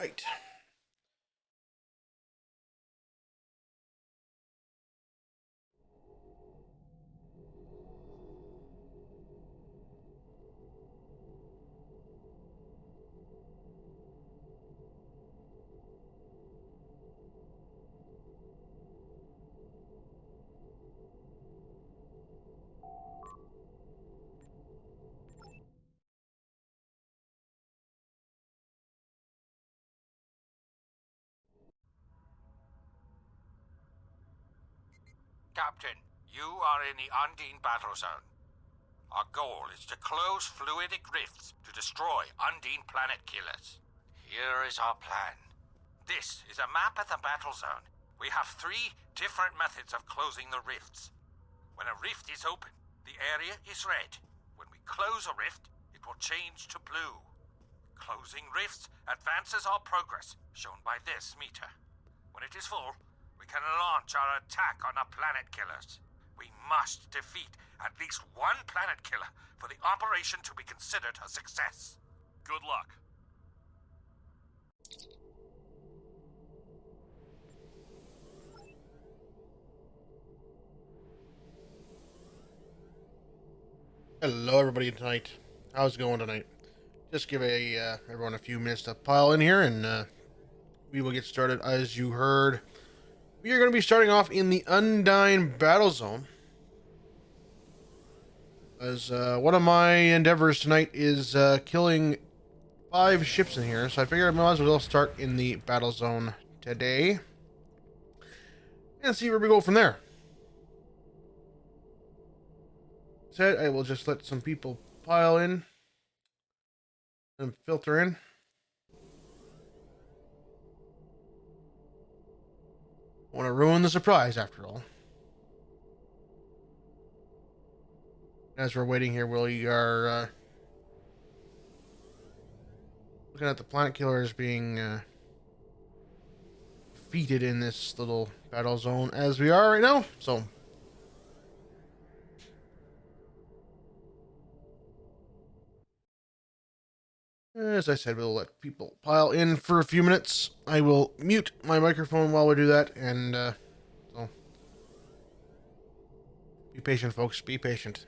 Right. Captain, you are in the Undine battle zone. Our goal is to close fluidic rifts to destroy Undine planet killers. Here is our plan. This is a map of the battle zone. We have 3 different methods of closing the rifts. When a rift is open, the area is red. When we close a rift, it will change to blue. Closing rifts advances our progress, shown by this meter. When it is full, we can launch our attack on the planet killers. We must defeat at least one planet killer for the operation to be considered a success. Good luck. Hello, everybody tonight. How's it going tonight? Just give everyone a few minutes to pile in here, and we will get started. As you heard, we are going to be starting off in the Undine Battle Zone. As one of my endeavors tonight is killing 5 ships in here, so I figured I might as well start in the Battle Zone today and see where we go from there. Said I will just let some people pile in and filter in. I want to ruin the surprise after all. As we're waiting here, we are looking at the planet killers being defeated in this little battle zone as we are right now. So, as I said, we'll let people pile in for a few minutes. I will mute my microphone while we do that, and so be patient, folks. Be patient.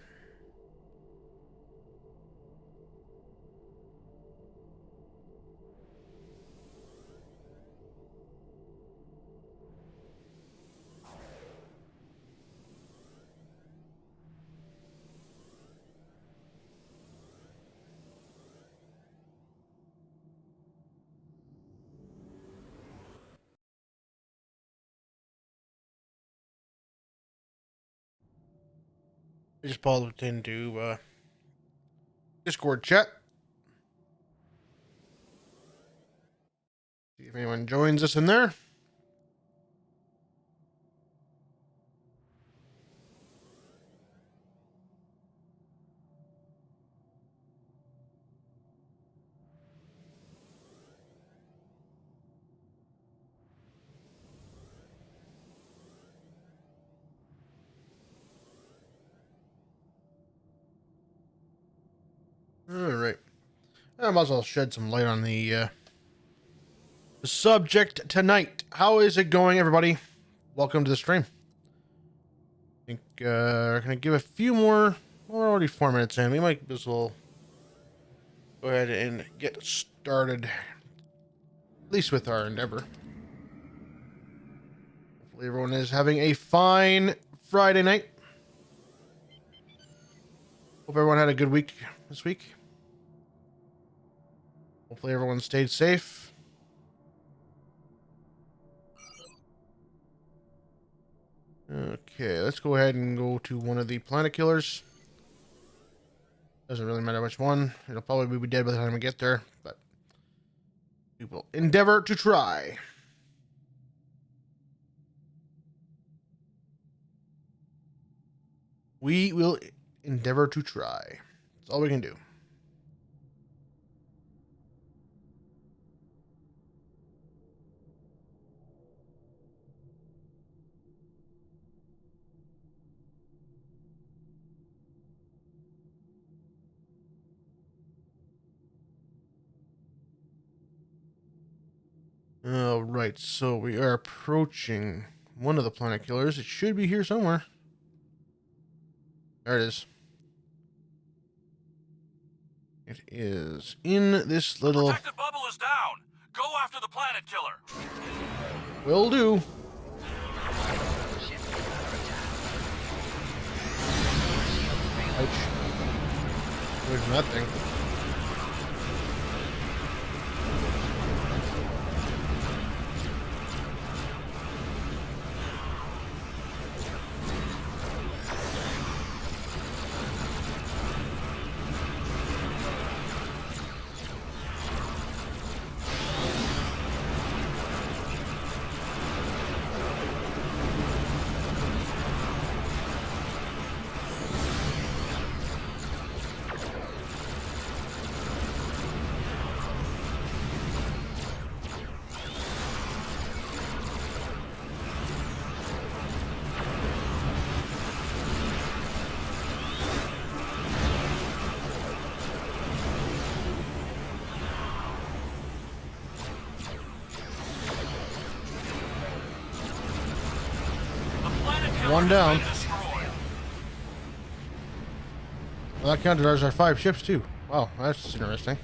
I just pulled into Discord chat. See if anyone joins us in there. All right. I might as well shed some light on the subject tonight. How is it going, everybody? Welcome to the stream. I think we're gonna give a few more. Well, we're already 4 minutes in. We might as well go ahead and get started, at least with our endeavor. Hopefully, everyone is having a fine Friday night. Hope everyone had a good week this week. Hopefully, everyone stayed safe. Okay, let's go ahead and go to one of the planet killers. Doesn't really matter which one. It'll probably be dead by the time we get there, but we will endeavor to try. We will endeavor to try. That's all we can do. Right, so we are approaching one of the planet killers. It should be here somewhere. There it is. It is in this The little... protected bubble is down. Go after the planet killer. Will do. Ouch. Away from that thing. The planet killer One has down. been destroyed. Well, that counted as our 5 ships, too. Wow, that's interesting.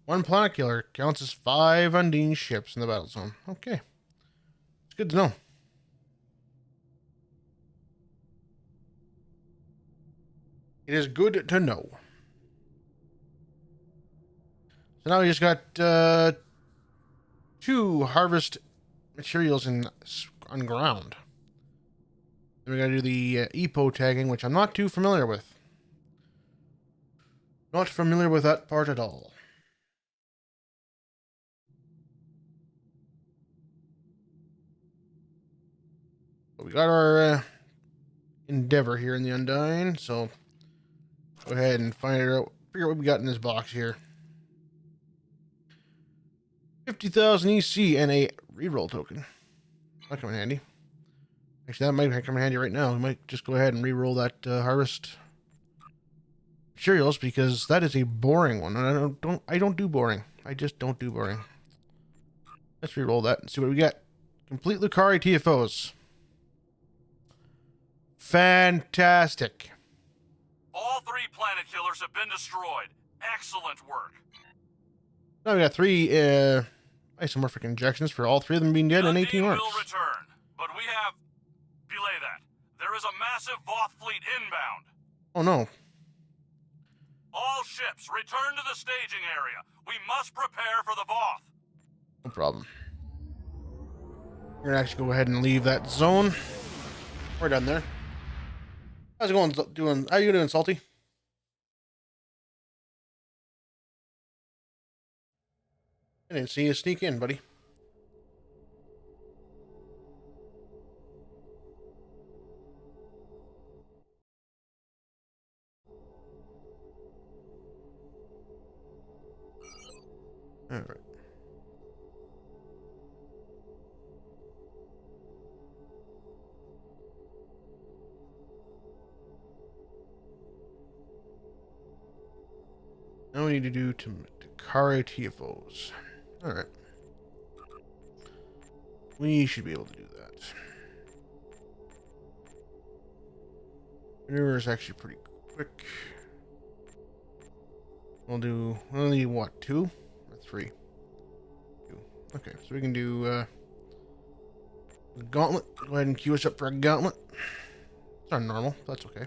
One planet killer counts as 5 Undine ships in the battle zone. Okay. It's good to know. It is good to know. So now we just got 2 harvest materials on ground. Then we gotta do the EPO tagging, which I'm not too familiar with. Not familiar with that part at all. But we got our endeavor here in the Undyne, so go ahead and find out. Figure out what we got in this box here. 50,000 EC and a reroll token. That'll come in handy. Actually, that might come in handy right now. We might just go ahead and reroll that harvest materials because that is a boring one. And I don't do boring. I just don't do boring. Let's reroll that and see what we got. Complete Lucari TFOs. Fantastic. All 3 planet killers have been destroyed. Excellent work. Now we got 3 isomorphic injections for all 3 of them being dead in 18 Undine marks. will return, but we have... Belay that. There is a massive Voth fleet inbound. Oh no. All ships, return to the staging area. We must prepare for the Voth. No problem. We're gonna actually go ahead and leave that zone. We're done there. How's it going? How you doing, Salty? I didn't see you sneak in, buddy. All right. Now we need to do Takara TFOs. All right. We should be able to do that. Maneuver is actually pretty quick. We'll need what, 2 or 3? 2. Okay, so we can do gauntlet. Go ahead and queue us up for a gauntlet. It's not normal, but that's okay.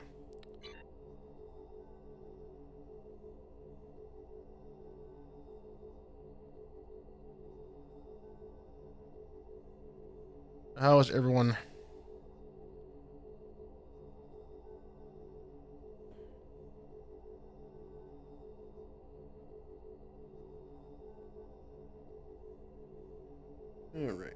How is everyone? All right.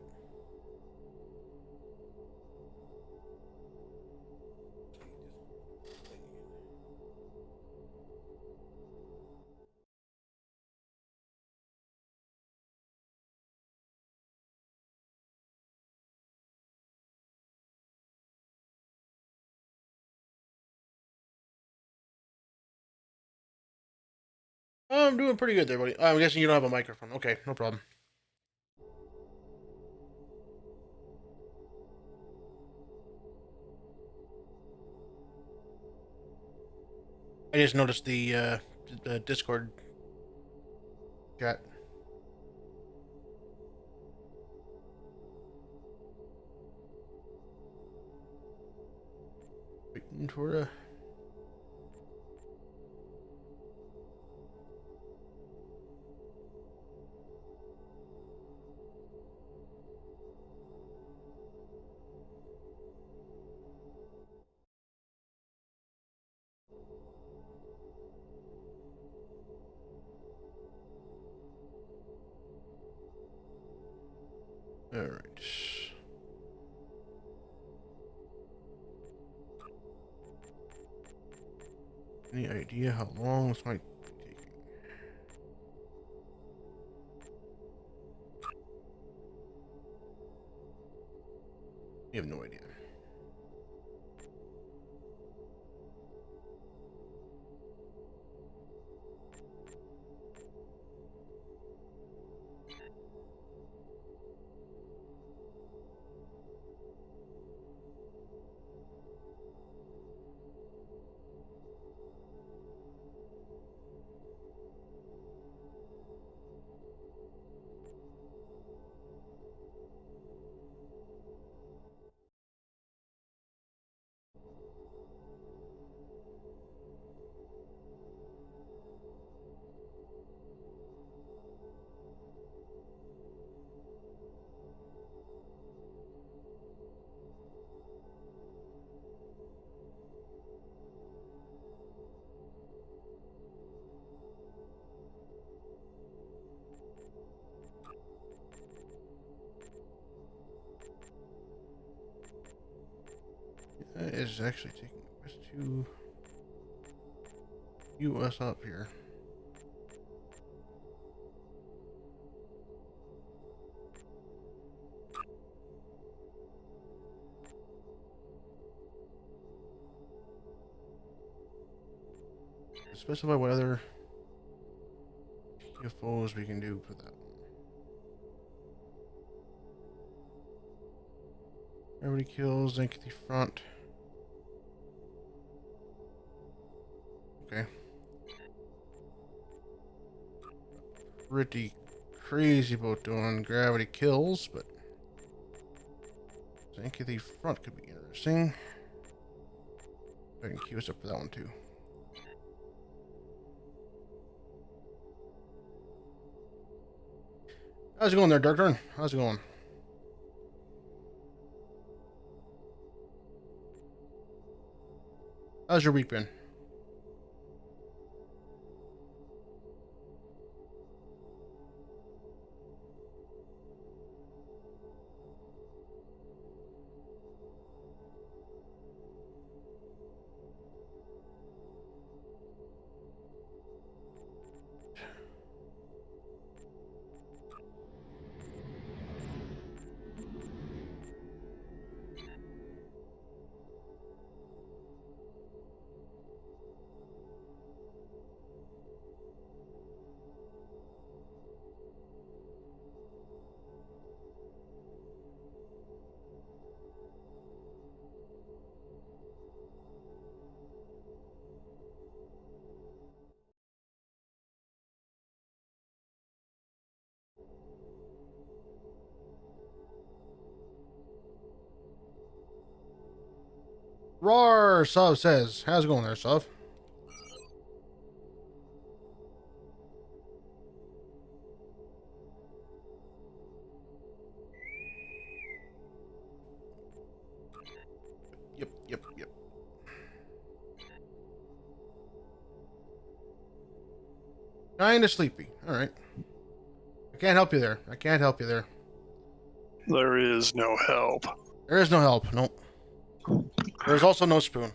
I'm doing pretty good there, buddy. I'm guessing you don't have a microphone. Okay, no problem. I just noticed the Discord chat. Waiting for a. All right. Any idea how long this might be taking? You have no idea. That is actually taking us to us up here. Specify what other UFOs we can do for that one. Gravity kills, zinc at the front. Okay. Pretty crazy about doing gravity kills, but zinc at the front could be interesting. I can queue us up for that one too. How's it going there, Dark Turn? How's it going? How's your week been? Roar, Suv says. How's it going there, Suv? Yep. Kinda sleepy. Alright. I can't help you there. I can't help you there. There is no help. There is no help. Nope. There is also no spoon.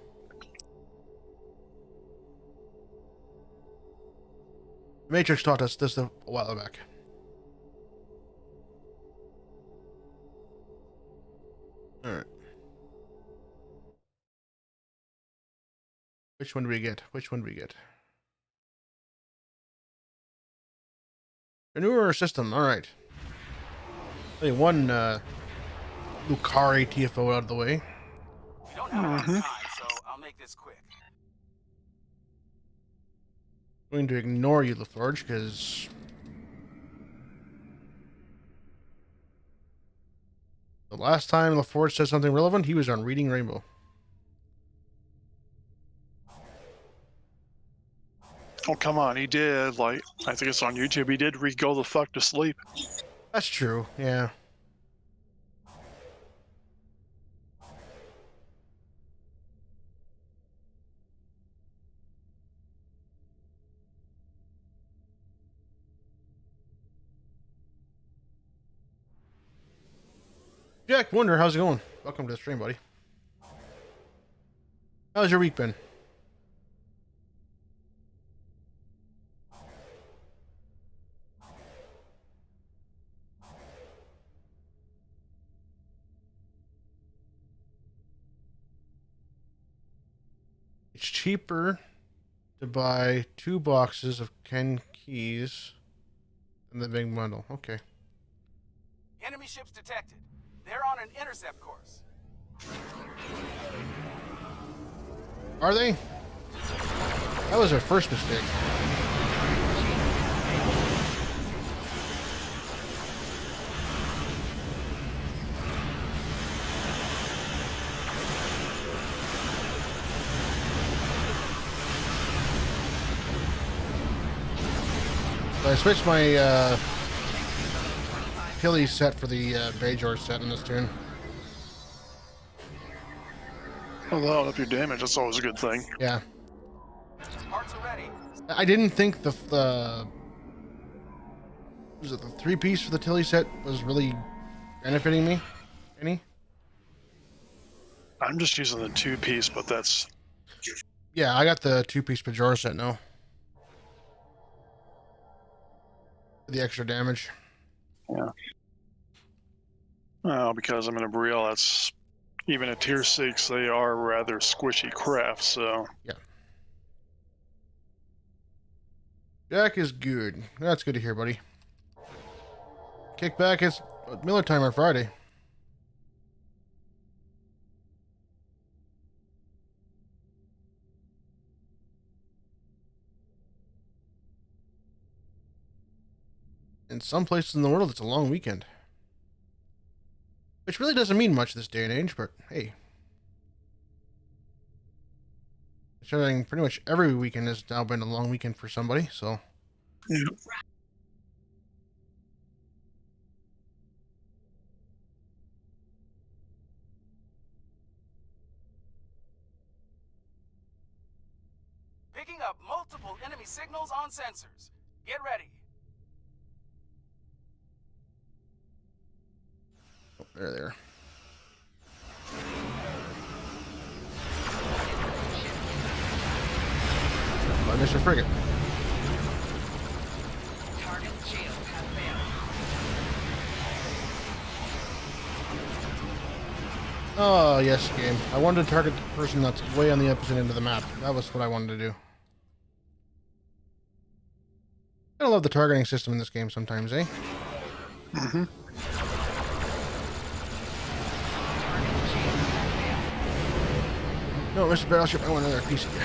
The Matrix taught us this a while back. Alright. Which one do we get? Which one do we get? A newer system. All right. Hey, one Lucari TFO out of the way. We don't have a lot of time, so I'll make this quick. I'm going to ignore you, LaForge, because the last time LaForge said something relevant, he was on Reading Rainbow. Oh, come on. He did, like, I think it's on YouTube. He did go the fuck to sleep. That's true, yeah. Jack Wonder, how's it going? Welcome to the stream, buddy. How's your week been? It's cheaper to buy 2 boxes of 10 keys than the big bundle. Okay. Enemy ships detected. They're on an intercept course. Are they? That was our first mistake. So I switched my Achilles set for the Bajor set in this tune. Oh, that'll up your damage. That's always a good thing. Yeah. Parts are ready. I didn't think the was it the 3-piece for the Tilly set was really benefiting me any. I'm just using the 2-piece, but that's... Yeah, I got the 2-piece Bajor set now. The extra damage. Yeah. Well, because I'm in a Brielle, that's... Even at tier 6, they are rather squishy crafts, so... Yeah. Jack is good. That's good to hear, buddy. Kick back. It's Miller time on Friday. In some places in the world, it's a long weekend. Which really doesn't mean much this day and age, but hey. Considering pretty much every weekend has now been a long weekend for somebody, so. Yeah. Picking up multiple enemy signals on sensors. Get ready. Oh, there. By Mr. Frigate. Target's shields have failed. Oh, yes, game. I wanted to target the person that's way on the opposite end of the map. That was what I wanted to do. I love the targeting system in this game sometimes, eh? Mm-hmm. No, Mr. Battleship, I want another piece of you.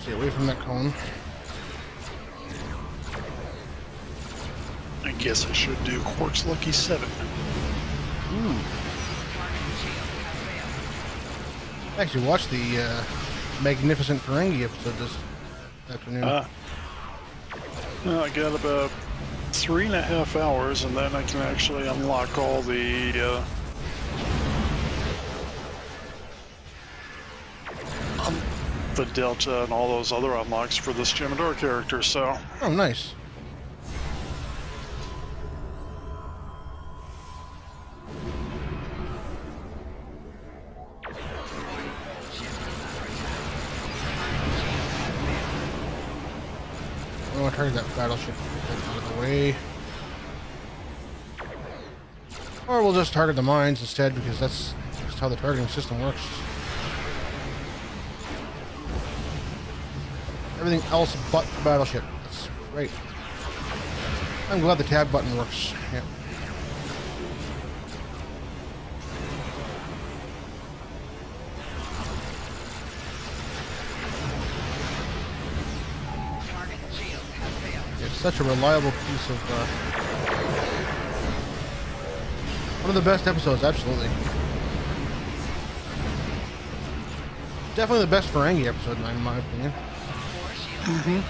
Stay away from that cone. I guess I should do Quark's Lucky 7. Ooh. I actually watched the Magnificent Ferengi episode this afternoon. I got about 3.5 hours, and then I can actually unlock all the the Delta and all those other unlocks for this Gemador character, so... Oh, nice. I want to target that battleship out of the way. Or we'll just target the mines instead, because that's just how the targeting system works. Everything else but the battleship. That's great. I'm glad the tab button works. Yeah. Target's shield has failed. It's such a reliable piece of... one of the best episodes, absolutely. Definitely the best Ferengi episode, in my opinion. Core shield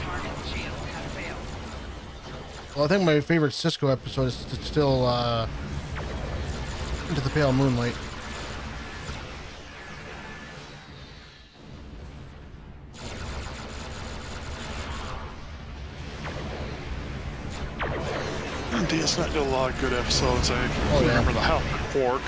Target's shield has failed. Well, I think my favorite Cisco episode is still Into the Pale Moonlight. DS9 did a lot of good episodes. I Oh, yeah. remember the House of Quark.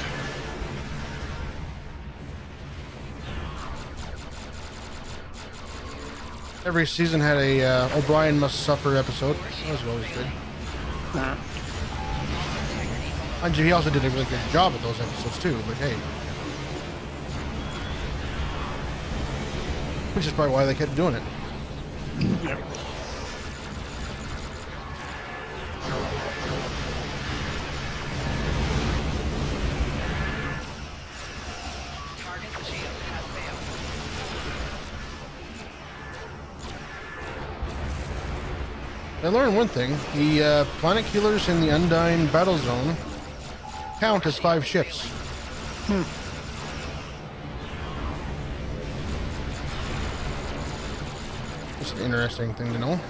Every season had a O'Brien Must Suffer episode. That was always good. And he also did a really good job at those episodes too, but hey. Which is probably why they kept doing it. Yep. Target's shield has failed. I learned one thing. The planet killers in the Undyne battle zone count as 5 ships. Just an interesting thing to know.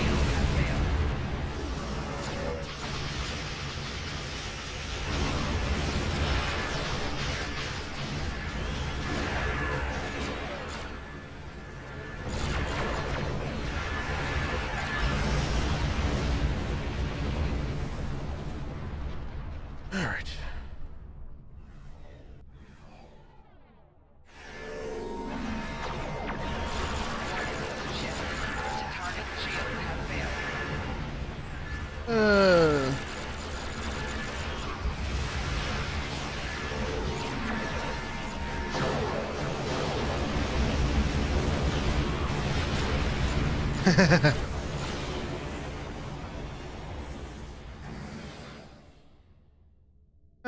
Target's shield has failed. All right. Target's shield has failed.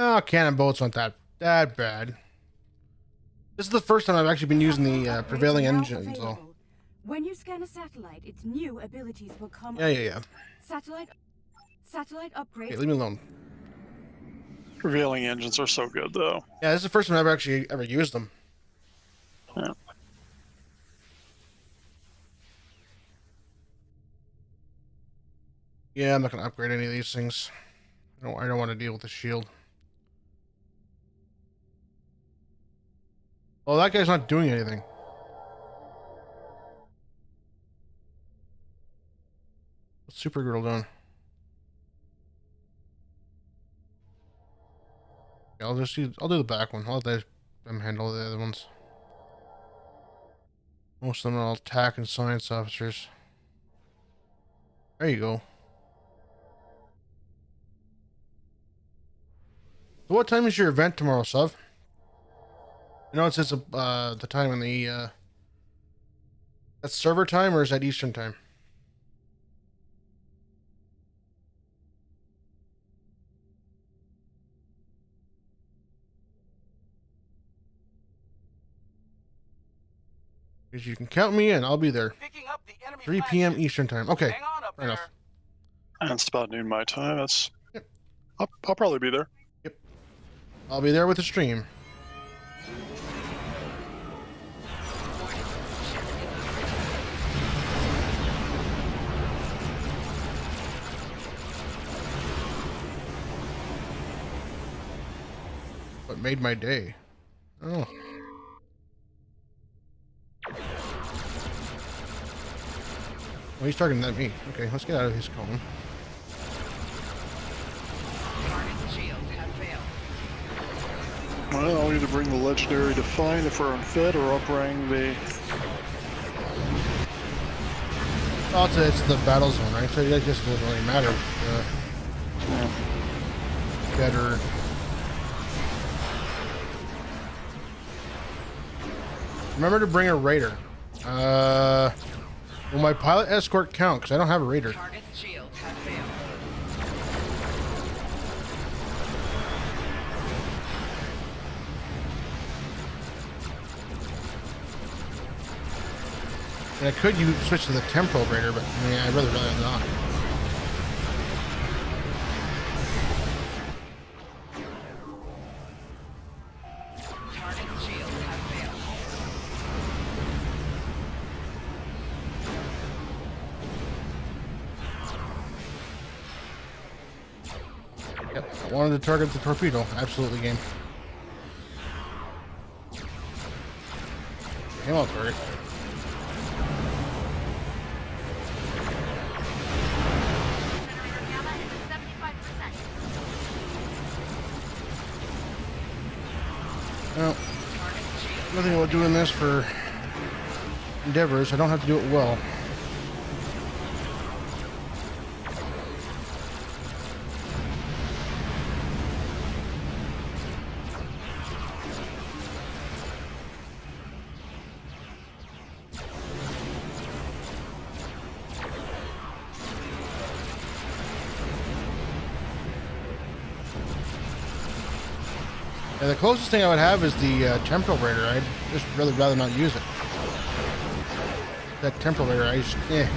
Oh, cannon bolts aren't that bad. This is the first time I've actually been using the prevailing engine, so... When you scan a satellite, its new abilities will come. Yeah. Satellite upgrades. Okay, leave me alone. Prevailing engines are so good, though. Yeah, this is the first time I've actually ever used them. Yeah. Yeah, I'm not gonna upgrade any of these things. I don't want to deal with the shield. Oh, that guy's not doing anything. What's Supergirl doing? Yeah, I'll do the back one. I'll let them handle the other ones. Most of them are all attack and science officers. There you go. So what time is your event tomorrow, Suv? I know it says the time in the that's server time, or is that Eastern time? Because you can count me in, I'll be there. Picking up the enemy 3 p.m. flagship. Eastern time. Okay, Hang on up fair there. enough. And it's about noon my time. That's... Yep. I'll probably be there. I'll be there with the stream. What made my day? Oh. Well, he's targeting at me. Okay, let's get out of his cone. Target's shields have failed. Well, I'll either bring the legendary Define if we're unfit, or I'll bring the... Oh, it's the battle zone, right? So that just doesn't really matter. Yeah. Better. Remember to bring a raider. Will my pilot escort count? Because I don't have a raider. Target's shields have failed. And I could switch to the temporal raider, but I mean, I'd rather not. Target's shields have failed. Yep, I wanted to target the torpedo. Absolutely, game. Come on, target. Well, nothing about doing this for endeavors. I don't have to do it well. Yeah, the closest thing I would have is the temporal raider. I'd just rather not use it. That temporal raider, I just, Right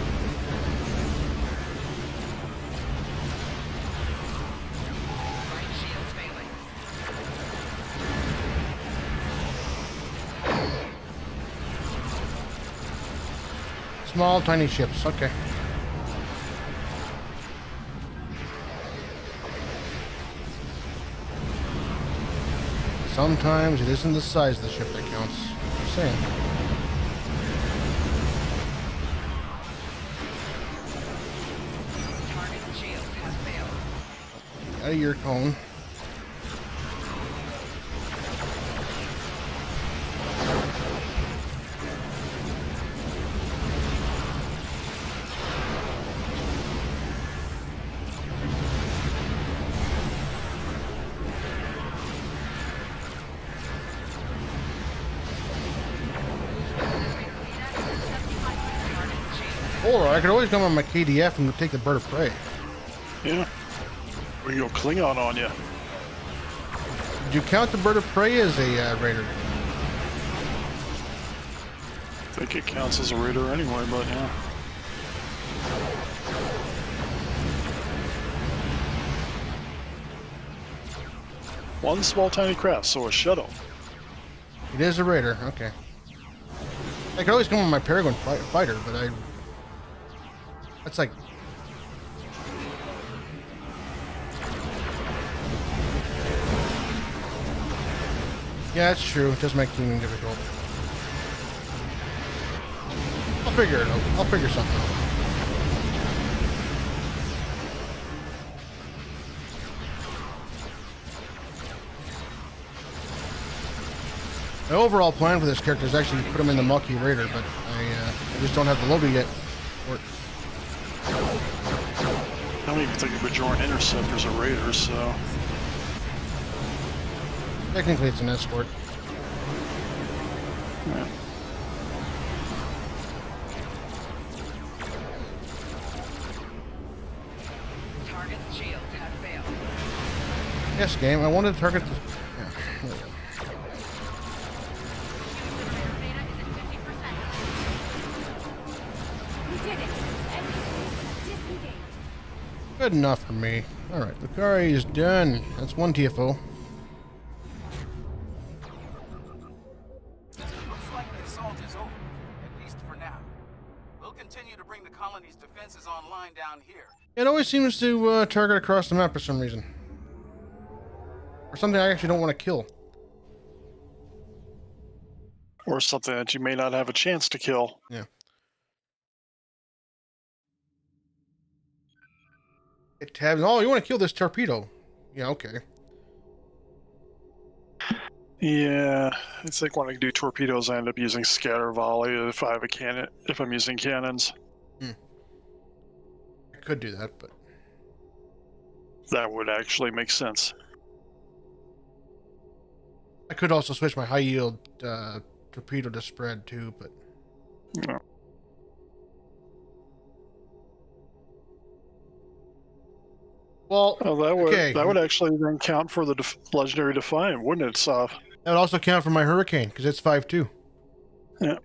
shield's failing. Small, tiny ships. Okay. Sometimes it isn't the size of the ship that counts. Just saying. Target's shields have failed. Out of your cone. Or I could always come on my KDF and take the bird of prey. Yeah. Or you'll Klingon on you. Did you count the bird of prey as a raider? I think it counts as a raider anyway, but yeah. One small tiny craft, so a shuttle. It is a raider. Okay. I could always come on my Peregrine fighter, but I... That's like... Yeah, that's true. It does make teaming difficult. I'll figure it out. I'll figure something out. My overall plan for this character is actually to put him in the Mucky Raider, but I just don't have the lobby yet. Or, I don't even think a Bajoran Interceptor's a raider, so... technically, it's an escort. Yeah. Target's shields have failed. Yes, game. I wanted to target the... Yeah, there we go. We did it! Disengage. Good enough for me. Alright, Lucari is done. That's one TFO. Looks like the assault is over, at least for now. We'll continue to bring the colony's defenses online down here. It always seems to target across the map for some reason. Or something I actually don't want to kill. Or something that you may not have a chance to kill. Yeah. It tabs. Oh, you want to kill this torpedo? Yeah. Okay. Yeah, I think when I do torpedoes, I end up using scatter volley if I have a cannon. If I'm using cannons, I could do that, but that would actually make sense. I could also switch my high yield torpedo to spread too. But Yeah. well, Oh, okay. that would actually then count for the legendary Defiant, wouldn't it, Soph? That would also count for my hurricane because it's 5-2. Yeah.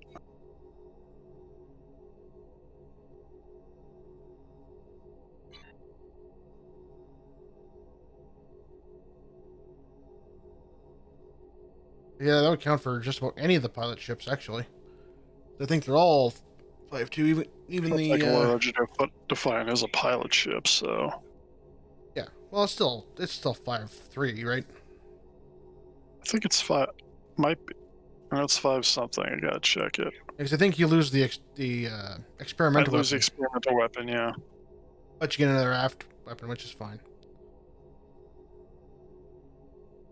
Yeah, that would count for just about any of the pilot ships actually. I think they're all 5-2. Even I'll the take a legendary Defiant as a pilot ship, so yeah. Well, it's still 5-3, right? I think it's 5. Might be. No, it's 5 something. I gotta check it. Because I think you lose the I experimental lose the weapon, experimental weapon, yeah. but you get another aft weapon, which is fine.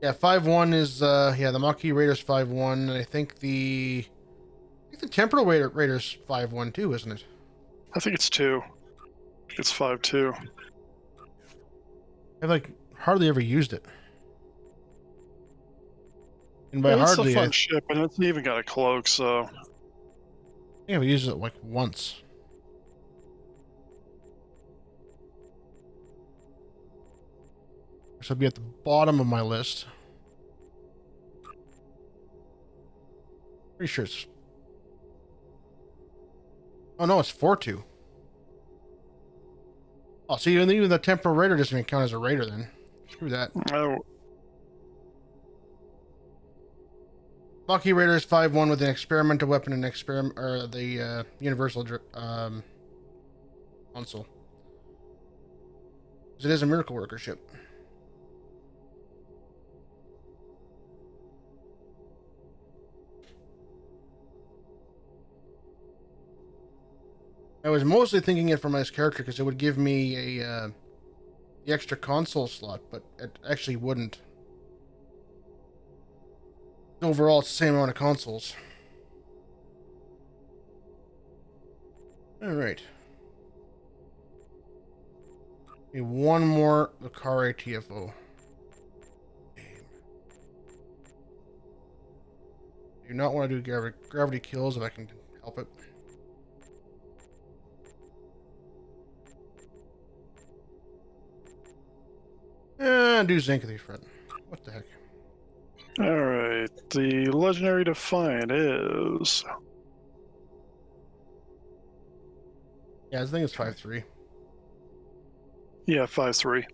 Yeah, 5-1 is yeah, the Maquis Raider's 5-1, and I think the Temporal Raider's 5-1 too, isn't it? I think it's 2. It's 5-2. I've like hardly ever used it. And by Yeah, it's a hardly, fun ship, and it's even got a cloak, so think I've used it like once. This will be at the bottom of my list. Pretty sure it's. Oh no, it's 4-2. Oh, so even the Temporal Raider doesn't even count as a Raider then. Screw that. oh, Maquis Raider is 5-1 with an experimental weapon and the universal console. Because it is a miracle worker ship. I was mostly thinking it for my character because it would give me the extra console slot, but it actually wouldn't. Overall, it's the same amount of consoles. All right. Okay, one more Lucaria TFO. Do not want to do gravity kills if I can help it. Do Zinc front. What the heck? alright. The legendary Defiant is. Yeah, I think it's 5-3. Yeah, 5-3.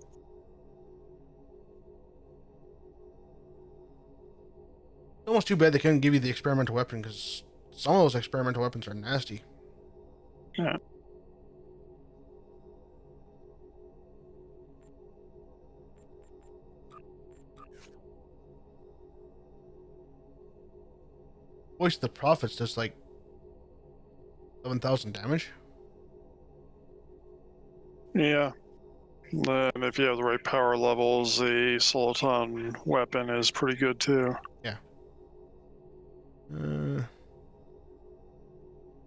Almost too bad they couldn't give you the experimental weapon because some of those experimental weapons are nasty. Yeah. Voice of the Prophets does like 7,000 damage. Yeah. Then if you have the right power levels, the Soliton weapon is pretty good too. Yeah.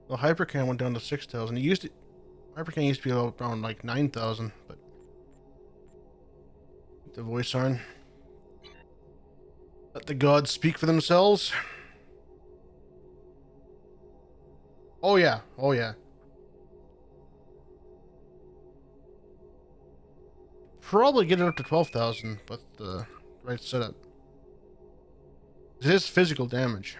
Well, Hypercan went down to 6,000. Hypercan used to be around like 9,000, but keep the voice on. Let the gods speak for themselves. Oh yeah, oh yeah. Probably get it up to 12,000 with the right setup. It is physical damage.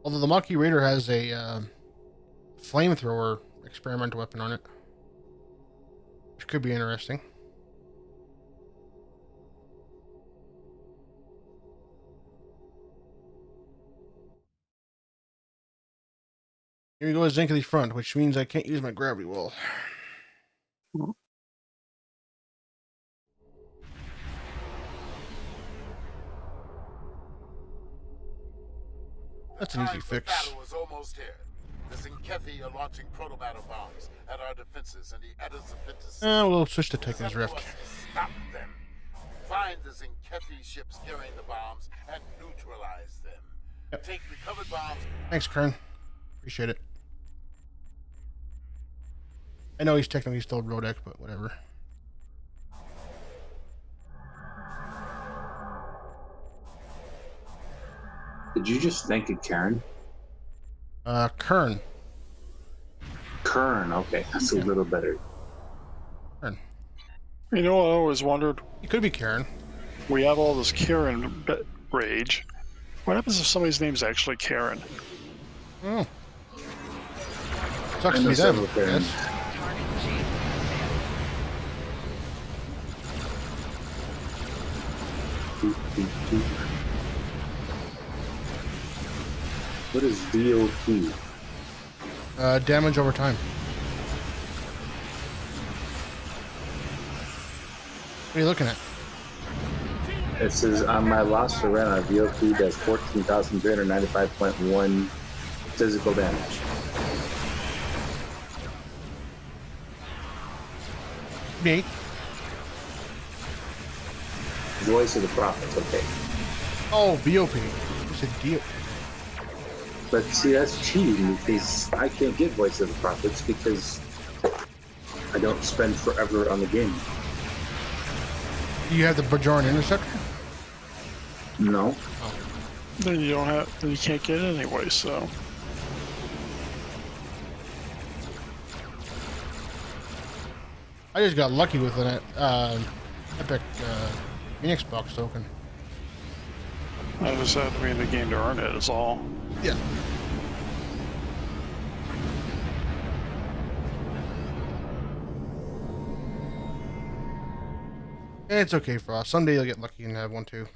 Although the Maquis Raider has a flamethrower experimental weapon on it, which could be interesting. Here we go to Zinkily front, which means I can't use my gravity well. That's an easy fix. Battle is almost here. The Zinkethi are launching proto-battle bombs at our defenses, and the Edda's defenses. We'll switch to Titan's Rift. Stop them. Find the Zinkethi ships carrying the bombs and neutralize them. Yep. Take recovered bombs. Thanks, Kern. Appreciate it. I know he's technically still Rodek, but whatever. Did you just think of Karen? Kern. Kern, okay, that's a little better. Kern. You know what I always wondered? It could be Karen. We have all this Karen rage. What happens if somebody's name's actually Karen? Oh. Sucks I to know be them. several Karens. Yes. Target shield has failed. What is DOT? Damage over time. What are you looking at? It says on my last arena, DOT does 14,395.1 physical damage. Me. Voice of the Prophets, okay. Oh, VOP. You said DOP. But see, that's cheating because I can't get Voice of the Prophets because I don't spend forever on the game. Do you have the Bajoran Interceptor? No. Then you don't have. Then you can't get it anyway. So I just got lucky with an epic Phoenix box token. I just had to be in the game to earn it. Is all. Yeah. It's okay, Frost. Someday you'll get lucky and have one too.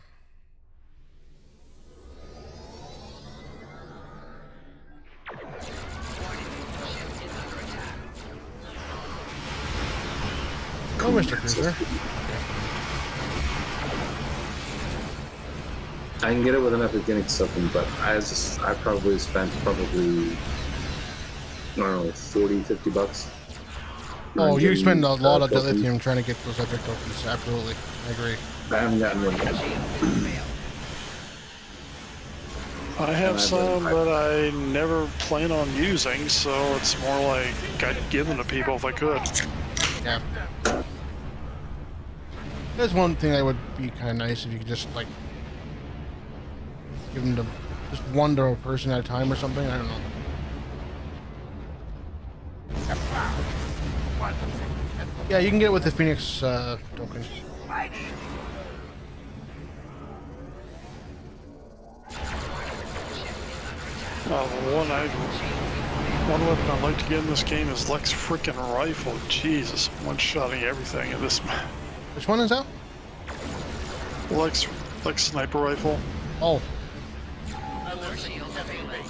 Oh, Mr. Cruiser. I can get it with an Epic Phoenix token, but I probably spent I don't know, 40, 50 bucks. Oh, you spend a lot of tokens. dilithium trying to get those epic tokens. Absolutely. I agree. I haven't gotten one yet. I have And some, but I never plan on using, so it's more like I'd give them to people if I could. Yeah. That's one thing that would be kind of nice if you could just, like, give them to just one to a person at a time or something. I don't know. Yeah, you can get it with the Phoenix token. One weapon I'd like to get in this game is Lex frickin' rifle. Jesus, one-shotting everything in this. Which one is that? Lex sniper rifle. Oh. More shields available.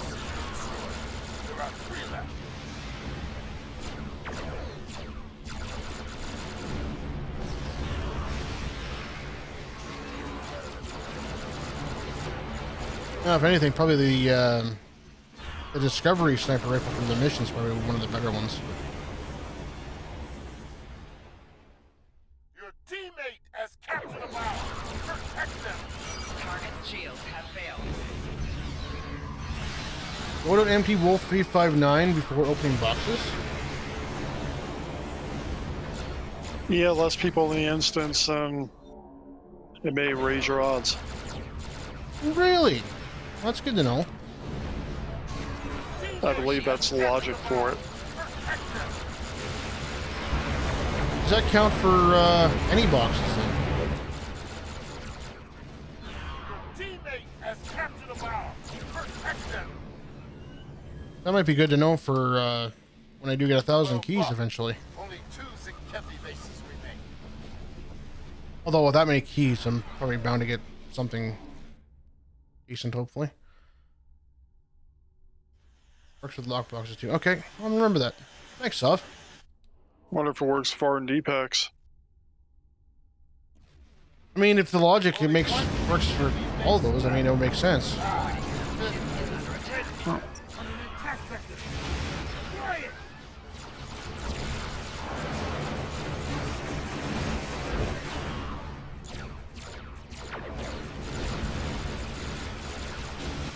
If anything, probably the Discovery sniper rifle from the mission's probably one of the better ones. Your teammate has captured a bomb. Protect them. Target's shields have failed. Go to MT Wolf 359 before opening boxes. Yeah, less people in the instance, and it may raise your odds. Really? Well, that's good to know. I believe that's the logic for it. Does that count for any boxes then? Your teammate has captured a bomb. Protect them. That might be good to know for when I do get 1,000 keys eventually. Only 2 Zinkethi bases remain. Although with that many keys, I'm probably bound to get something decent, hopefully. Works with lockboxes too. Okay, I'll remember that. Thanks, Sov. Wonder if it works for R&D packs. I mean, if the logic works for all those, I mean, it would make sense.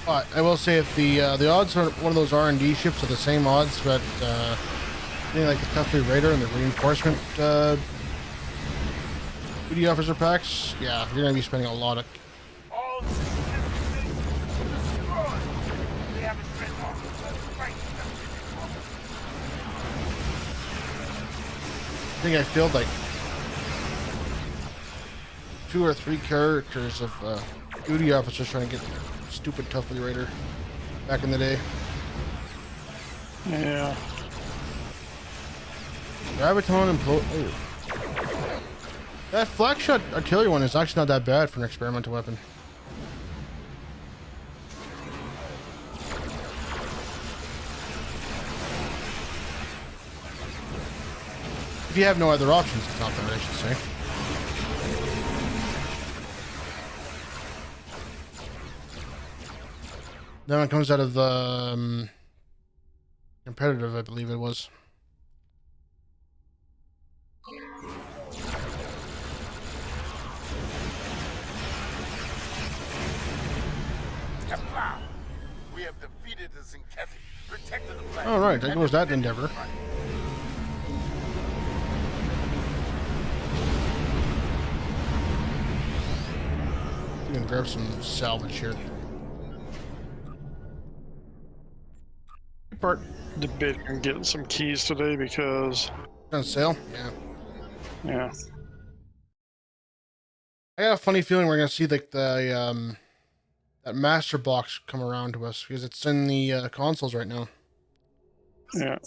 But I will say, if the odds on one of those R&D ships are the same odds that like the Cutlery Raider and the reinforcement duty officer packs, yeah, you're gonna be spending a lot of. All systems destroyed. They have a dreadnought. Right. I think I filled like 2 or 3 characters of duty officers trying to get stupid Cutlery Raider back in the day. Yeah. Graviton and oh. That flak shot artillery one is actually not that bad for an experimental weapon. If you have no other options, it's not bad, I should say. That one comes out of the competitive, I believe it was. We have defeated the Zinkethi, protected the planet. All right, there goes that endeavor. You can grab some salvage here. Good part. Debating on getting some keys today because, On sale? Yeah. yeah. I got a funny feeling we're gonna see like the that master box come around to us because it's in the consoles right now. Yeah.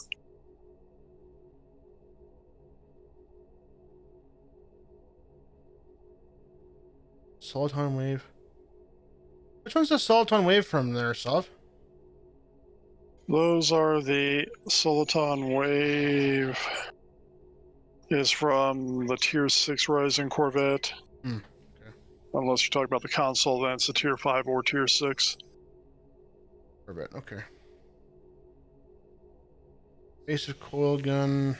Soliton Wave. Which one's the Soliton Wave from there, Sov? Those are the Soliton Wave. Is from the Tier 6 Rising Corvette. Okay. Unless you're talking about the console, then it's the Tier 5 or Tier 6. Corvette, okay. Basic coil gun.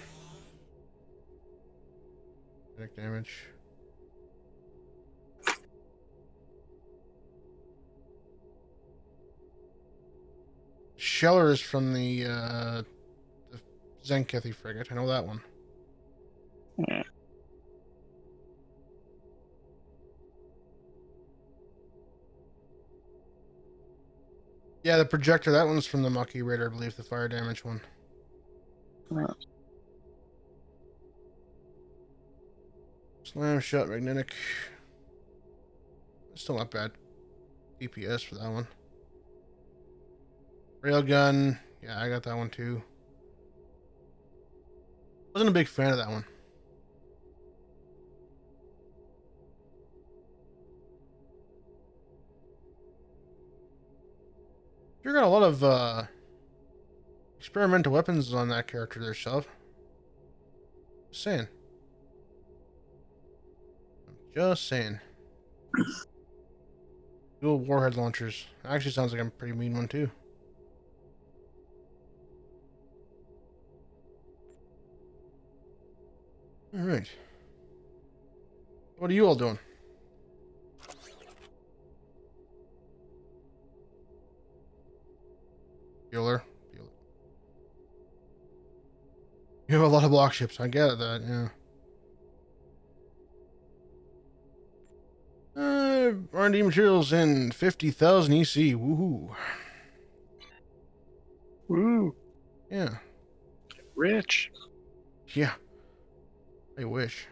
Kinetic damage. Sheller is from the Zenkethi frigate. I know that one. Yeah. Yeah, the projector, that one's from the Mucky Raider, I believe, the fire damage one. Yeah. Slam shot magnetic. Still not bad. DPS for that one. Railgun. Yeah, I got that one too. Wasn't a big fan of that one. You got a lot of experimental weapons on that character there, Shove. Just saying. Just saying. Dual warhead launchers. Actually sounds like a pretty mean one too. Alright. What are you all doing? Bueller. You have a lot of block ships. I get that, yeah. R&D materials in 50,000 EC. Woohoo. Woo. Yeah. Rich. Yeah. I wish.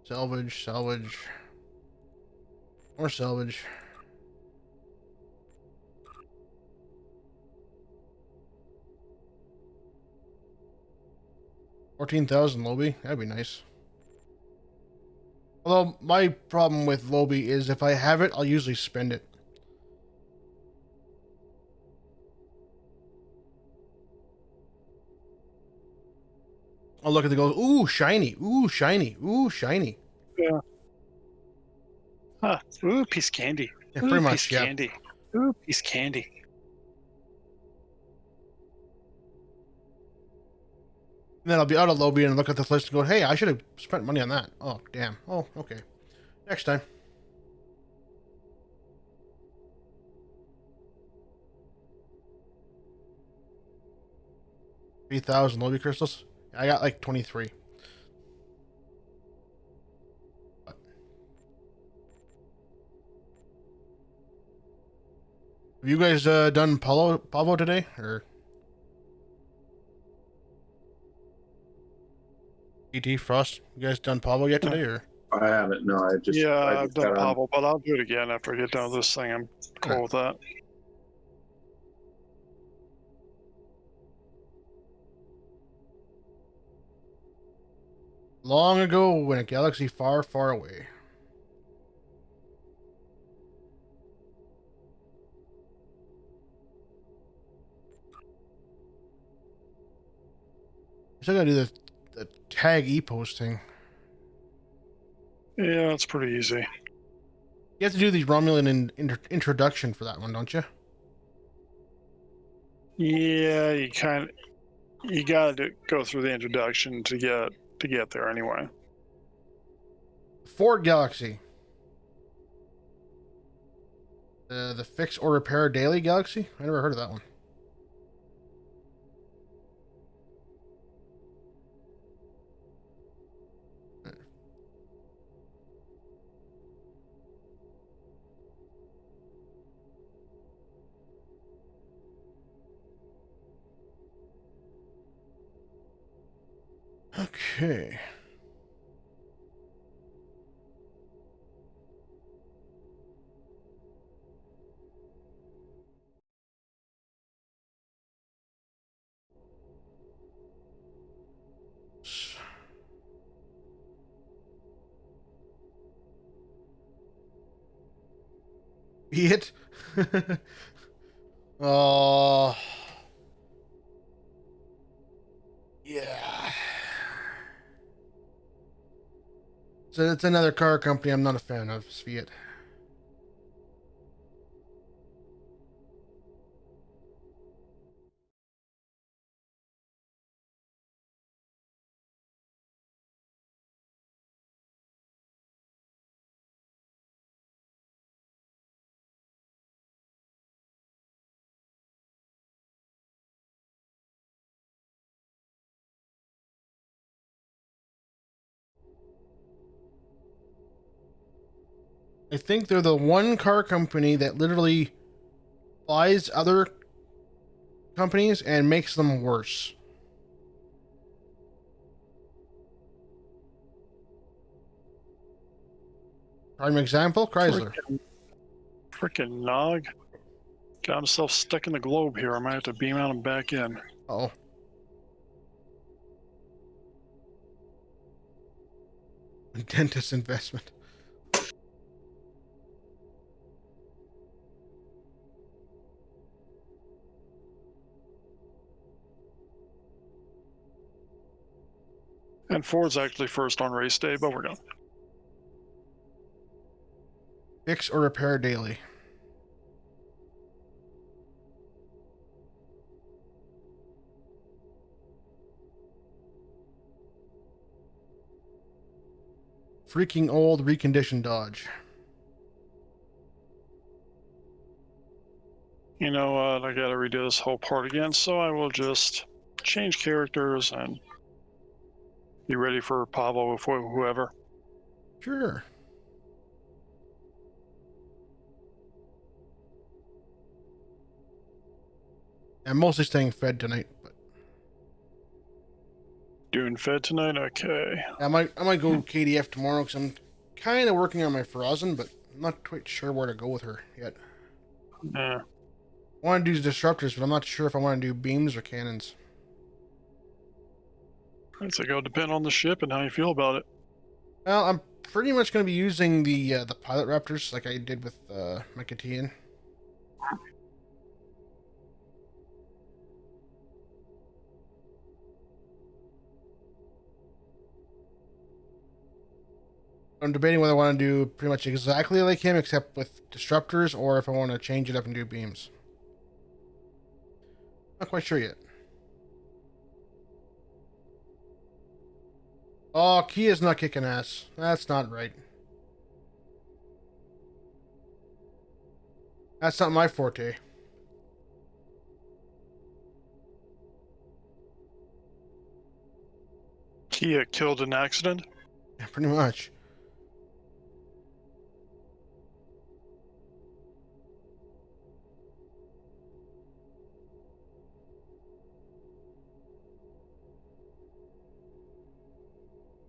Salvage, salvage. More salvage. $14,000 Lobby. That'd be nice. Although my problem with Lobby is if I have it, I'll usually spend it. I'll look at the goals. Ooh, shiny. Ooh, shiny. Ooh, shiny. Yeah. Ah, ooh, piece of candy. Yeah, Ooh, pretty piece much, of yeah. candy. Ooh, piece of candy. And then I'll be out of Lobby and look at this list and go, hey, I should have spent money on that. Oh, damn. Oh, okay. Next time. $3,000 Lobby crystals. I got like 23. Have you guys done Pahvo today? Or ET Frost? You guys done Pahvo yet today? Or I haven't. No, I just I've done got on. Pahvo, but I'll do it again after I get done with this thing. I'm cool with that. long ago in a galaxy far, far away. I still gotta do the tag e-post thing. Yeah, it's pretty easy. You have to do the Romulan introduction for that one, don't you? Yeah, you gotta go through the introduction to get there anyway. Ford Galaxy. The Fix or Repair Daily Galaxy? I never heard of that one. Okay. Be it. Oh. Yeah. So it's another car company I'm not a fan of, Fiat. I think they're the one car company that literally buys other companies and makes them worse. Prime example, Chrysler. Freaking Nog. Got himself stuck in the globe here. I might have to beam out and back in. Oh. Dentist investment. And Ford's actually first on race day, but we're done. Fix or repair daily. Freaking old reconditioned Dodge. You know what? I gotta redo this whole part again, so I will just change characters and be ready for Pahvo with whoever. Sure. I'm mostly staying fed tonight, but Doing Fed tonight? Okay. I might go KDF tomorrow because I'm kind of working on my Frozen, but I'm not quite sure where to go with her yet. Yeah. I want to do disruptors, but I'm not sure if I want to do beams or cannons. It's going to depend on the ship and how you feel about it. Well, I'm pretty much going to be using the pilot raptors like I did with Mecatian. I'm debating whether I want to do pretty much exactly like him, except with disruptors, or if I want to change it up and do beams. Not quite sure yet. Oh, Kia's not kicking ass. That's not right. That's not my forte. Kia killed in accident. Yeah, pretty much.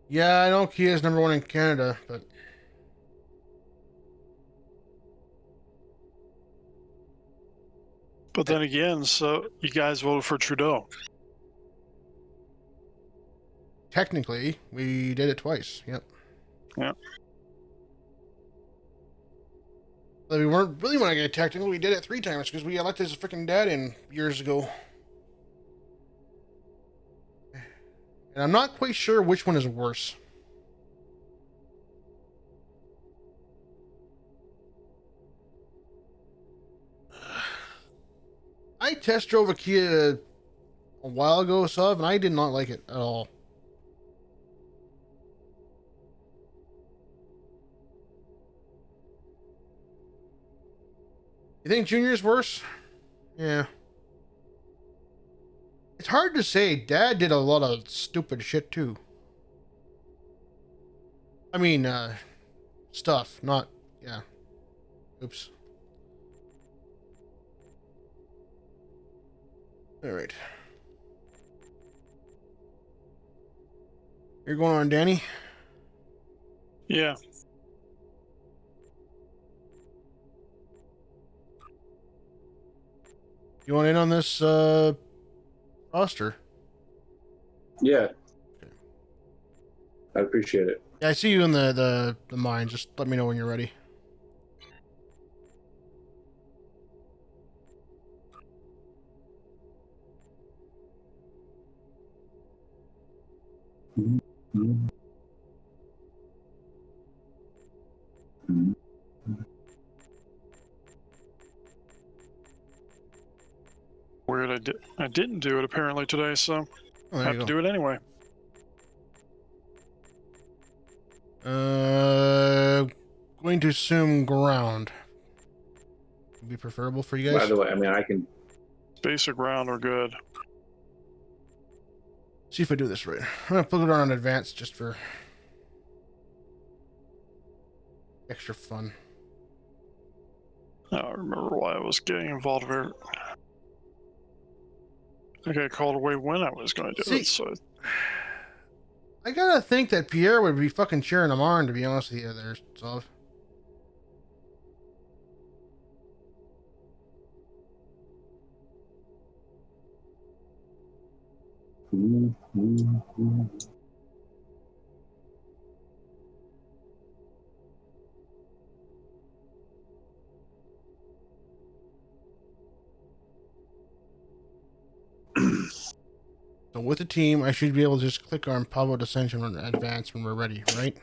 Yeah, I know Kia's #1 in Canada, but But then again, so you guys voted for Trudeau. technically, we did it twice. Yep. Yeah. But we weren't really want to get technical. We did it 3 times because we elected his freaking dad in years ago. And I'm not quite sure which one is worse. I test drove a Kia a while ago, Sub, and I did not like it at all. You think Junior's worse? Yeah. It's hard to say. Dad did a lot of stupid shit too. I mean, stuff, not, yeah. Oops. Alright. You're going on, Danny? Yeah. You want in on this, roster? Yeah. I appreciate it. Yeah, I see you in the mine. Just let me know when you're ready. Weird. I didn't do it apparently today, so Oh, I there have you to go. do it anyway. Going to assume ground. Would be preferable for you By guys. the way, I mean, I can. Basic round are good. See if I do this right. I'm gonna put it on advanced just for extra fun. I don't remember why I was getting involved here. I got called away when I was going to do See- it, so I gotta think that Pierre would be fucking cheering him on, to be honest with you, there, Sov. So with the team, I should be able to just click on Pahvo Descension and advance when we're ready, right?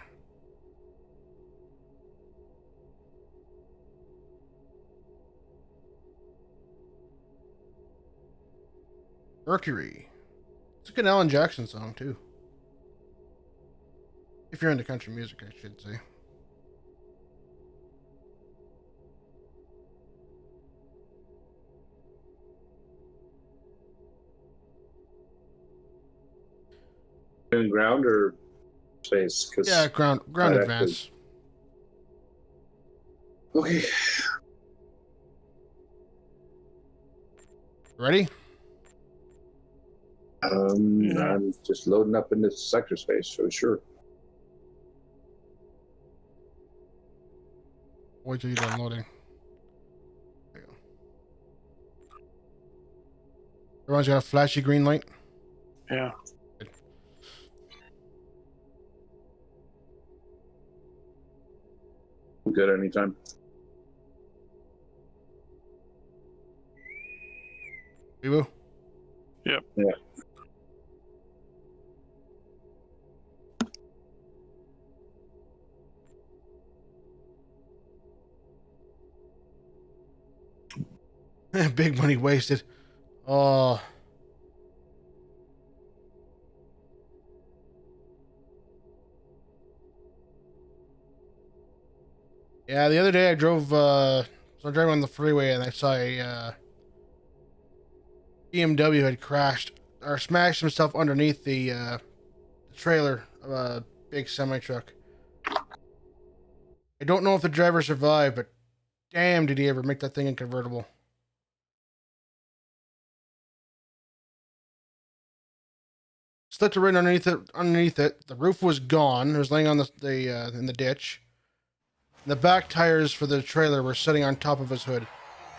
Mercury. It's like an Alan Jackson song, too. If you're into country music, I should say. Doing ground or space? Cause Yeah, ground I'd advance. Okay. Ready? Yeah. I'm just loading up into sector space, so sure. Wait till you're done loading. There you go. Everyone's got a flashy green light. yeah. good anytime. We will. Yep. Yeah. Big money wasted. Oh. Yeah, the other day I drove, so I'm driving on the freeway and I saw a BMW had crashed or smashed himself underneath the trailer of a big semi truck. I don't know if the driver survived, but damn, did he ever make that thing in convertible. Slipped right underneath it. The roof was gone. It was laying on the in the ditch. And the back tires for the trailer were sitting on top of his hood.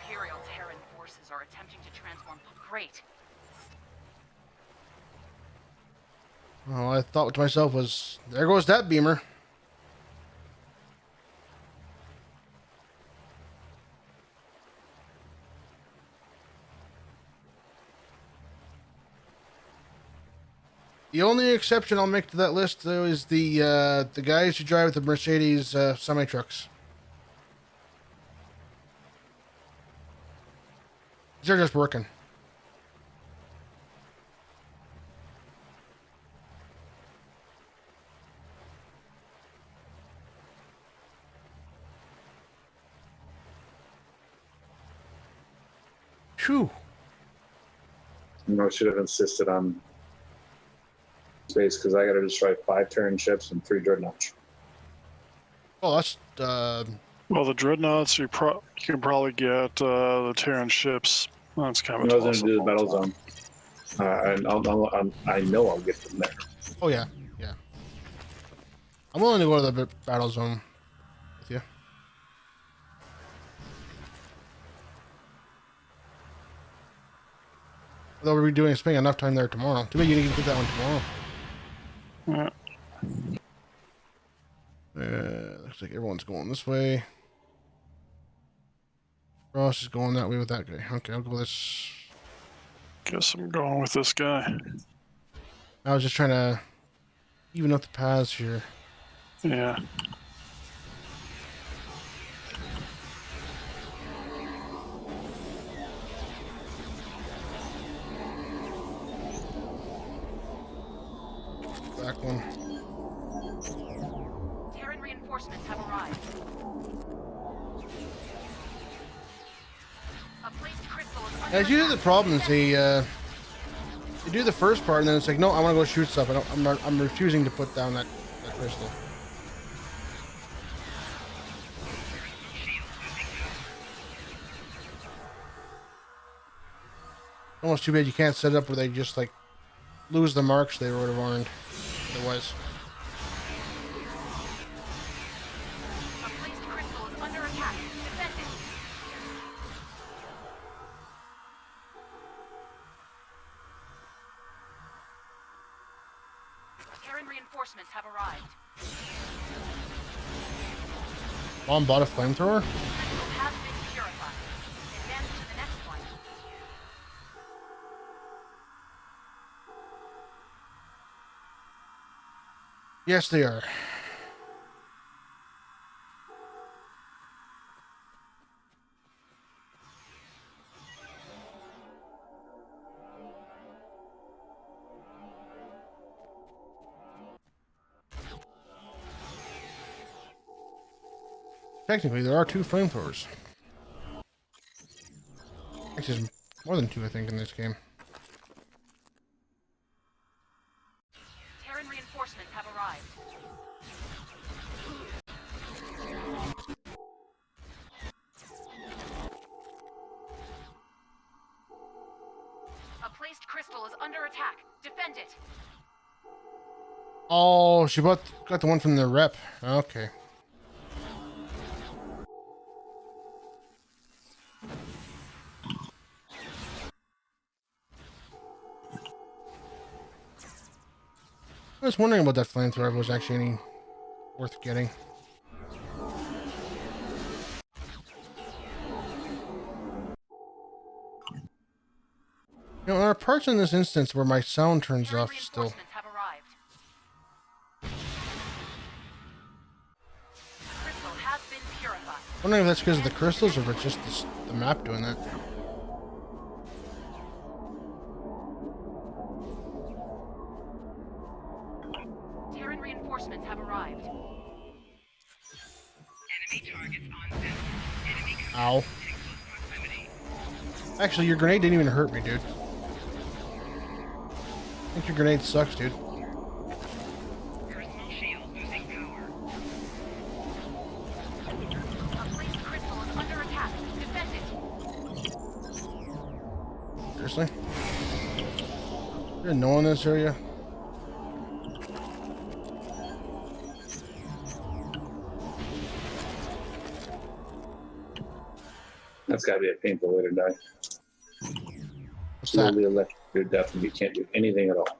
Imperial Terran forces are attempting to transform. Great. Oh, I thought to myself was, there goes that beamer. The only exception I'll make to that list, though, is the guys who drive the Mercedes semi trucks. They're just working. Phew. You know, I should have insisted on space because I got to destroy 5 Terran ships and 3 dreadnoughts. Oh, that's Well, the dreadnoughts you can probably get the Terran ships. That's kind of I a was going toss to do the up battle also. zone, and I know I'll get them there. oh yeah, yeah. I'm willing to go to the battle zone with you. Although we'll be doing spending enough time there tomorrow. Too bad you didn't get that one tomorrow. Yeah. Looks like everyone's going this way. Ross is going that way with that guy. Okay, I'll go this. Guess I'm going with this guy. I was just trying to even up the paths here. Yeah. Back one. Terran reinforcements have arrived. A placed crystal is under As usually the attack. problem is they do the first part and then it's like, no, I want to go shoot stuff. I'm refusing to put down that crystal. Almost too bad you can't set it up where they just like lose the marks they would have earned otherwise. A placed crystal is under attack. Defend it. Terran reinforcements have arrived. Mom bought a flamethrower? Crystal has been purified. Advance to the next one. Yes, they are. Technically, there are 2 flamethrowers. Actually, there's more than 2, I think, in this game. Terran reinforcements have arrived. A placed crystal is under attack. Defend it. Oh, she got the one from the rep. Okay. I was wondering about that flamethrower if it was actually any worth getting. You know, there are parts in this instance where my sound turns Terran off still. reinforcements have arrived. Crystal has been purified. I'm wondering if that's because of the crystals or if it's just the map doing that. Terran reinforcements have arrived. Ow. Actually, your grenade didn't even hurt me, dude. I think your grenade sucks, dude. A placed crystal is under attack. Defend it. Seriously? There's no one in this area? That's gotta be a painful way to die. What's that? Slowly electrocuted to death and you can't do anything at all.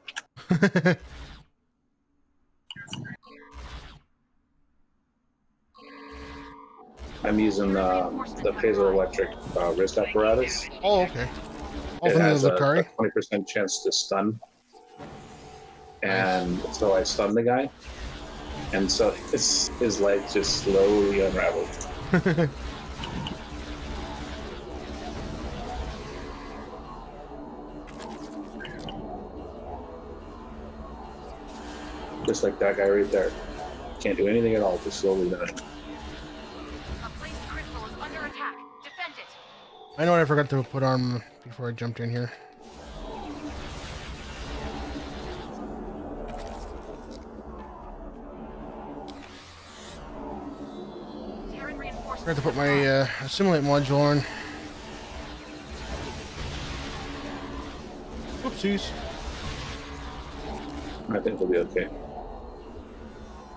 I'm using the piezoelectric wrist apparatus. Oh, okay. Oh, It from has the a Lucari? 20% chance to stun. And so I stunned the guy. And so his leg just slowly unraveled. Just like that guy right there. Can't do anything at all, just slowly die. A placed crystal is under attack. Defend it. I know what I forgot to put on before I jumped in here. Terran I reinforcements forgot to put have arrived. my assimilate module on. Whoopsies. I think we'll be okay.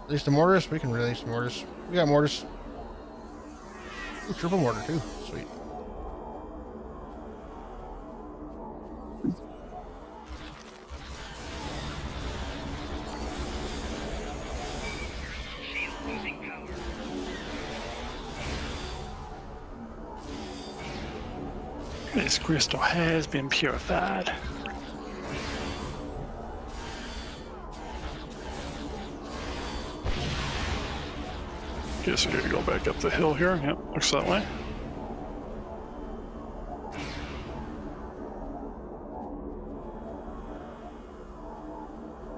Release the mortars? We can release the mortars. We got mortars. Ooh, triple mortar too. Sweet. This crystal has been purified. Guess we gotta go back up the hill here. Yep, looks that way.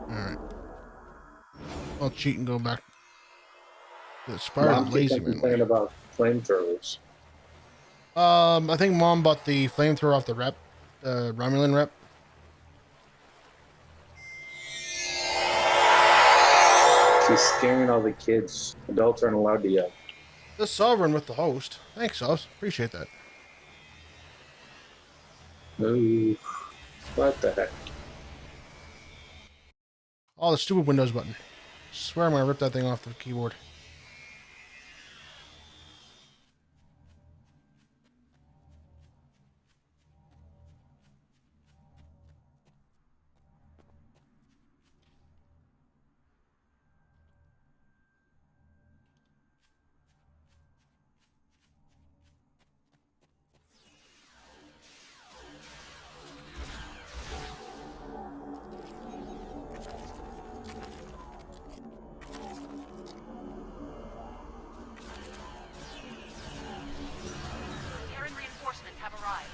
Alright. I'll cheat and go back to the Spire Mom of the Lazy keeps Man. complaining about flamethrowers. I think Mom bought the flamethrower off the rep, Romulan rep. She's scaring all the kids. Adults aren't allowed to yell. The Sovereign with the host. Thanks, Sovs. Appreciate that. Ooh, what the heck? Oh, the stupid Windows button. Swear I'm gonna rip that thing off the keyboard. Terran reinforcements have arrived.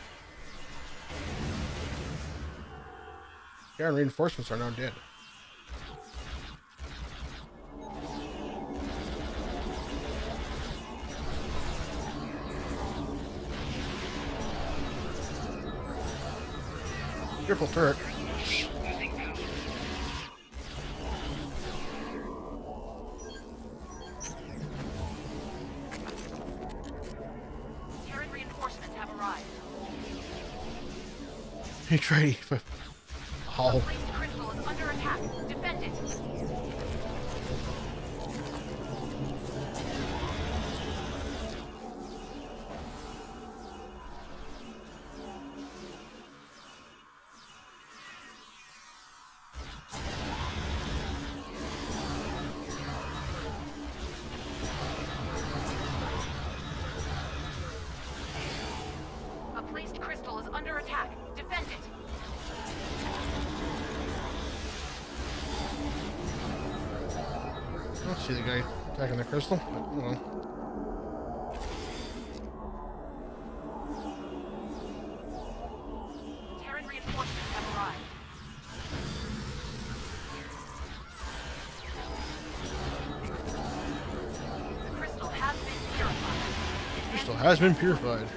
Karen reinforcements are now dead. Triple turret. Terran reinforcements have arrived. Hey, Trady. A Oh, placed crystal is under attack. Defend it. A placed crystal is under attack. Defend it. see the guy attacking the crystal. But, oh well. Terran reinforcements have arrived. The crystal has been purified. Crystal has been purified.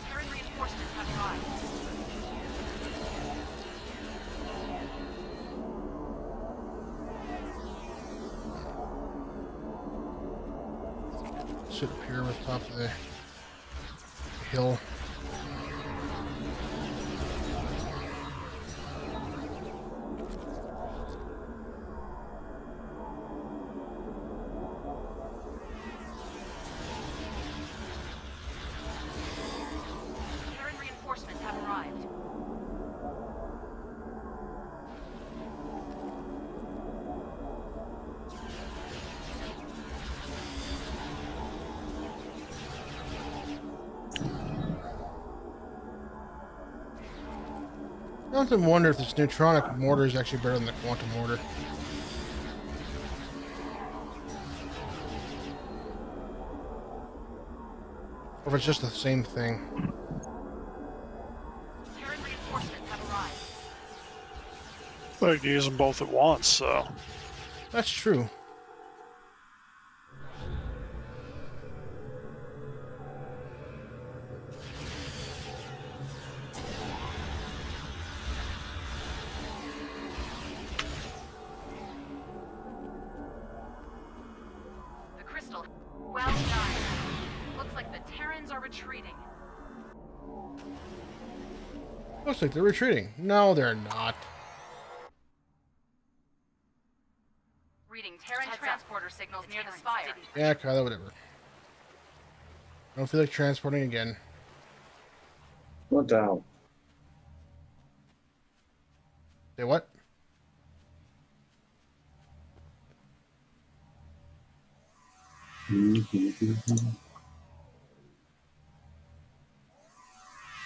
Terran reinforcements have arrived. Sit up here with top of the hill. Terran reinforcements have arrived. I often wonder if this neutronic mortar is actually better than the quantum mortar. Or if it's just the same thing. Terran reinforcements have arrived. Well, you can use them both at once, so. That's true. The crystal. Well done. Looks like the Terrans are retreating. Looks like they're retreating. No, they're not. Reading Terran transporter signals near the spire. Yeah, Kylo, whatever. I don't feel like transporting again. What the hell? Say what?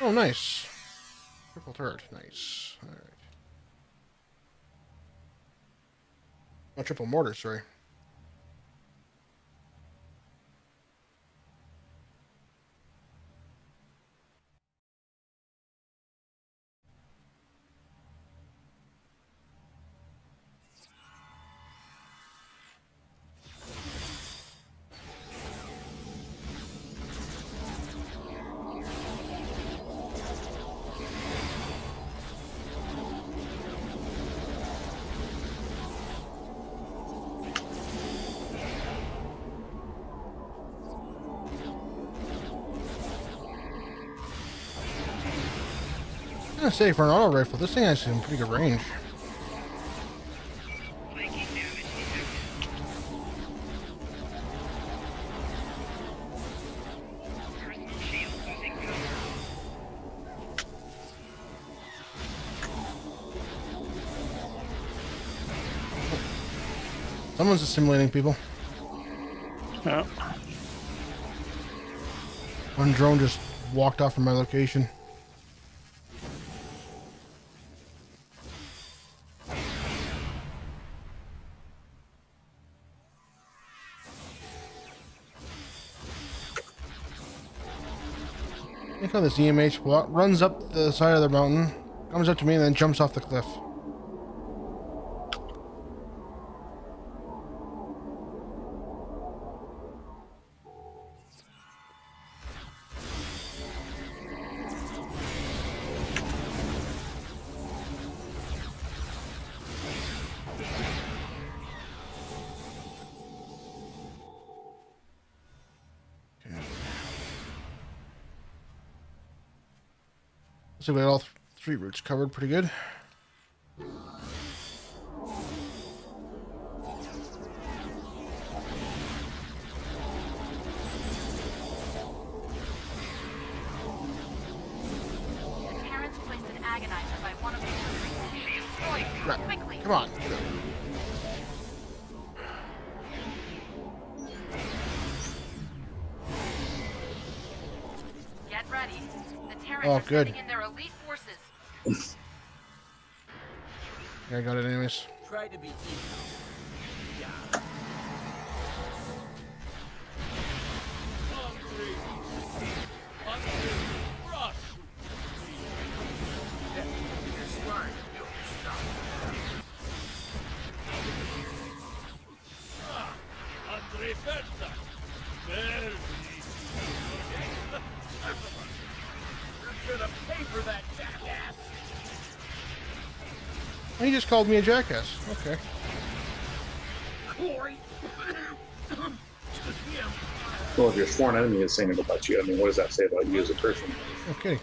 Oh, nice. Triple turret. Nice. Alright. Oh, triple mortar, sorry. I'm gonna say for an auto rifle, this thing has some pretty good range. Someone's assimilating people. Yeah. One drone just walked off from my location. Look how this EMH runs up the side of the mountain, comes up to me, and then jumps off the cliff. So we got all three routes covered pretty good. agonizer by one of the destroy it Right. quickly. Come on. Get ready. The Terrans Oh, are good. sending in their elite forces. Yeah, I got it anyways. Try to be easy. He just called me a jackass. Okay. Well, if your sworn enemy is saying it about you, I mean, what does that say about you as a person? Okay.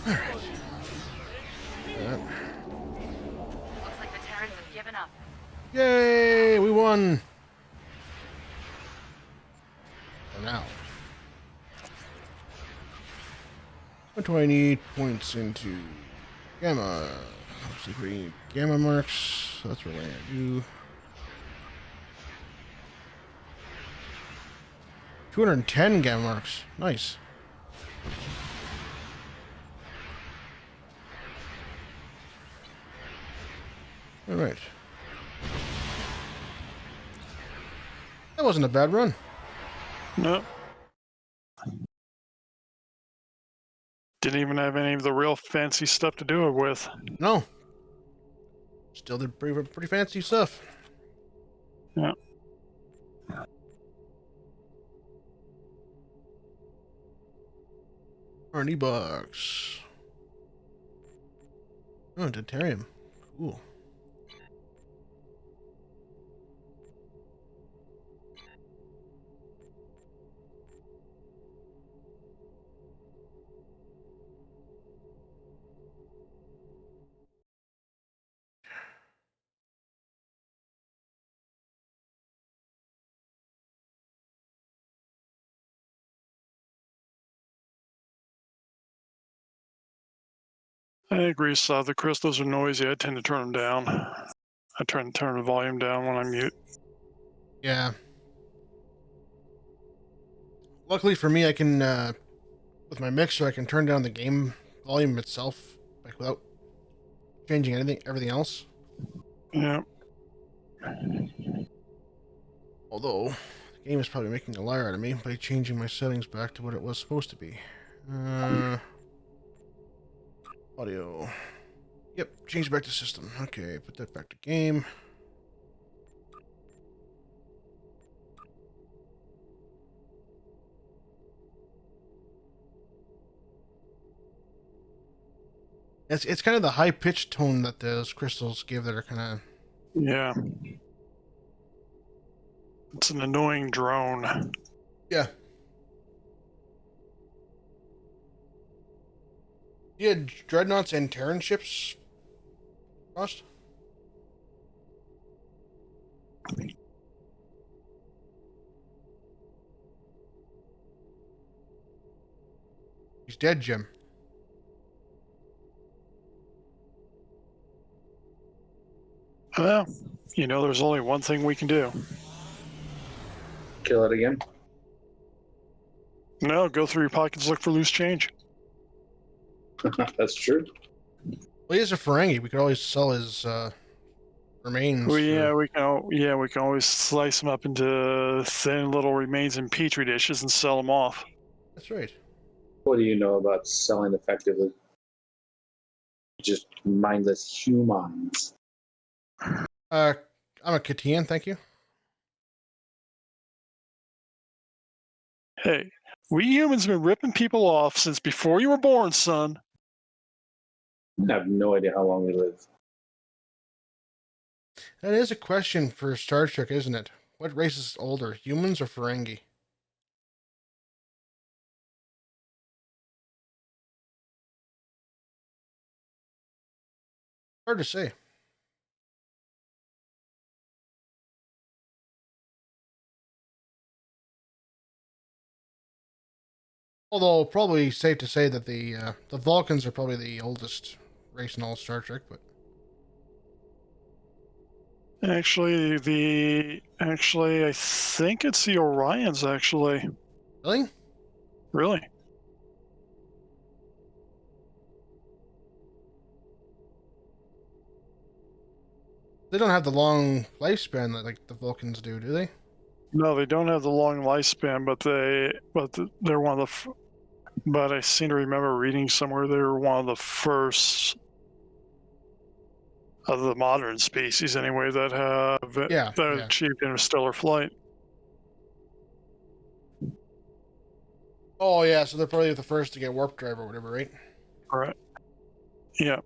Looks like the Terrans have given up. Yay! We won. For now. What do I need points into? Gamma. Looks like we need gamma marks. That's what we're gonna do. 210 gamma marks. Nice. All right. That wasn't a bad run. No. Didn't even have any of the real fancy stuff to do it with. No. Still did pretty fancy stuff. Yeah. R&D box. Oh, deuterium. Cool. I agree, Saw. The crystals are noisy. I tend to turn them down. I try to turn the volume down when I mute. Yeah. Luckily for me, I can, with my mixer, I can turn down the game volume itself, like without changing everything else. Yeah. Although, the game is probably making a liar out of me by changing my settings back to what it was supposed to be. Audio. Yep, change back to system. Okay, put that back to game. It's kind of the high pitched tone that those crystals give that are kind of. Yeah. It's an annoying drone. Yeah. You had dreadnoughts and Terran ships, Frost? He's dead, Jim. Well, you know, there's only one thing we can do. Kill it again? No, go through your pockets, look for loose change. That's true. Well, he is a Ferengi. We could always sell his remains. Well, yeah, for... we can always slice them up into thin little remains in petri dishes and sell them off. That's right. What do you know about selling effectively? Just mindless humans. I'm a Katian, thank you. Hey, we humans have been ripping people off since before you were born, son. I have no idea how long we live. That is a question for Star Trek, isn't it? What race is older, humans or Ferengi? Hard to say. Although probably safe to say that the Vulcans are probably the oldest race in all Star Trek. But Actually, I think it's the Orions. Actually, really, really. they don't have the long lifespan that like the Vulcans do they? No, they don't have the long lifespan, they're one of the. But I seem to remember reading somewhere they were one of the first of the modern species, anyway, that have Yeah, that yeah. achieved interstellar flight. Oh yeah, so they're probably the first to get warp drive or whatever, right? Right. Yeah.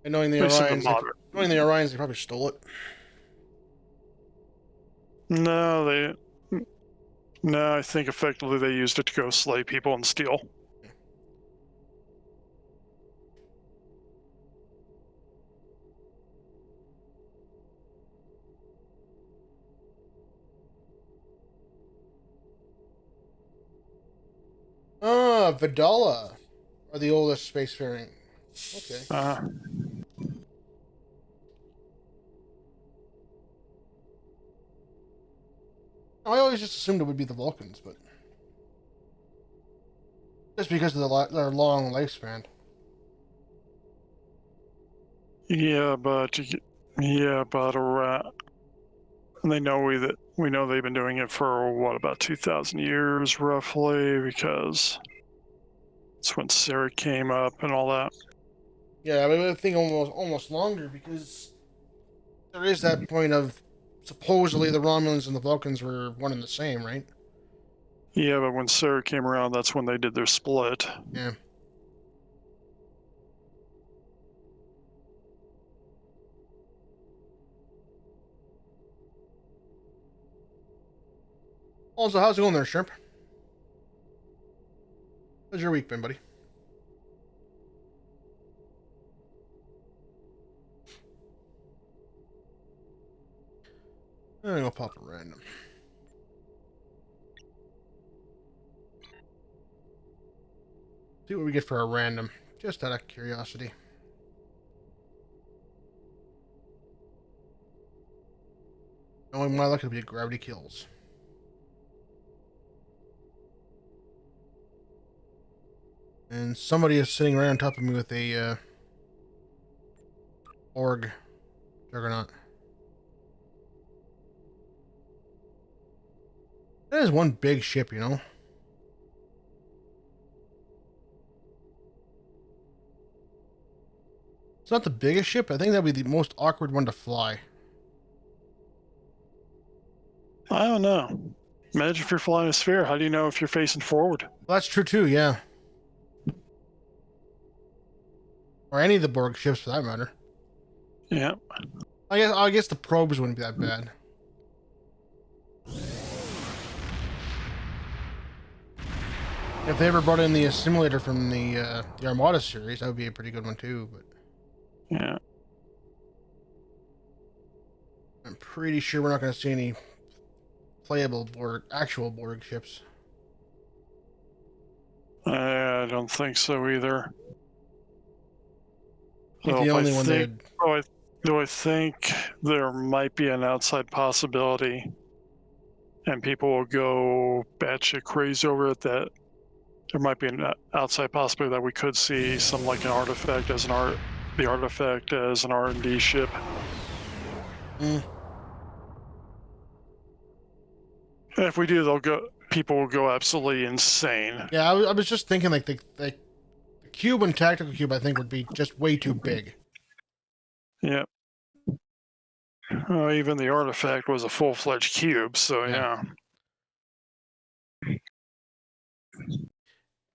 And knowing the At least in the Orions, modern. knowing the Orions, they probably stole it. No, I think effectively they used it to go slay people and steal. Ah, Vidala are the oldest spacefaring. Okay. I always just assumed it would be the Vulcans, but just because of their long lifespan. Yeah, but around. And they know we know they've been doing it for what, about 2,000 years roughly, because it's when Sarah came up and all that. Yeah, but I think almost longer because there is that point of supposedly the Romulans and the Vulcans were one and the same, right? Yeah, but when Sarah came around, that's when they did their split. Yeah. Also, how's it going there, Shrimp? How's your week been, buddy? I'm gonna go pop a random. See what we get for a random, just out of curiosity. Knowing my luck, it'll be gravity kills. And somebody is sitting right on top of me with a org juggernaut. That is one big ship, you know. It's not the biggest ship. I think that'd be the most awkward one to fly. I don't know. Imagine if you're flying a sphere. How do you know if you're facing forward? Well, that's true too, yeah. Or any of the Borg ships for that matter. Yeah. I guess the probes wouldn't be that bad. If they ever brought in the assimilator from the Armada series, that would be a pretty good one too. But Yeah. I'm pretty sure we're not going to see any playable actual Borg ships. I don't think so either. I think the only one that Though I think there might be an outside possibility, and people will go batshit crazy over it, that there might be an outside possibility that we could see some, like, the artifact as an R&D ship. Mm. And if we do, people will go absolutely insane. Yeah, I was just thinking like the cube and tactical cube I think would be just way too big. Yeah. Even the artifact was a full-fledged cube, so yeah.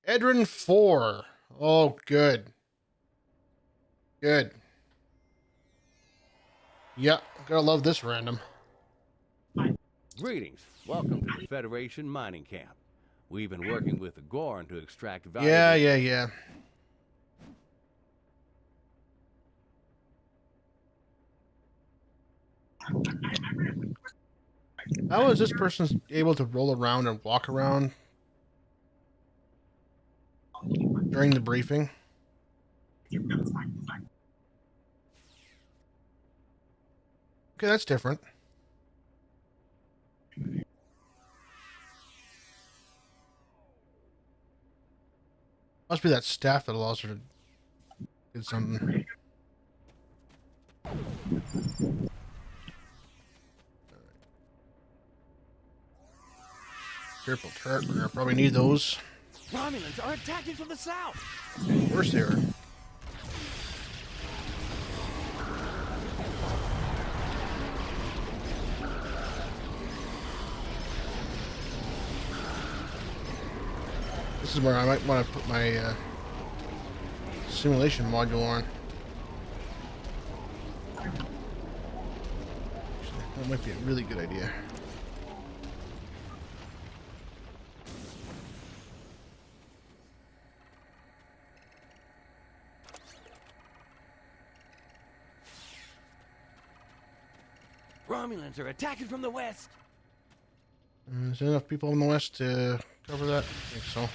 Edrin 4. Oh, good. Good. Yeah, gotta love this random. Greetings. Welcome to the Federation mining camp. We've been working with the Gorn to extract valuable... Yeah. How is this person able to roll around and walk around? during the briefing. Okay, that's different. Must be that staff that allows her to do something. Careful turret, we're gonna probably need those. Romulans are attacking from the south. Of course they are. This is where I might want to put my simulation module on. That might be a really good idea. Romulans are attacking from the west. Is there enough people in the west to cover that? I think so.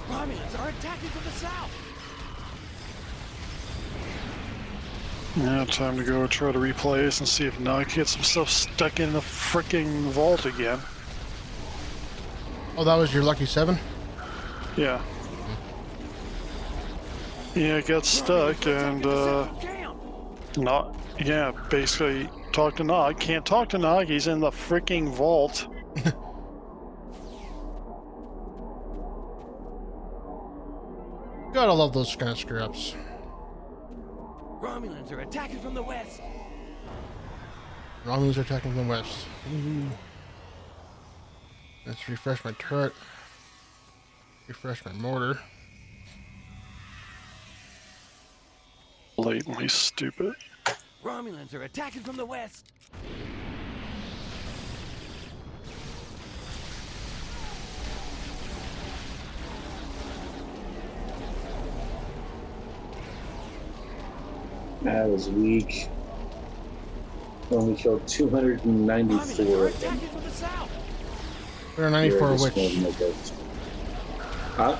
Romulans are attacking from the south. Yeah, time to go try to replay this and see if Nog gets himself stuck in the freaking vault again. Oh, that was your lucky 7? Yeah. Yeah, it got stuck and not. Yeah, basically talk to Nog. Can't talk to Nog. He's in the freaking vault. Gotta love those kind of screw-ups. Romulans are attacking from the west. Romulans are attacking from the west. Ooh. Let's refresh my turret. Refresh my mortar. Blatantly stupid. Romulans are attacking from the west. That was weak. Only killed 294 of them. 294 a witch. Huh?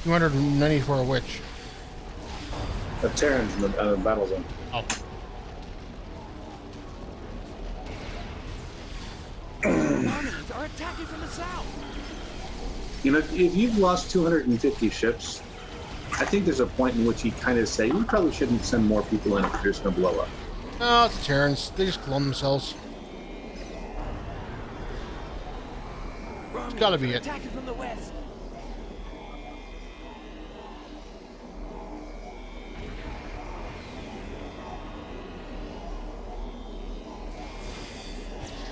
294 a witch. A Terrans in the battle zone. Oh. Romulans are attacking from the south. You know, if you've lost 250 ships, I think there's a point in which you kind of say, you probably shouldn't send more people in if you're just going to blow up. No, it's the Terrans. They just clone themselves. It's gotta be it. Attacking from the west.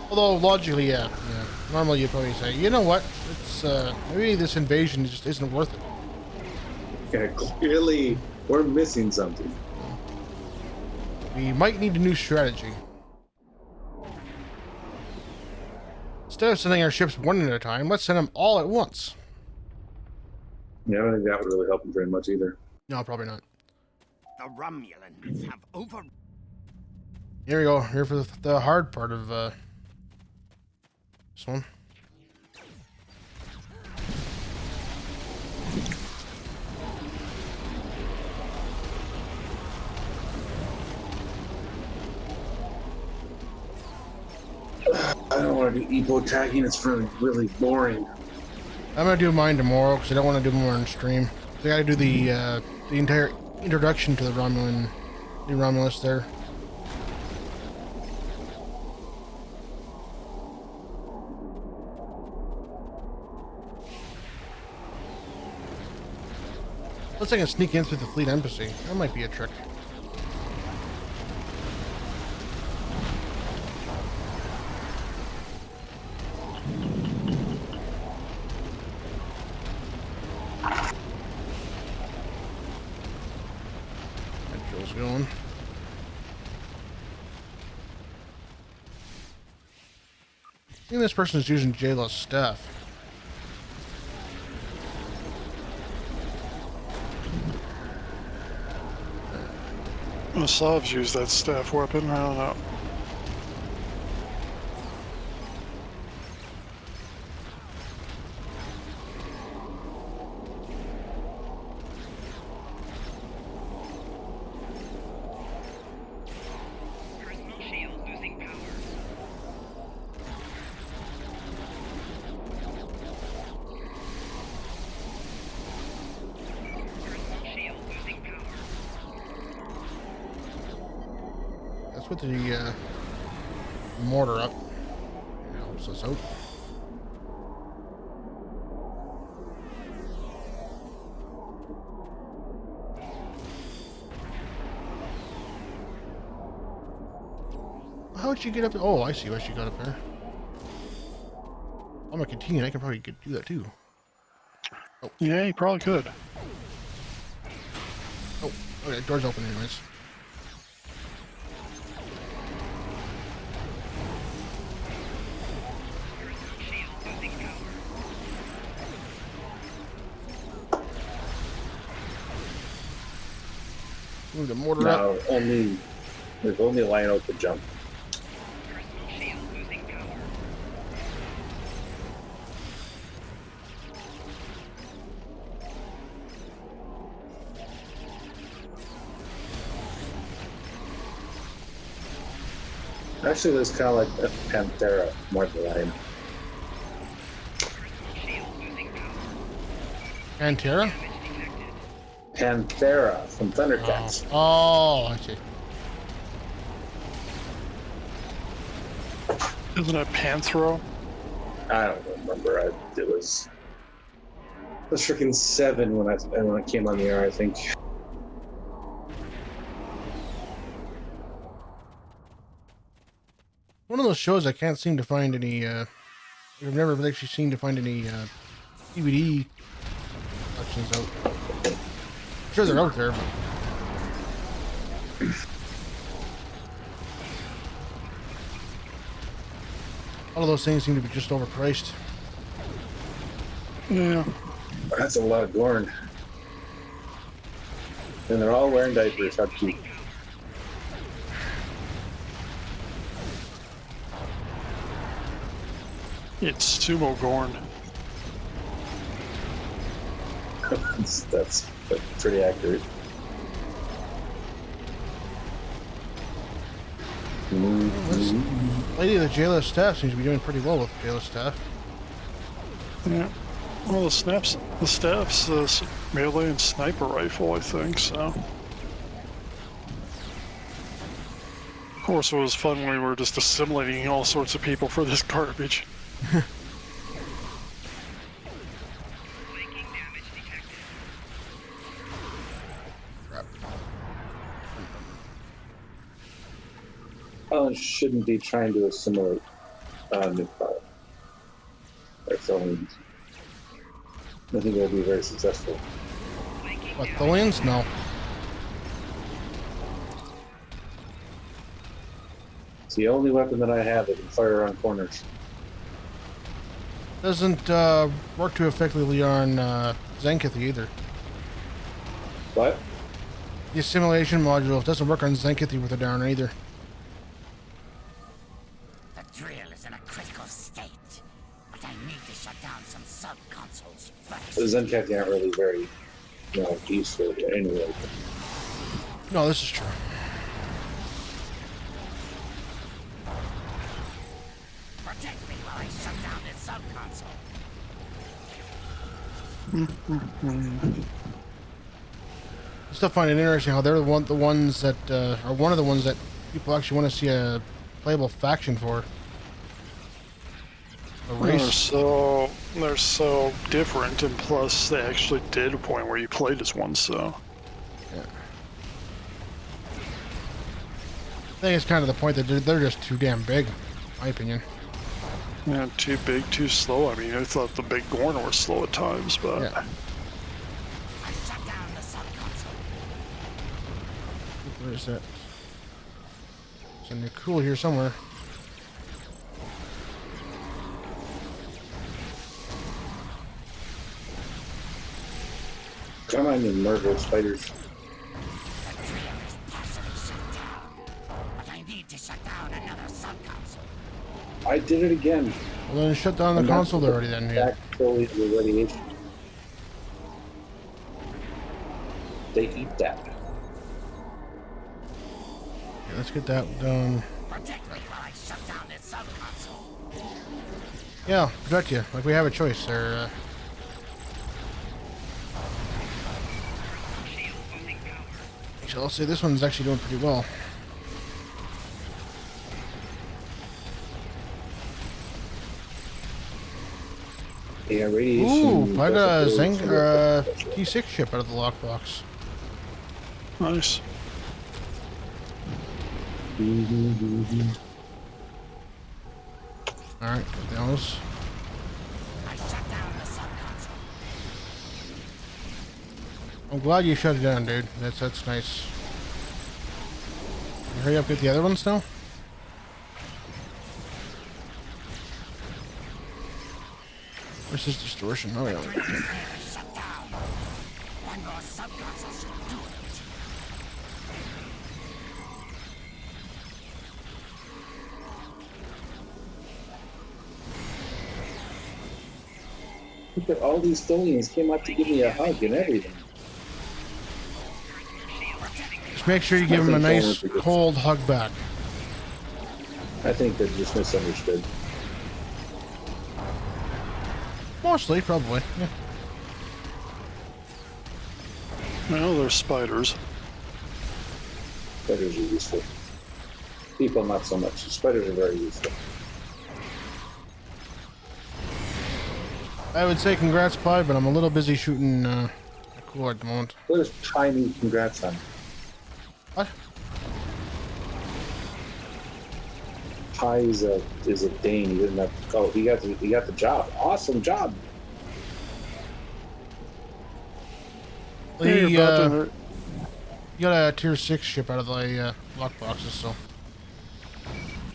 Although logically, yeah. Normally you'd probably say, you know what? It's maybe this invasion just isn't worth it. Yeah, clearly we're missing something. We might need a new strategy. Instead of sending our ships one at a time, let's send them all at once. Yeah, I don't think that would really help them very much either. No, probably not. The Romulans have over... Here we go. Here for the hard part of this one. I don't want to do epo tagging. It's really boring. I'm gonna do mine tomorrow because I don't want to do more on stream. I gotta do the entire introduction to the new Romulus there. Unless I can sneak in through the fleet embassy. That might be a trick. Joel's going. I think this person is using Jayla's stuff. The Slavs use that staff weapon. I don't know. Personal shield losing power. Personal shield losing power. That's with the mortar up. Helps us out. How would you get up there? Oh, I see why she got up there. I'm gonna continue. I can probably do that too. Oh, Yeah, you probably could. oh, okay. Door's open anyways. Personal shield losing power. Move the mortar up. No, there's only a line out to jump. Personal shield losing power. Actually, that's kind of like a Panthera more than line. Personal shield losing power. Pantera? Damage detected. Panthera from Thundercats. Oh, I see. Isn't it Panthro? I don't remember. It was freaking 7 when I came on the air, I think. One of those shows I can't seem to find any. I've never actually seen to find any DVD collections out. I'm sure they're out there, but all of those things seem to be just overpriced. Yeah. That's a lot of Gorn. And they're all wearing diapers. How cute. It's Sumo Gorn. that's pretty accurate. Lady of the Jailer staff seems to be doing pretty well with Jailer staff. Yeah. Well, the staff's melee and sniper rifle, I think, so. Of course, it was fun when we were just assimilating all sorts of people for this garbage. Flanking damage detected. Alan shouldn't be trying to assimilate new product. That's only. I think it'll be very successful. Flanking What, damage. Tholians? No. It's the only weapon that I have that can fire around corners. Doesn't work too effectively on Zenkith either. What? The assimilation module doesn't work on Zenkith with a down either. The drill is in a critical state, but I need to shut down some sub-consoles first. The Zencat aren't really very, useful anyway. No, this is true. Protect me while I shut down this sub-console. I still find it interesting how they're the ones that are one of the ones that people actually want to see a playable faction for. A race. They're so different, and plus they actually did a point where you played as one, so. Yeah. I think it's kind of the point that they're just too damn big, in my opinion. Yeah, too big, too slow. I mean, I thought the big Gorn were slow at times, but. Yeah. I shut down the sub-console. Where is that? There's something cool here somewhere. Come on, you murderous spiders. The drill is partially shut I did it again. Well, then shut down the I'm not console already then. Yeah. back fully the radiation. They eat that. Okay, let's get that done. Protect me while I shut down this sub-console. Yeah, protect you. Like we have a choice there. Actually, I'll say this one's actually doing pretty well. Yeah, radiation. Ooh, I got a doesn't Zeng really T6 ship out of the lockbox. Nice. Alright, got those. I shut down the sub-console. I'm glad you shut it down, dude. That's nice. Can you hurry up, get the other ones now? Where's this distortion? Oh, yeah. Shut down. One more sub-console should do it. Look at all these Tholians came out to give me a hug and everything. Just make sure you give him a nice cold hug back. I think they're just misunderstood. Mostly, probably. Yeah. Well, they're spiders. Spiders are useful. People, not so much. Spiders are very useful. I would say congrats, Pi, but I'm a little busy shooting a core at the moment. What does Pi need congrats on? What? Pi is a Dane. He didn't have to go. He got the job. Awesome job. He, You're about to- you got a tier 6 ship out of the lockboxes, so.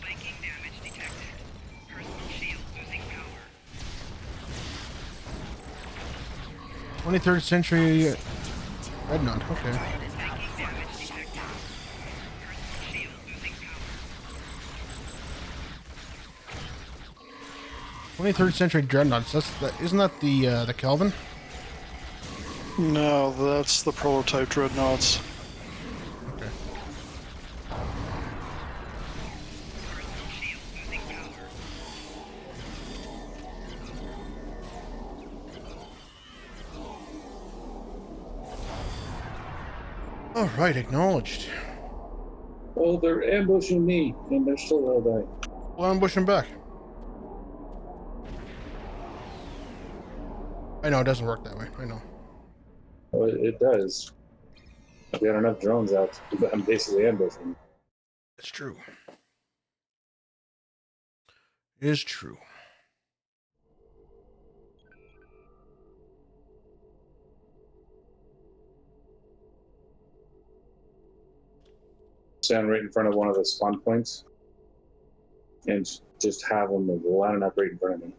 Viking damage detected. Personal shield losing power. 23rd century Dreadnought, okay. Viking damage detected. Personal shield losing power. 23rd century Dreadnoughts, isn't that the Kelvin? No, that's the prototype dreadnoughts. Okay. Personal shield losing power. Alright, acknowledged. Oh, they're ambushing me, and they're still all dying. Well, I'm pushing back. I know, it doesn't work that way. I know. Well, it does. I've got enough drones out, but I'm basically ambushing. It's true. It is true. Stand right in front of one of the spawn points, and just have them lining up right in front of me.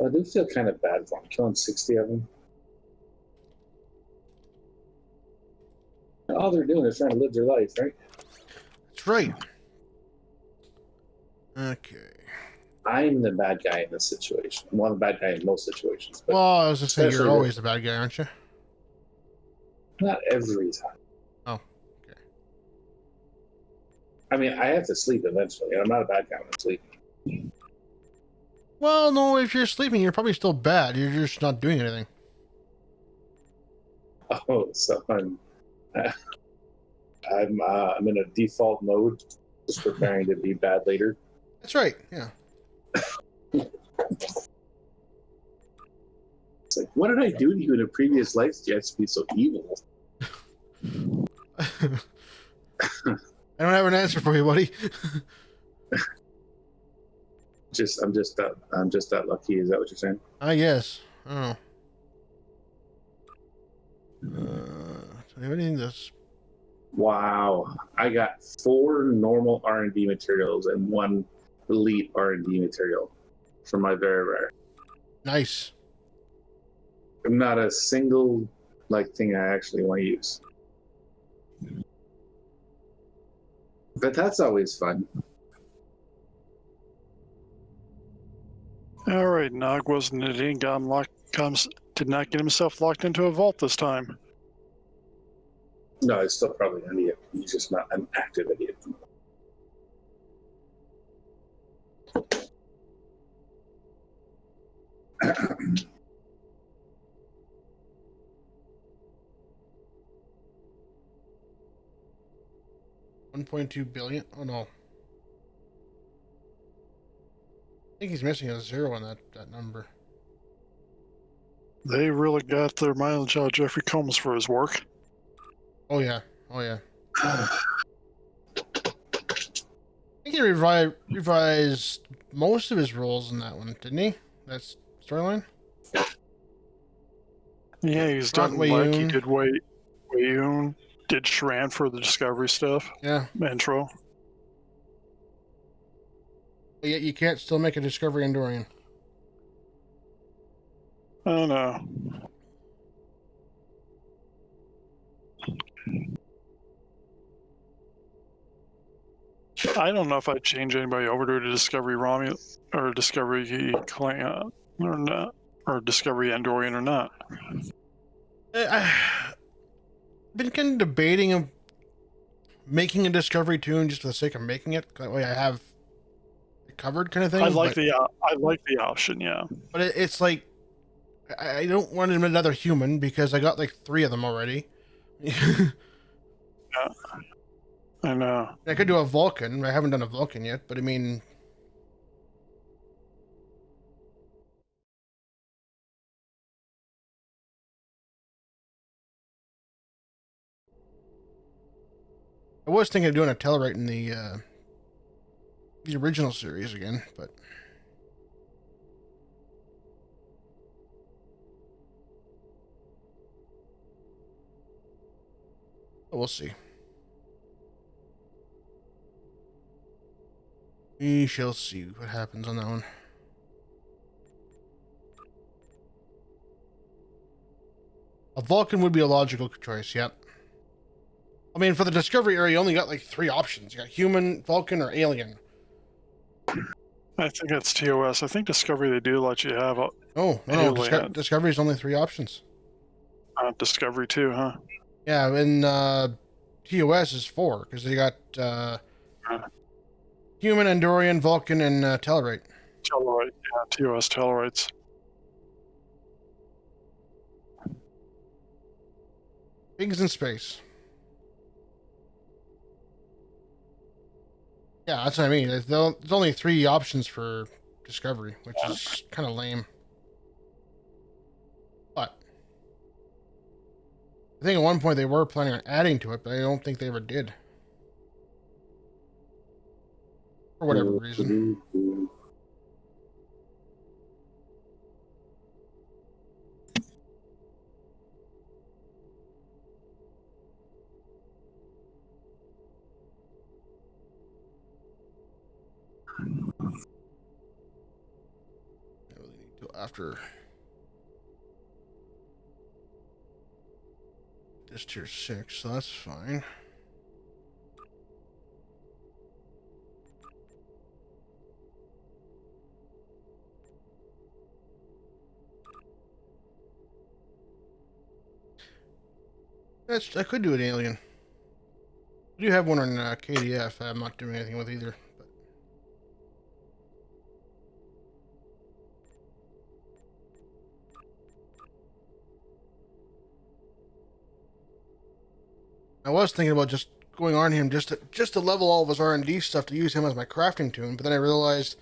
I do feel kind of bad for them, killing 60 of them. All they're doing is trying to live their life, right? That's right. Okay. I'm the bad guy in this situation. I'm the bad guy in most situations, but Well, I was just saying, you're especially always the bad guy, aren't you? not every time. Oh, okay. I mean, I have to sleep eventually, and I'm not a bad guy when I'm sleeping. Well, no, if you're sleeping, you're probably still bad. You're just not doing anything. Oh, so I'm in a default mode, just preparing to be bad later. That's right, yeah. It's like, what did I do to you in a previous life that you have to be so evil? I don't have an answer for you, buddy. I'm just that lucky. Is that what you're saying? I guess. I don't know. Do we have anything that's... Wow, I got 4 normal R&D materials and 1 elite R&D material for my very rare. Nice. Not a single thing I actually want to use. But that's always fun. All right, Nog wasn't an idiot. Did not get himself locked into a vault this time. No, it's still probably an idiot. He's just not an active idiot. $1.2 billion. Oh no. I think he's missing a zero on that number. They really got their mileage out of Jeffrey Combs for his work. Oh yeah. Oh yeah. I think he revised most of his roles in that one, didn't he? That's storyline. Yeah, he's Grant done like he Wei-Yoon. did Wei-Yoon, did Shran for the Discovery stuff. Yeah. Intro. But yet you can't still make a Discovery Andorian. I don't know. I don't know if I'd change anybody over to a Discovery Romulus or Discovery Klingon or not, or Discovery Andorian or not. I've been kind of debating of making a Discovery tune just for the sake of making it. That way I have it covered, kind of thing. I like the option, yeah. But it's like I don't want another human because I got like 3 of them already. Yeah, I know. I could do a Vulcan. I haven't done a Vulcan yet, but I mean, I was thinking of doing a Tellarite in the original series again, but we'll see. We shall see what happens on that one. A Vulcan would be a logical choice, yep. I mean, for the Discovery area, you only got like 3 options. You got human, Vulcan, or alien. I think that's TOS. I think Discovery, they do let you have a Oh, no. Discovery is only 3 options. Discovery too, huh? Yeah, and TOS is 4, because they got human, Andorian, Vulcan, and Tellarite. Tellarite, yeah, TOS Tellarites. Things in space. Yeah, that's what I mean. There's only 3 options for Discovery, which is kind of lame. But I think at one point they were planning on adding to it, but I don't think they ever did. For whatever reason. I really need to after this tier 6, so that's fine. I could do an alien. I do have one on KDF. I'm not doing anything with either. But I was thinking about just going on him just to level all of his R&D stuff to use him as my crafting tool. But then I realized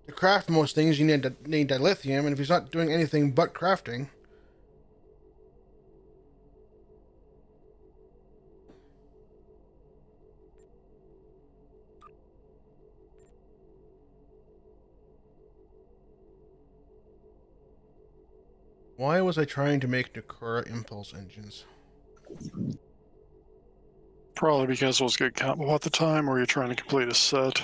to craft most things you need dilithium, and if he's not doing anything but crafting. Why was I trying to make Nakura impulse engines? Probably because it was good combo at the time, or you're trying to complete a set.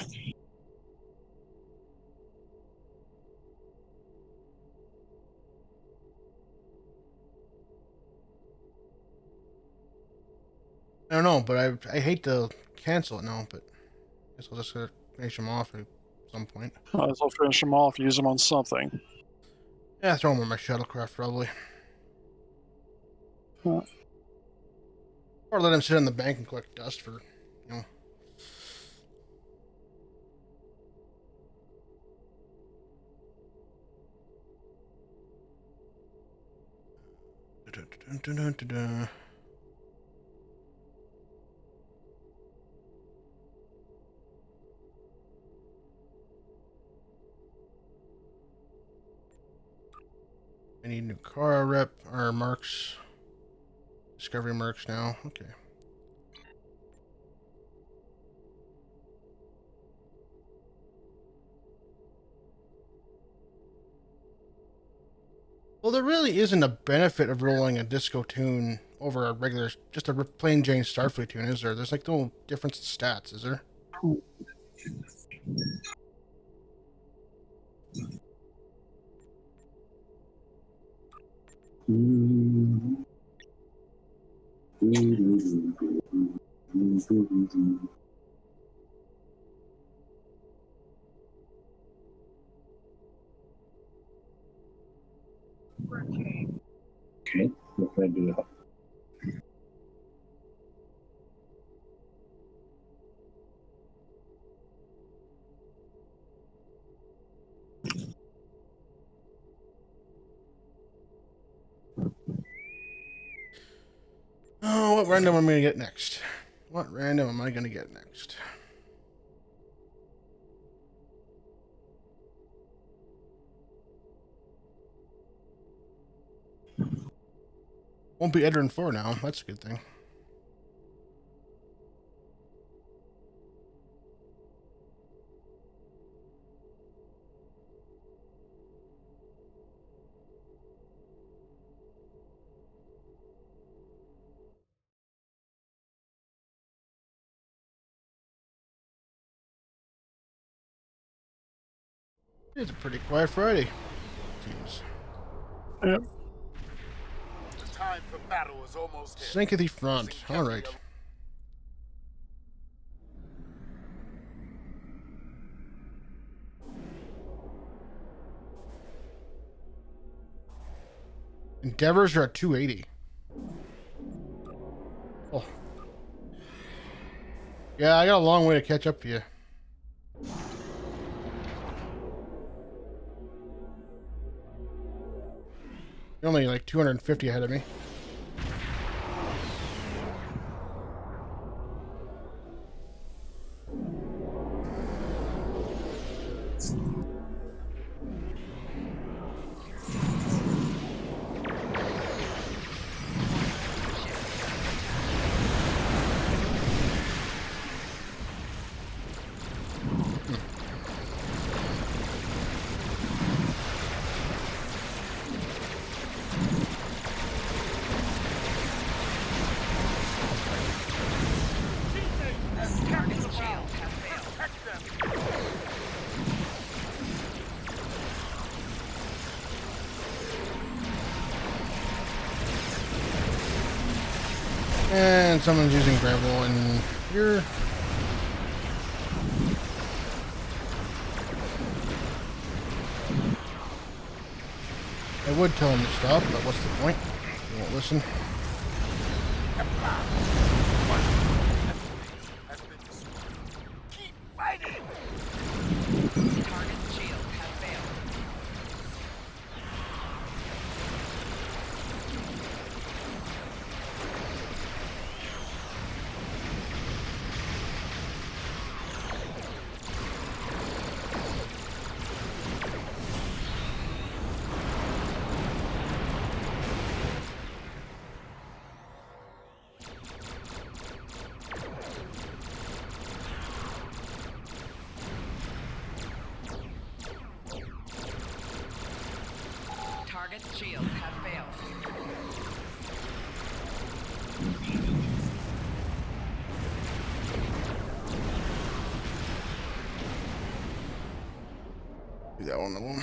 I don't know, but I hate to cancel it now, but Guess I'll just finish him off at some point. Might as well finish them off, use them on something. Yeah, throw him on my shuttlecraft probably. Huh. Or let him sit in the bank and collect dust for, you know. Dun-dun-dun-dun-dun-dun. I need new car rep or marks. Discovery marks now. Okay. Well, there really isn't a benefit of rolling a disco tune over a regular, just a plain Jane Starfleet tune, is there? There's like no difference in stats, is there? Okay, what can I do to help? Oh, what random am I going to get next? What random am I going to get next? Won't be Edrin 4 now. That's a good thing. It's a pretty quiet Friday. Seems. Yep. The time for battle is almost here. Sympathy front. All right. Endeavors are at 280. Oh. Yeah, I got a long way to catch up to you. You're only like 250 ahead of me. And someone's using gravel in here. I would tell him to stop, but what's the point? He won't listen. Keep fighting! Target's shield has failed. Target's shield has failed. Do that one of them.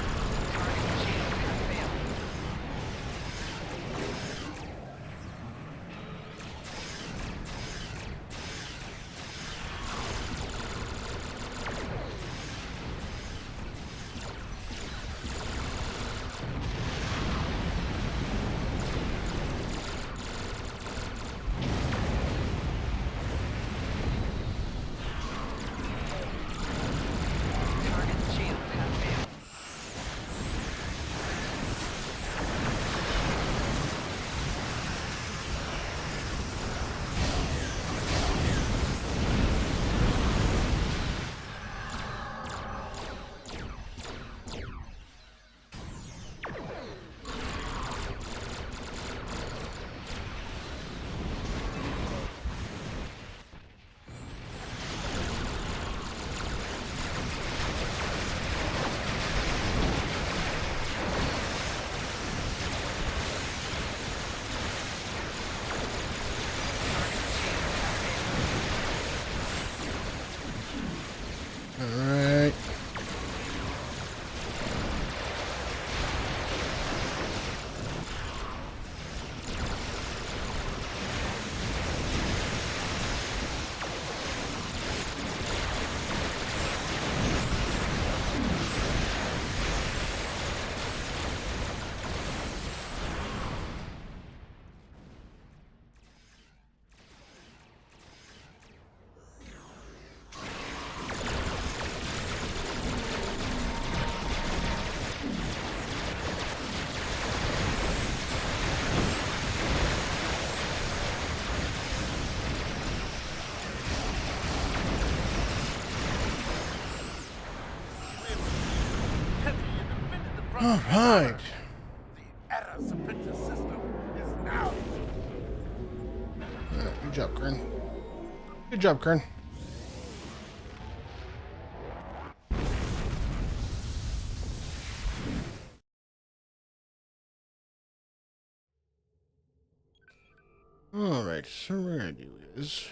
All right. The Era Serpentis system is now. Good job, Kern. Good job, Kern. All right, so what we're gonna do is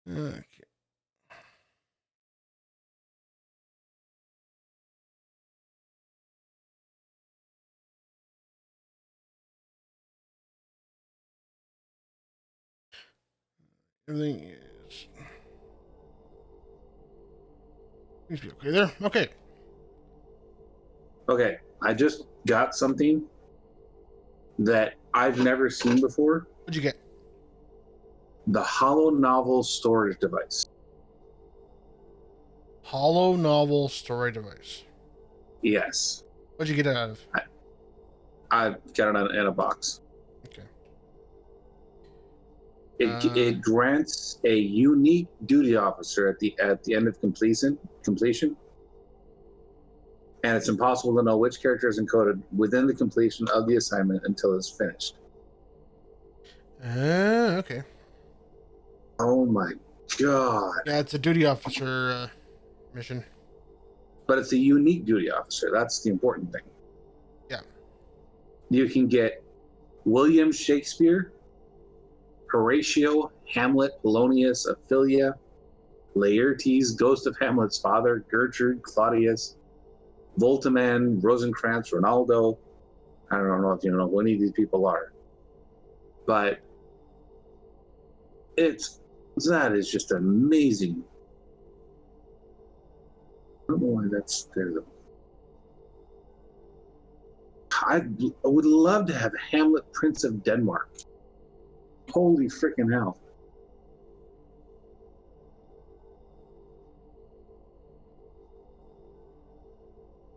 okay. Everything is seems to be okay there. Okay. Okay, I just got something that I've never seen before. What'd you get? The Hollow Novel storage device. Hollow novel storage device. Yes. What'd you get it out of? I got it in a box. Okay. It grants a unique duty officer at the end of completion, and it's impossible to know which character is encoded within the completion of the assignment until it's finished. Okay. Oh my god! Yeah, it's a duty officer mission. But it's a unique duty officer. That's the important thing. Yeah. You can get William Shakespeare, Horatio, Hamlet, Polonius, Ophelia, Laertes, Ghost of Hamlet's father, Gertrude, Claudius, Voltaman, Rosencrantz, Ronaldo. I don't know if you know who any of these people are, but that is just amazing. I don't know why that's there though. I would love to have Hamlet, Prince of Denmark. Holy freaking hell!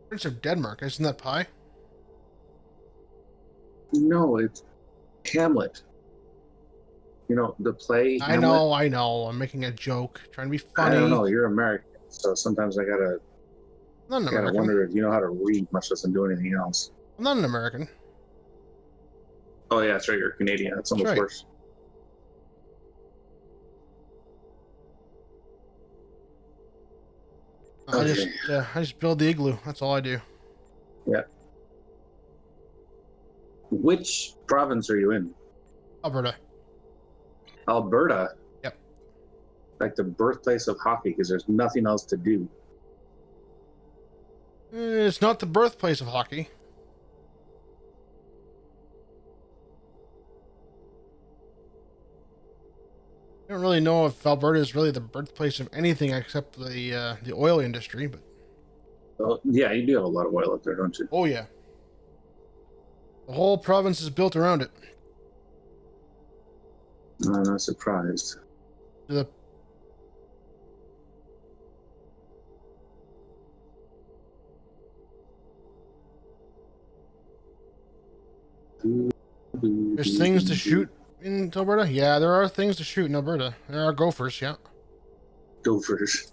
Prince of Denmark, isn't that pie? No, it's Hamlet. You know, the play Hamlet. I know. I'm making a joke, trying to be I funny. don't know. You're American, so sometimes I gotta I'm not an gotta American. wonder if you know how to read, much less than do anything else. I'm not an American. Oh yeah, that's right. You're Canadian. That's almost right. worse. Okay. I just build the igloo. That's all I do. Yeah. Which province are you in? Alberta. Alberta. Yep. Like the birthplace of hockey, because there's nothing else to do. It's not the birthplace of hockey. I don't really know if Alberta is really the birthplace of anything except the oil industry, but Yeah, you do have a lot of oil up there, don't you? oh yeah, the whole province is built around it. I'm not surprised. The There's things to shoot in Alberta. Yeah, there are things to shoot in Alberta. There are gophers. Yeah. Gophers.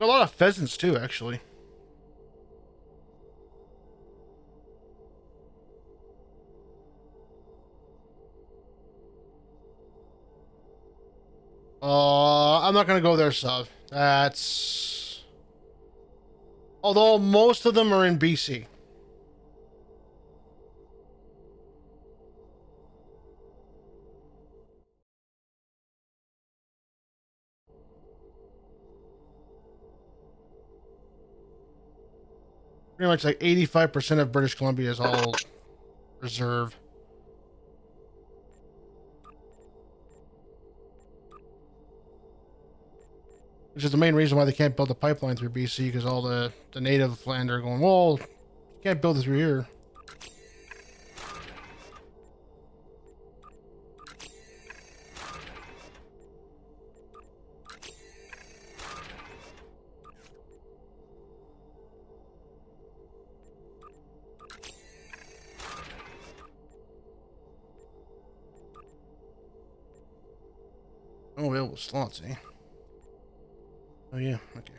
A lot of pheasants too, actually. I'm not gonna go there, Sav. That's although most of them are in BC. Pretty much like 85% of British Columbia is all reserve. Which is the main reason why they can't build a pipeline through BC, because all the native land are going, well, you can't build it through here. Oh, available slots, eh? Oh, yeah, okay.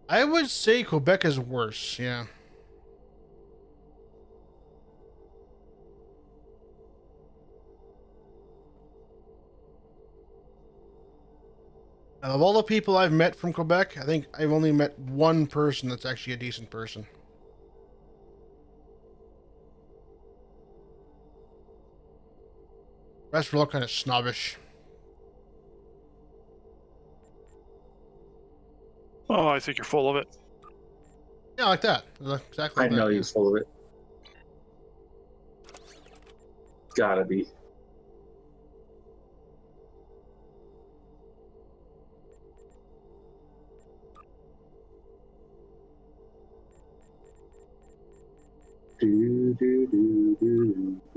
I would say Quebec is worse, yeah. Of all the people I've met from Quebec, I think I've only met one person that's actually a decent person. The rest were all kind of snobbish. Oh, I think you're full of it. Yeah, like that. Exactly I like know that, he's full of it. Gotta be.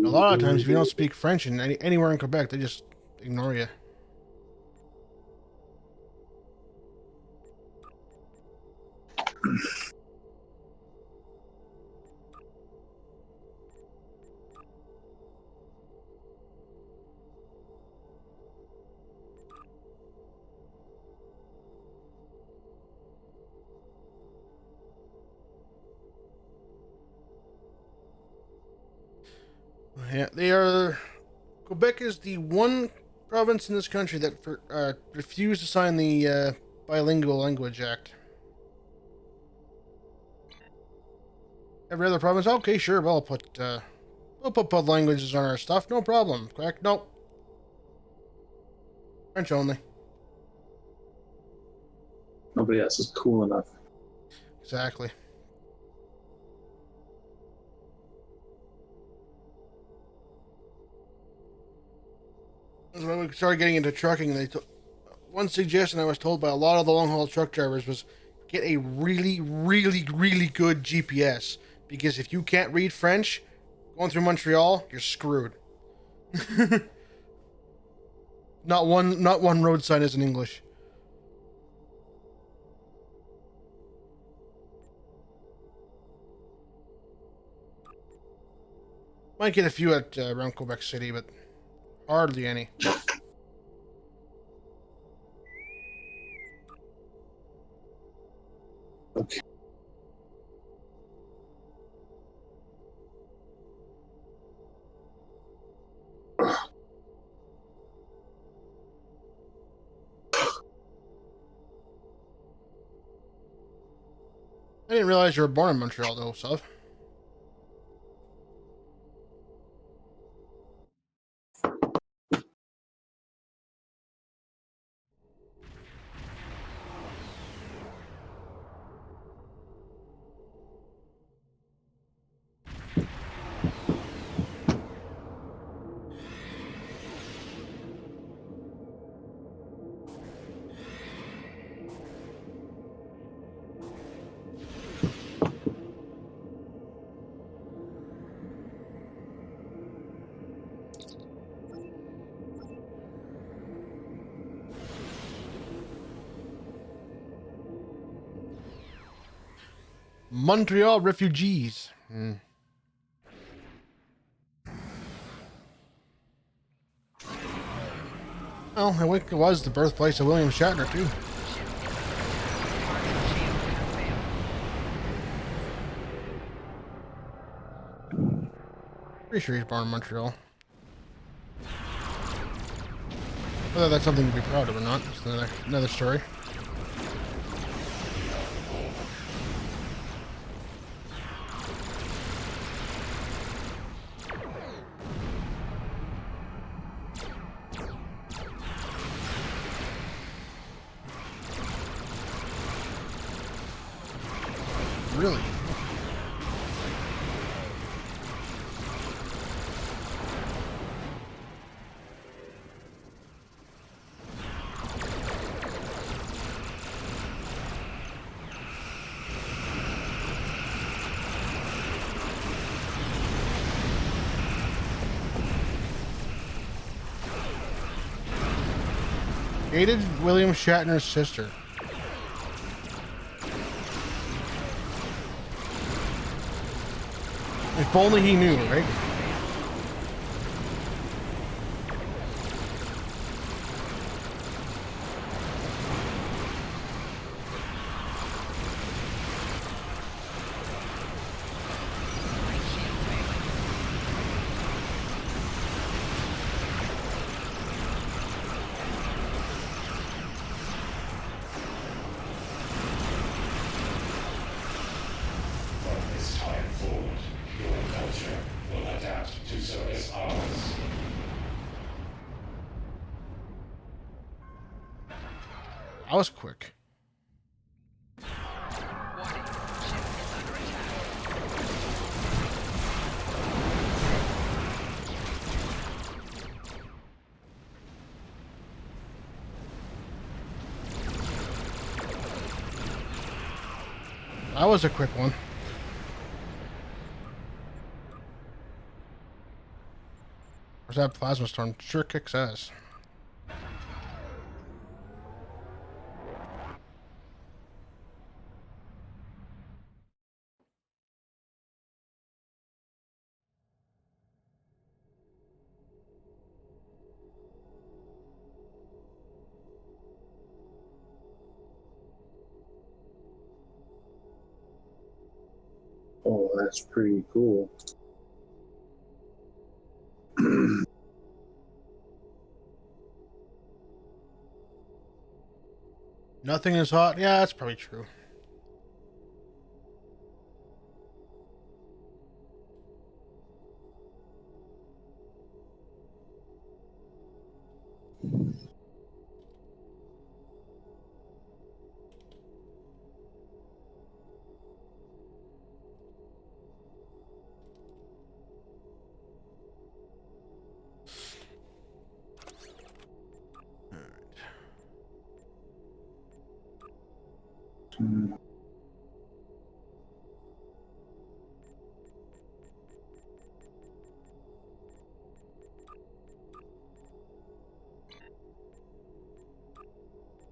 A lot of times, if you don't speak French in anywhere in Quebec, they just ignore you. Yeah, they are. Quebec is the one province in this country that refused to sign the Bilingual Language Act. Every other province, okay, sure, we'll put both languages on our stuff, no problem. Quebec, nope. French only. Nobody else is cool enough. Exactly. When we started getting into trucking, one suggestion I was told by a lot of the long haul truck drivers was get a really, really, really good GPS, because if you can't read French going through Montreal, you're screwed. Not one road sign is in English. Might get a few at around Quebec City, but hardly any. Okay. I didn't realize you were born in Montreal, though, Suv. Montreal refugees. Well, I think it was the birthplace of William Shatner, too. Pretty sure he's born in Montreal. Whether that's something to be proud of or not, that's another story. Really? Dated William Shatner's sister. If only he knew, right? That was quick. That was a quick one. Where's that plasma storm? Sure kicks ass. Oh, that's pretty cool. Nothing is hot. Yeah, that's probably true.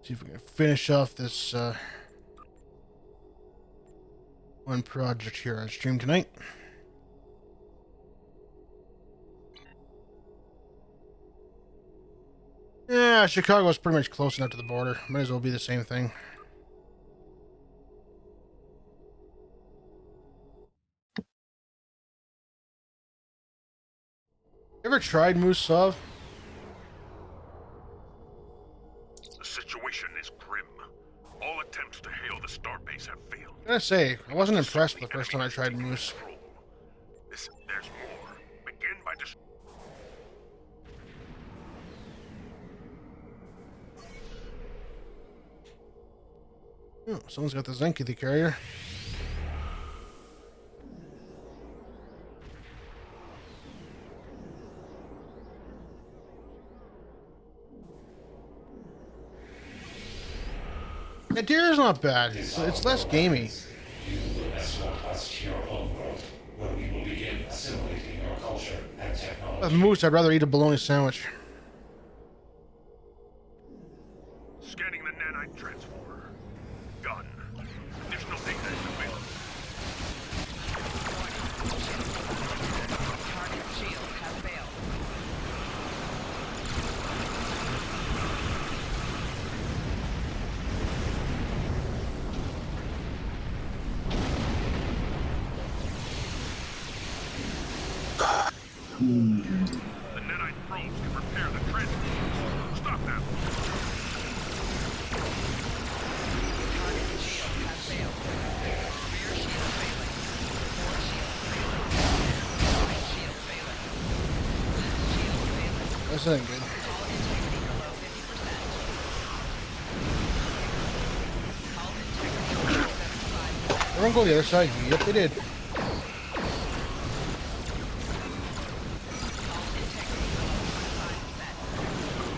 See if we can finish off this one project here on stream tonight. Yeah, Chicago's pretty much close enough to the border. Might as well be the same thing. Ever tried moose sauve? The situation is grim. All attempts to hail the starbase have failed. I gotta say, I wasn't impressed the first time I tried moose. There's more. Begin by just. Oh, someone's got the Zenki carrier. Yeah, deer is not bad. It's less gamey. You will escort us to your home world, where we will begin assimilating your culture and technology. With moose, I'd rather eat a bologna sandwich. Scanning the nanite transformer. Done. Additional data is available. Target shield has failed. The nanite probes can repair the transformers. Stop them. Target shield has failed. Rear shield failing. Core shield failing. Right shield failing. Left shield failing. This ain't good. Hull integrity below 50%. Hull integrity below 75%. Everyone go to the other side. Yep, they did.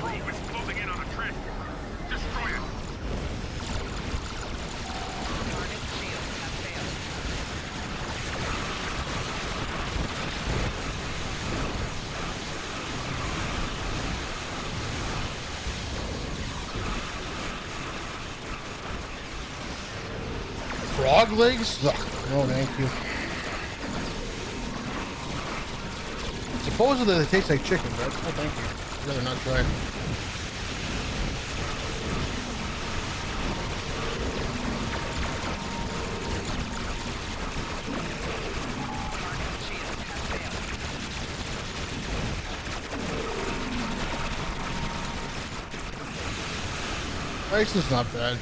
Grove is closing in on the transformer. Destroy it. Frog legs? Ugh, no, thank you. Supposedly they taste like chicken, but no, thank you. I'd rather not try it. Price is not bad.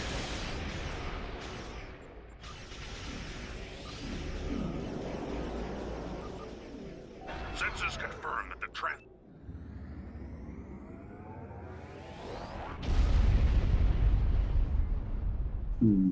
Sensors confirm that the Hmm.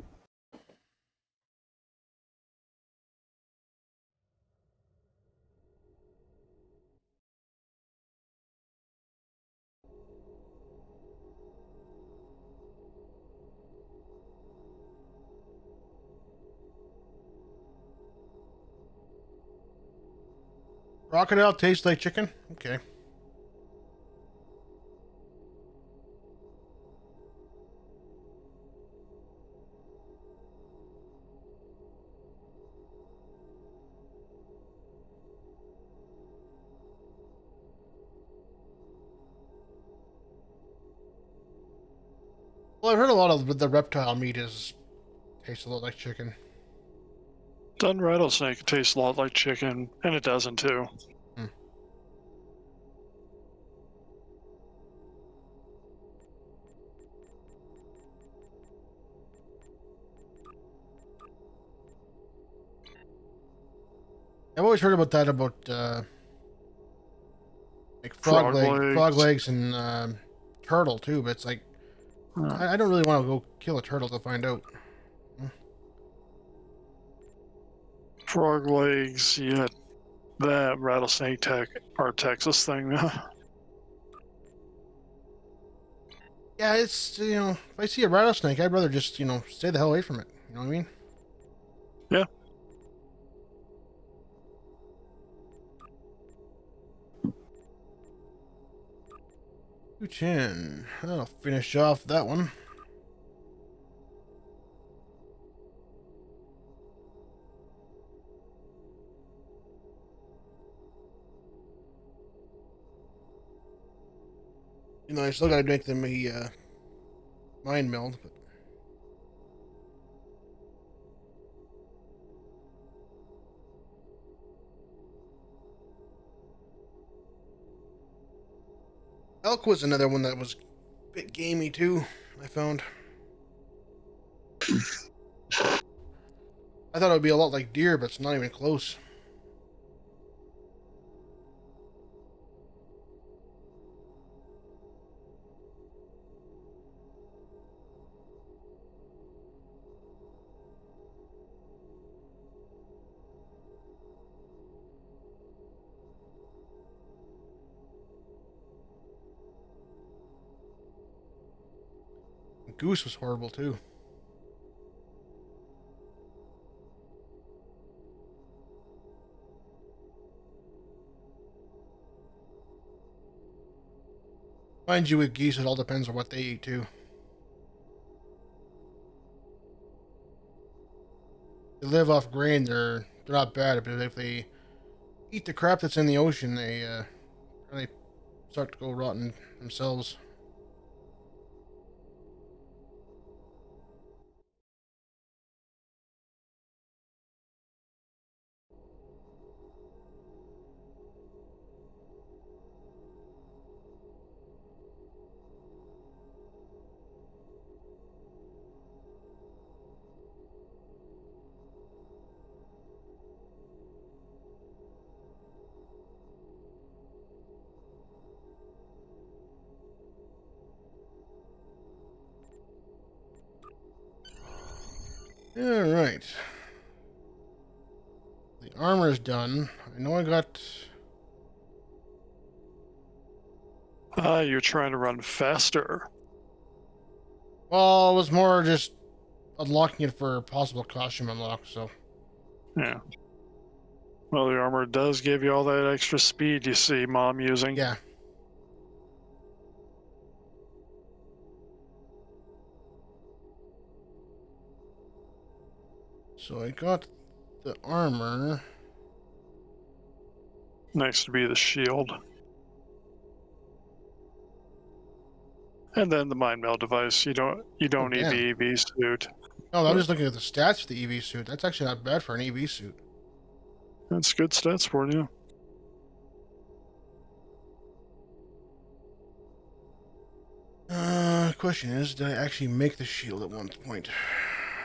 Crocodile tastes like chicken? Okay. Well, I've heard a lot of the reptile meat tastes a lot like chicken. Done rattlesnake tastes a lot like chicken, and it doesn't too. Hmm. I've always heard about that like frog legs, and turtle too. But it's like I don't really want to go kill a turtle to find out. Frog legs, yeah. That rattlesnake our Texas thing. Yeah, it's if I see a rattlesnake, I'd rather just stay the hell away from it. You know what I mean? Yeah. 210. I'll finish off that one. I still gotta make them a mind meld, but elk was another one that was a bit gamey too, I found. I thought it would be a lot like deer, but it's not even close. Goose was horrible too. Mind you, with geese, it all depends on what they eat too. They live off grain, they're not bad, but if they eat the crap that's in the ocean, they really start to go rotten themselves. All right. The armor is done. I know I got... You're trying to run faster. Well, it was more just unlocking it for possible costume unlock, so... Yeah. Well, the armor does give you all that extra speed you see Mom using. Yeah. So I got the armor. Next to be the shield. And then the mind meld device. You don't need damn. the EV suit. No, I'm just looking at the stats for the EV suit. That's actually not bad for an EV suit. That's good stats for you. Question is, did I actually make the shield at one point?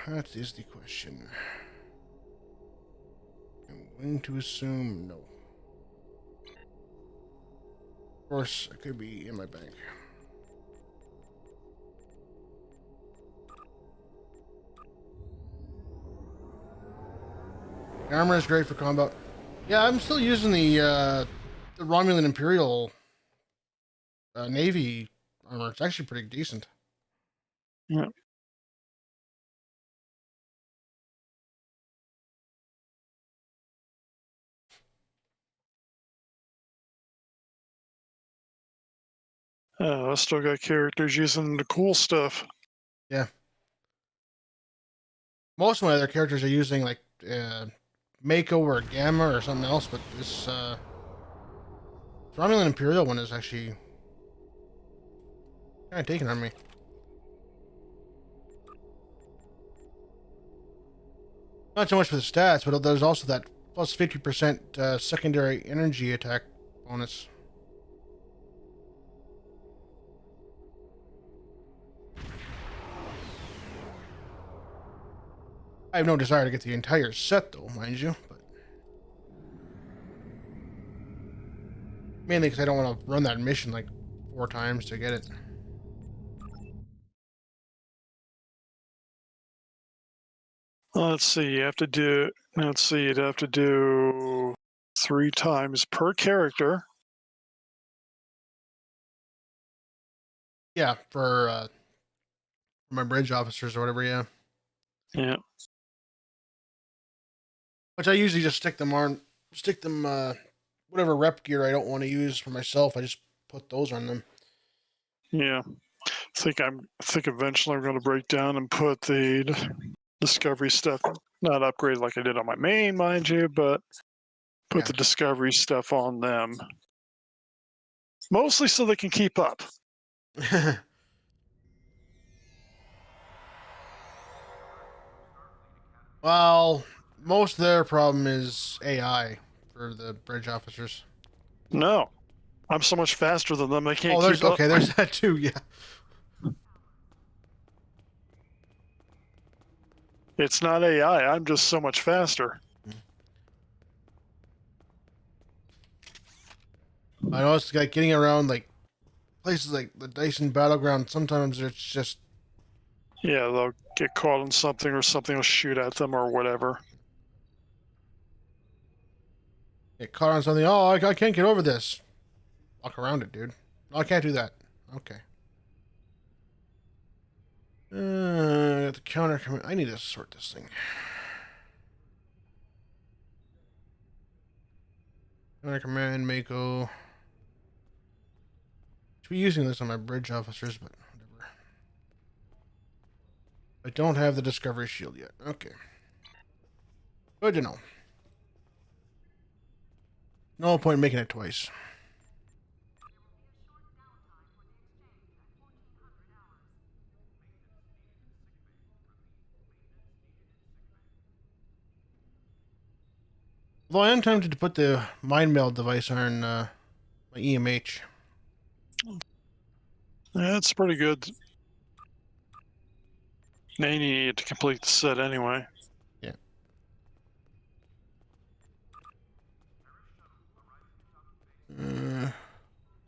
That is the question. I'm going to assume no. Of course, it could be in my bank. The armor is great for combat. Yeah, I'm still using the Romulan Imperial Navy armor. It's actually pretty decent. Yeah. I still got characters using the cool stuff. Yeah. Most of my other characters are using like Mako or Gamma or something else, but this Romulan Imperial one is actually kind of taking on me. Not so much for the stats, but there's also that plus 50% secondary energy attack bonus. I have no desire to get the entire set, though, mind you. But mainly because I don't want to run that mission like 4 times to get it. Let's see. You have to do. Let's see. You'd have to do 3 times per character. Yeah, for my bridge officers or whatever. Yeah. Yeah. Which I usually just stick them whatever rep gear I don't want to use for myself. I just put those on them. Yeah. I think eventually I'm going to break down and put the discovery stuff, not upgrade like I did on my main, mind you, but put the discovery stuff on them. Mostly so they can keep up. Well, most of their problem is AI for the bridge officers. No. I'm so much faster than them, I can't keep up. Okay, there's that too, yeah. It's not AI, I'm just so much faster. I know it's like getting around like places like the Dyson Battleground. Sometimes it's just Yeah, they'll get caught on something or something will shoot at them or whatever. get caught on something. Oh, I can't get over this. Walk around it, dude. No, I can't do that. Okay. Got the counter command. I need to sort this thing. Counter command, Mako. Should be using this on my bridge officers, but whatever. I don't have the discovery shield yet. Okay. Good to know. No point in making it twice. Although I am tempted to put the mind meld device on my EMH. Yeah, it's pretty good. Now you need to complete the set anyway. Yeah.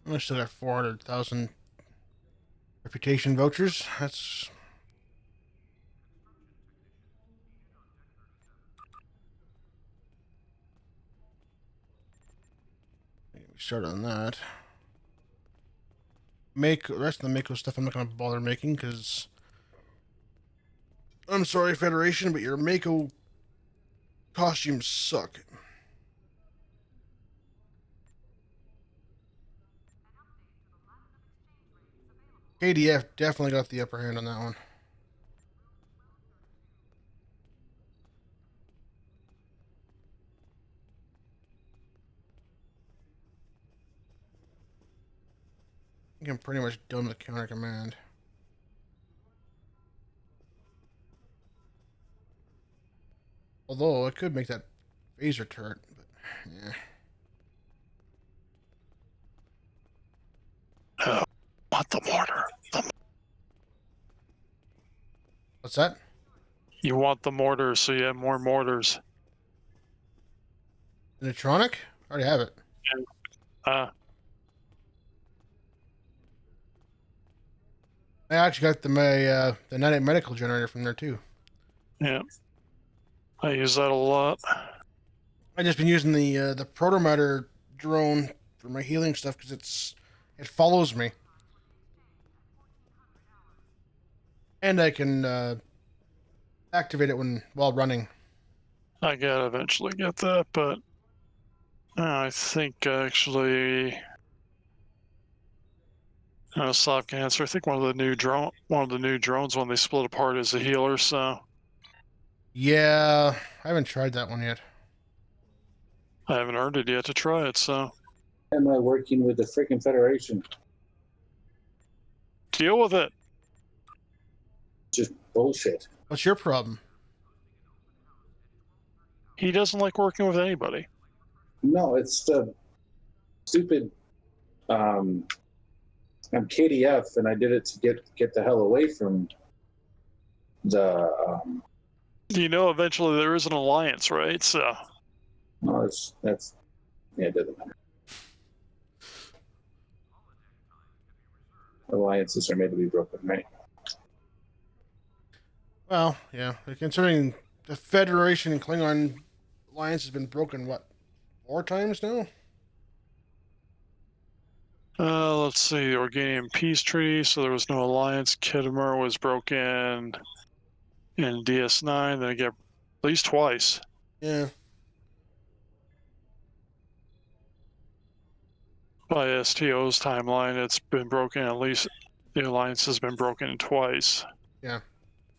I still got 400,000 reputation vouchers. That's... We started on that. Make the rest of the Mako stuff I'm not gonna bother making because I'm sorry, Federation, but your Mako costumes suck. KDF definitely got the upper hand on that one. I think I'm pretty much done with counter command. Although I could make that phaser turret, but yeah. Want the mortar. What's that? You want the mortars, so you have more mortars. Neutronic? I already have it. Uh, I actually got the nanite medical generator from there too. yeah. I use that a lot. I just been using the protomatter drone for my healing stuff because it follows me, and I can activate it while running. I gotta eventually get that, but I think actually, soft cancer. I think one of the new drones when they split apart is a healer. So Yeah, I haven't tried that one yet. I haven't earned it yet to try it. So Am I working with the freaking Federation? deal with it. Just bullshit. What's your problem? He doesn't like working with anybody. No, it's the stupid. I'm KDF, and I did it to get the hell away from the. Eventually there is an alliance, right? So. No, that's yeah, it doesn't matter. Alliances are made to be broken, right? Well, yeah, considering the Federation and Klingon alliance has been broken, what, 4 times now? Let's see, the Organian Peace Treaty, so there was no alliance. Khitomer was broken in DS9, then again, at least twice. Yeah. By STO's timeline, it's been broken at least, the alliance has been broken twice. Yeah.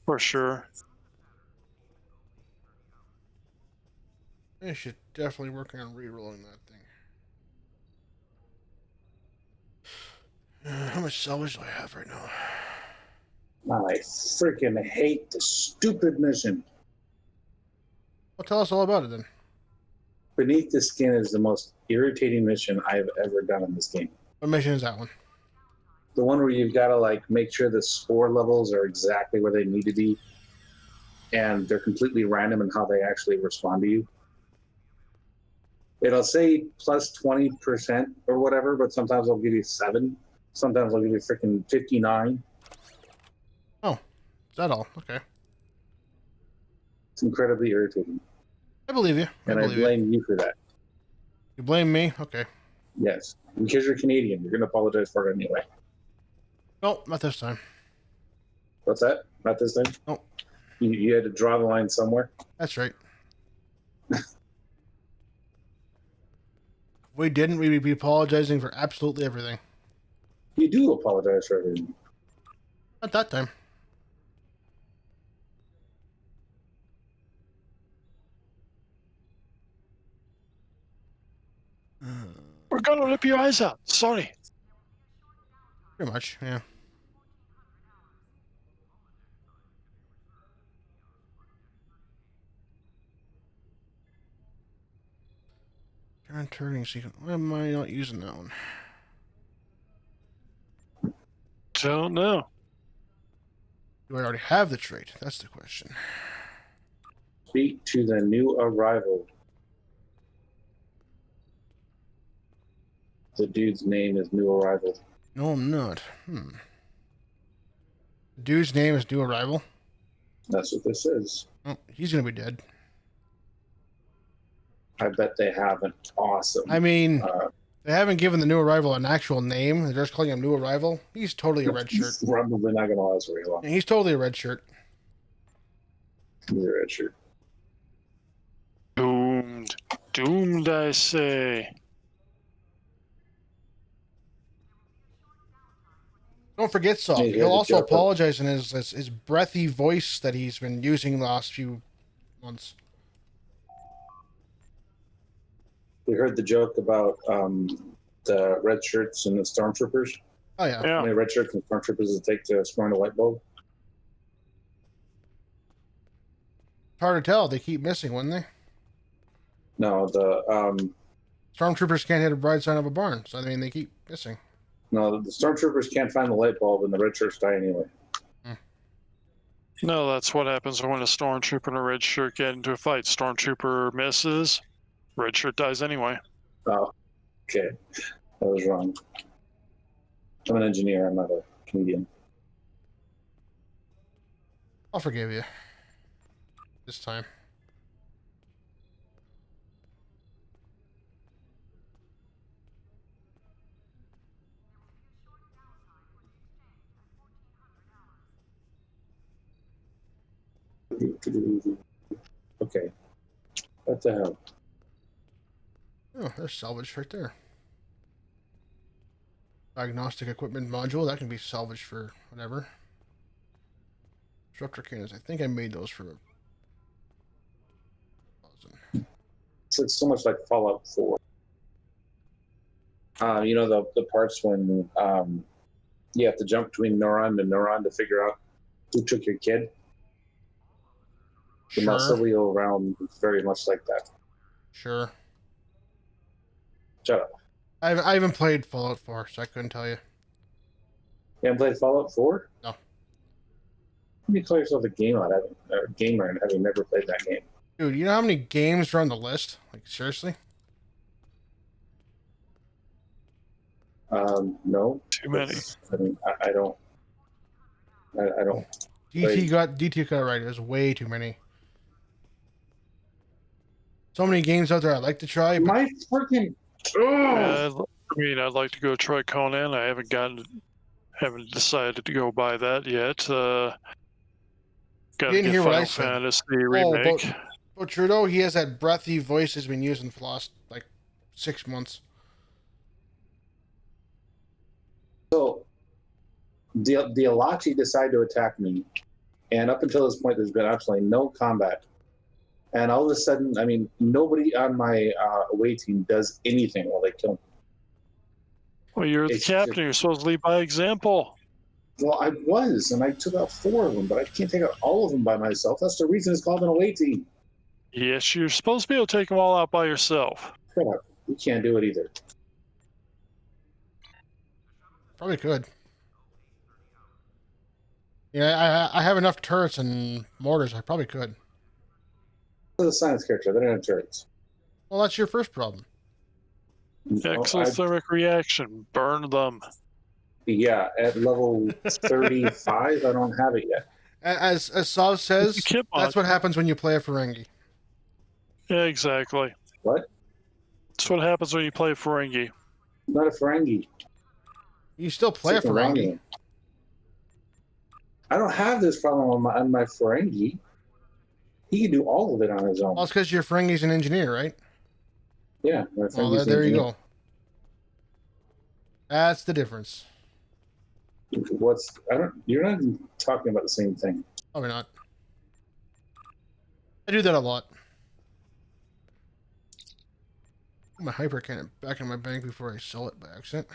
For sure. I should definitely work on re-rolling that thing. How much salvage do I have right now? I freaking hate the stupid mission. Well, tell us all about it then. Beneath the Skin is the most irritating mission I've ever done in this game. What mission is that one? The one where you've got to make sure the spore levels are exactly where they need to be, and they're completely random in how they actually respond to you. It'll say plus 20% or whatever, but sometimes I'll give you 7. Sometimes I'll give you freaking 59. Oh, is that all? Okay. It's incredibly irritating. I believe you. And I blame you for that. You blame me? Okay. Yes. Because you're Canadian, you're going to apologize for it anyway. No, not this time. What's that? Not this time? No. You had to draw the line somewhere? That's right. If we didn't, we'd be apologizing for absolutely everything. You do apologize for everything. Not that time. We're gonna rip your eyes out. Sorry. Pretty much, yeah. Turn turning sequence. Why am I not using that one? Don't know. Do I already have the trait? That's the question. Speak to the new arrival. The dude's name is New Arrival. No, I'm not. The dude's name is New Arrival? That's what this is. Oh, he's gonna be dead. I bet they have an awesome... I mean, They haven't given the new arrival an actual name. They're just calling him new arrival. He's totally a red shirt. Probably not gonna last very long. Yeah, he's totally a red shirt. He's a red shirt. Doomed. Doomed, I say. Don't forget, Sop. Hey, He'll the also Joker. apologize in his breathy voice that he's been using the last few months. We heard the joke about the red shirts and the stormtroopers. Oh yeah. How many red shirts and stormtroopers does it take to scorn a light bulb? Hard to tell. They keep missing, wouldn't they? No, the Stormtroopers can't hit a bright side of a barn, so I mean they keep missing. no, the stormtroopers can't find the light bulb, and the red shirts die anyway. No, that's what happens when a stormtrooper and a red shirt get into a fight. Stormtrooper misses, red shirt dies anyway. Oh, okay, I was wrong. I'm an engineer. I'm not a comedian. I'll forgive you. This time. Okay, what the hell? Oh, there's salvage right there. Diagnostic equipment module, that can be salvaged for whatever. Disruptor cannons, I think I made those for... It's so much like Fallout 4. You know the parts when you have to jump between neuron to neuron to figure out who took your kid? The Sure. mycelial realm is very much like that. Sure. Shut up. I haven't played Fallout 4, so I couldn't tell you. You haven't played Fallout 4? No. You call yourself a gamer and having never played that game. Dude, you know how many games are on the list? Like, seriously? No. Too many. I mean, I don't. I don't. DT got it right. There's way too many. So many games out there I'd like to try, but My freaking. I'd like to go try Conan. I haven't decided to go buy that yet. Got to didn't get hear what I Final said. Fantasy remake. But Trudeau, he has that breathy voice he's been using for the last, like, 6 months. So, the Alachi decide to attack me, and up until this point, there's been absolutely no combat. And all of a sudden, I mean, nobody on my away team does anything while they kill me. Well, you're the captain. You're supposed to lead by example. Well, I was, and I took out 4 of them, but I can't take out all of them by myself. That's the reason it's called an away team. Yes, you're supposed to be able to take them all out by yourself. Shut up. You can't do it either. Probably could. Yeah, I have enough turrets and mortars. I probably could. The science character, they don't have turrets. Well, that's your first problem. Exothermic reaction. Burn them. Yeah, at level 35, I don't have it yet. As Sav says, Kip that's what happens when you play a Ferengi. Yeah, exactly. What? That's what happens when you play Ferengi. Not a Ferengi. You still play a Ferengi. I don't have this problem on my Ferengi. He can do all of it on his own. Well, it's because your Ferengi's an engineer, right? Yeah. Well, there you go. That's the difference. You're not even talking about the same thing. Probably not. I do that a lot. Put my hyper cannon back in my bank before I sell it by accident.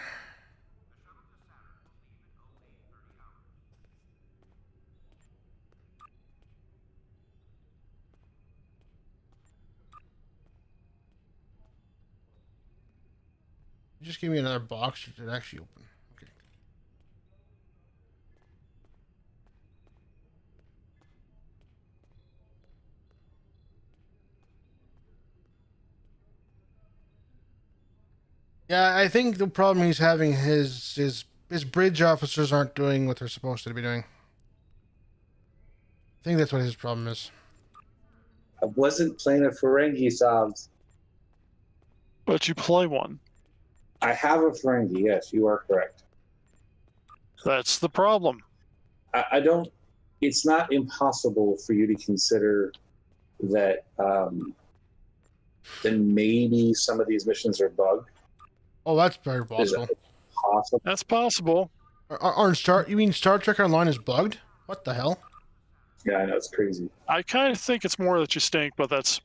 Just give me another box that actually open. Okay. Yeah, I think the problem he's having his bridge officers aren't doing what they're supposed to be doing. I think that's what his problem is. I wasn't playing a Ferengi, Sobs. But you play one. I have a Ferengi, yes, you are correct. That's the problem. I don't. It's not impossible for you to consider that. Then maybe some of these missions are bugged. Oh, that's very Is possible. that possible? That's possible. You mean Star Trek Online is bugged? What the hell? Yeah, I know it's crazy. I kind of think it's more that you stink, but that's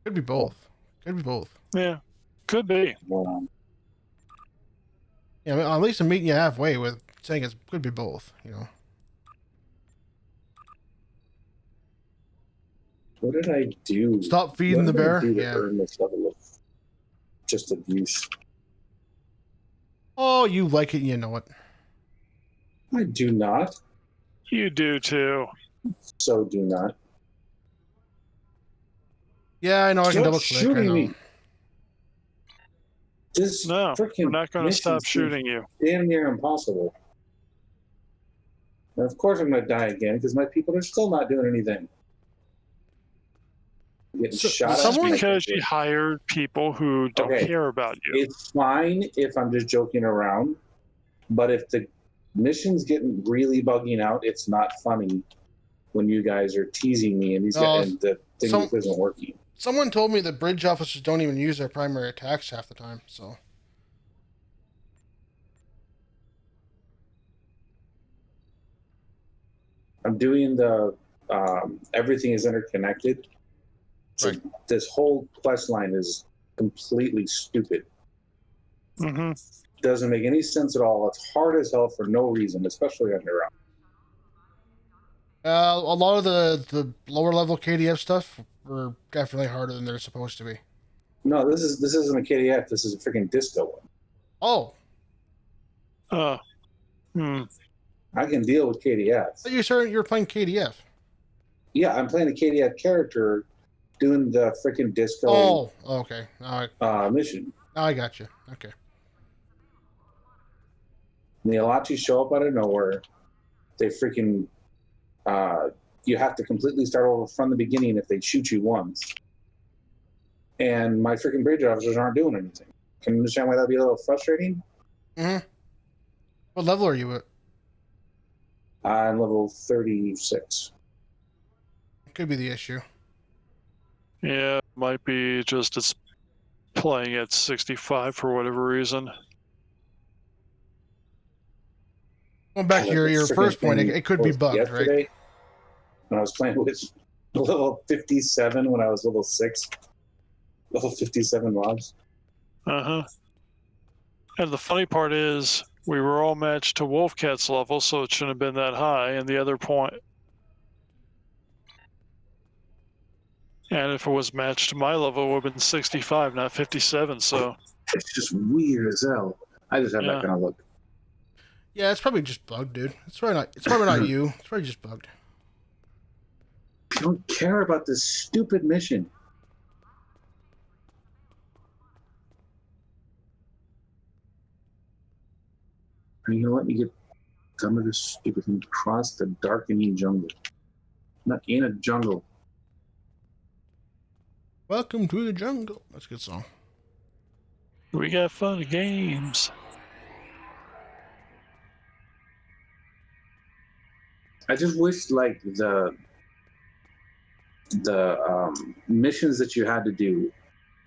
Could be both. Could be both. yeah, could be. Yeah, I mean, at least I'm meeting you halfway with saying it could be both. You know. What did I do? Stop feeding the What did I bear. do to Yeah. earn this level of just abuse? Oh, you like it, you know it. I do not. You do too. So do not. Yeah, I know. I can Stop double click. I shooting know. me. This No, we're freaking not going to stop shooting you. Damn near impossible. And of course I'm going to die again because my people are still not doing anything. Getting shot at. someone- Because you hired people who don't Okay. care about you. It's fine if I'm just joking around, but if the mission's getting really bugging out, it's not funny when you guys are teasing me and these guys, and the thing just isn't working. Someone told me that bridge officers don't even use their primary attacks half the time. So. I'm doing the everything is interconnected. So this whole quest line is completely stupid. Mm-hmm. Doesn't make any sense at all. It's hard as hell for no reason, especially on your own. A lot of the lower level KDF stuff were definitely harder than they're supposed to be. No, this isn't a KDF. This is a freaking disco one. Oh. I can deal with KDF. But you're playing KDF. Yeah, I'm playing a KDF character doing the freaking disco. Oh, okay. Mission. Now I got you. Okay. And the Alachi show up out of nowhere. They freaking. You have to completely start over from the beginning if they shoot you once. And my freaking bridge officers aren't doing anything. Can you understand why that'd be a little frustrating? Mm-hmm. What level are you at? I'm level 36. Could be the issue. Yeah, it might be just it's playing at 65 for whatever reason. Going back to your first point, it could be bugged, yesterday, right? When I was playing with level 57 when I was level 6. Level 57 mobs. Uh-huh. And the funny part is we were all matched to Wolfcat's level, so it shouldn't have been that high. And the other point, and if it was matched to my level, it would have been 65, not 57. So it's just weird as hell. I just have that kind of look. Yeah, it's probably just bugged, dude. It's probably not you. It's probably just bugged. I don't care about this stupid mission. Are you gonna let me get some of this stupid thing across the darkening jungle? I'm not in a jungle. Welcome to the jungle. That's a good song. We got fun games. I just wish like the missions that you had to do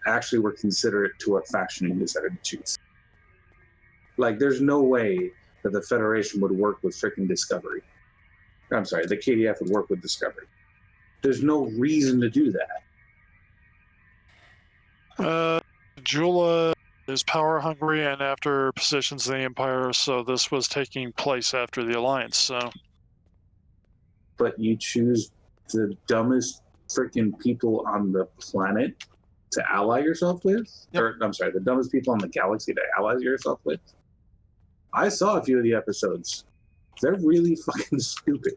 actually were considerate to what faction you decided to choose. Like, there's no way that the Federation would work with freaking Discovery. I'm sorry, the KDF would work with Discovery. There's no reason to do that. Jula is power hungry and after positions in the Empire, so this was taking place after the Alliance, so. But you choose the dumbest freaking people on the planet to ally yourself with? Yep. Or, I'm sorry, the dumbest people in the galaxy to ally yourself with? I saw a few of the episodes. They're really fucking stupid.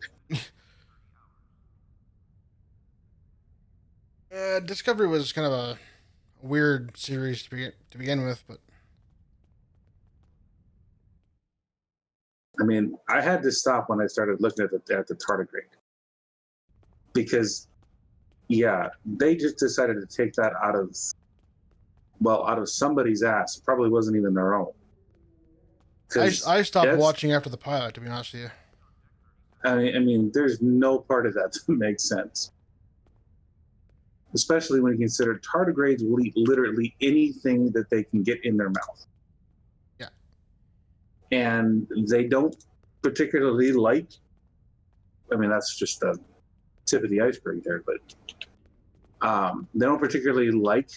Discovery was kind of a weird series to begin with, but I mean, I had to stop when I started looking at the tardigrade because Yeah, they just decided to take that out of somebody's ass. It probably wasn't even their own. I stopped watching after the pilot, to be honest with you. I mean, there's no part of that that makes sense. Especially when you consider tardigrades will eat literally anything that they can get in their mouth. Yeah. And they don't particularly like, I mean, that's just the tip of the iceberg there, but they don't particularly like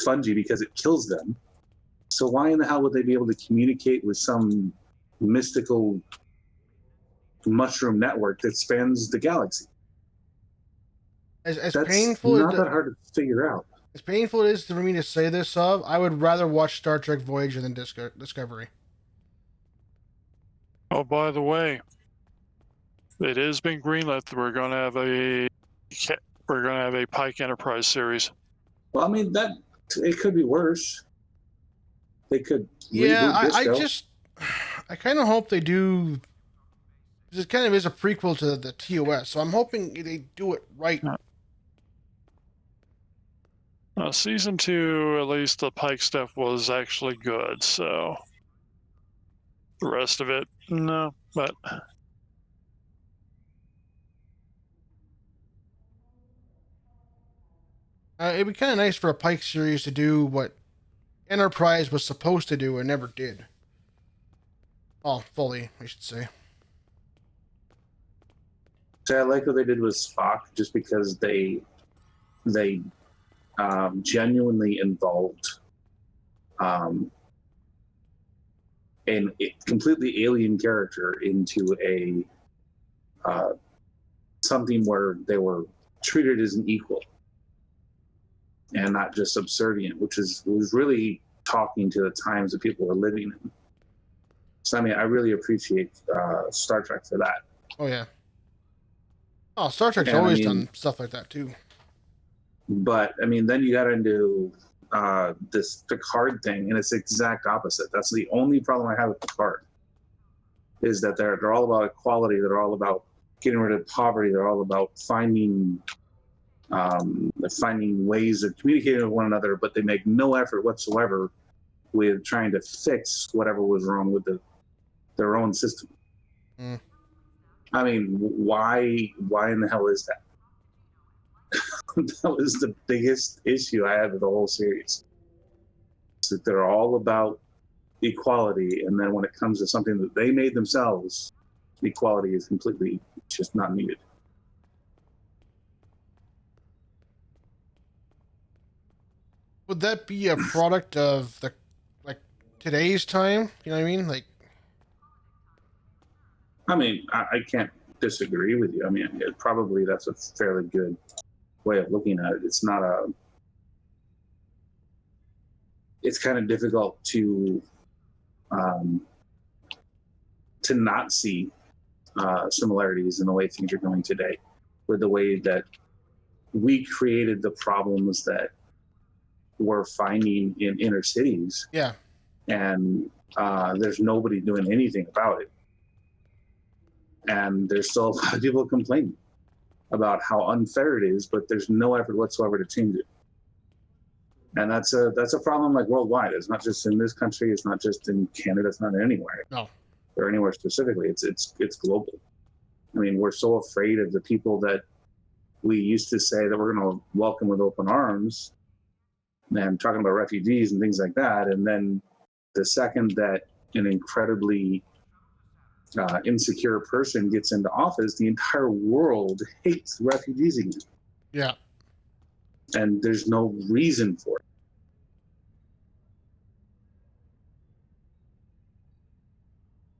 fungi because it kills them. So why in the hell would they be able to communicate with some mystical mushroom network that spans the galaxy? As That's painful not that hard to figure out. As painful it is for me to say this of, I would rather watch Star Trek Voyager than Discovery. Oh, by the way, it has been greenlit that we're going to have a Pike Enterprise series. Well, I mean, that it could be worse. They could Yeah, reboot I kind of hope they do. It kind of is a prequel to the TOS, so I'm hoping they do it right. Season 2, at least the Pike stuff was actually good, so the rest of it, no, but It'd be kind of nice for a Pike series to do what Enterprise was supposed to do and never did. Oh, fully, I should say. So I like what they did with Spock, just because they genuinely involved a completely alien character into a something where they were treated as an equal and not just subservient, which was really talking to the times that people were living in. So I mean, I really appreciate Star Trek for that. Oh yeah. Oh, Star Trek's always done stuff like that too. But I mean, then you got into this Picard thing, and it's the exact opposite. That's the only problem I have with Picard, is that they're all about equality. They're all about getting rid of poverty. They're all about finding ways of communicating with one another, but they make no effort whatsoever with trying to fix whatever was wrong with their own system. Mm. I mean, why in the hell is that? That was the biggest issue I had with the whole series. Is that they're all about equality, and then when it comes to something that they made themselves, equality is completely just not needed. Would that be a product of today's time? You know what I mean? I mean, I can't disagree with you. I mean, probably that's a fairly good way of looking at it. It's not it's kind of difficult to not see similarities in the way things are going today, with the way that we created the problems that we're finding in inner cities. Yeah. And there's nobody doing anything about it. And there's still a lot of people complaining about how unfair it is, but there's no effort whatsoever to change it. And that's a problem worldwide. It's not just in this country. It's not just in Canada. It's not anywhere. No. Or anywhere specifically. It's global. I mean, we're so afraid of the people that we used to say that we're going to welcome with open arms, and talking about refugees and things like that. And then the second that an incredibly insecure person gets into office, the entire world hates refugees again. Yeah. And there's no reason for it.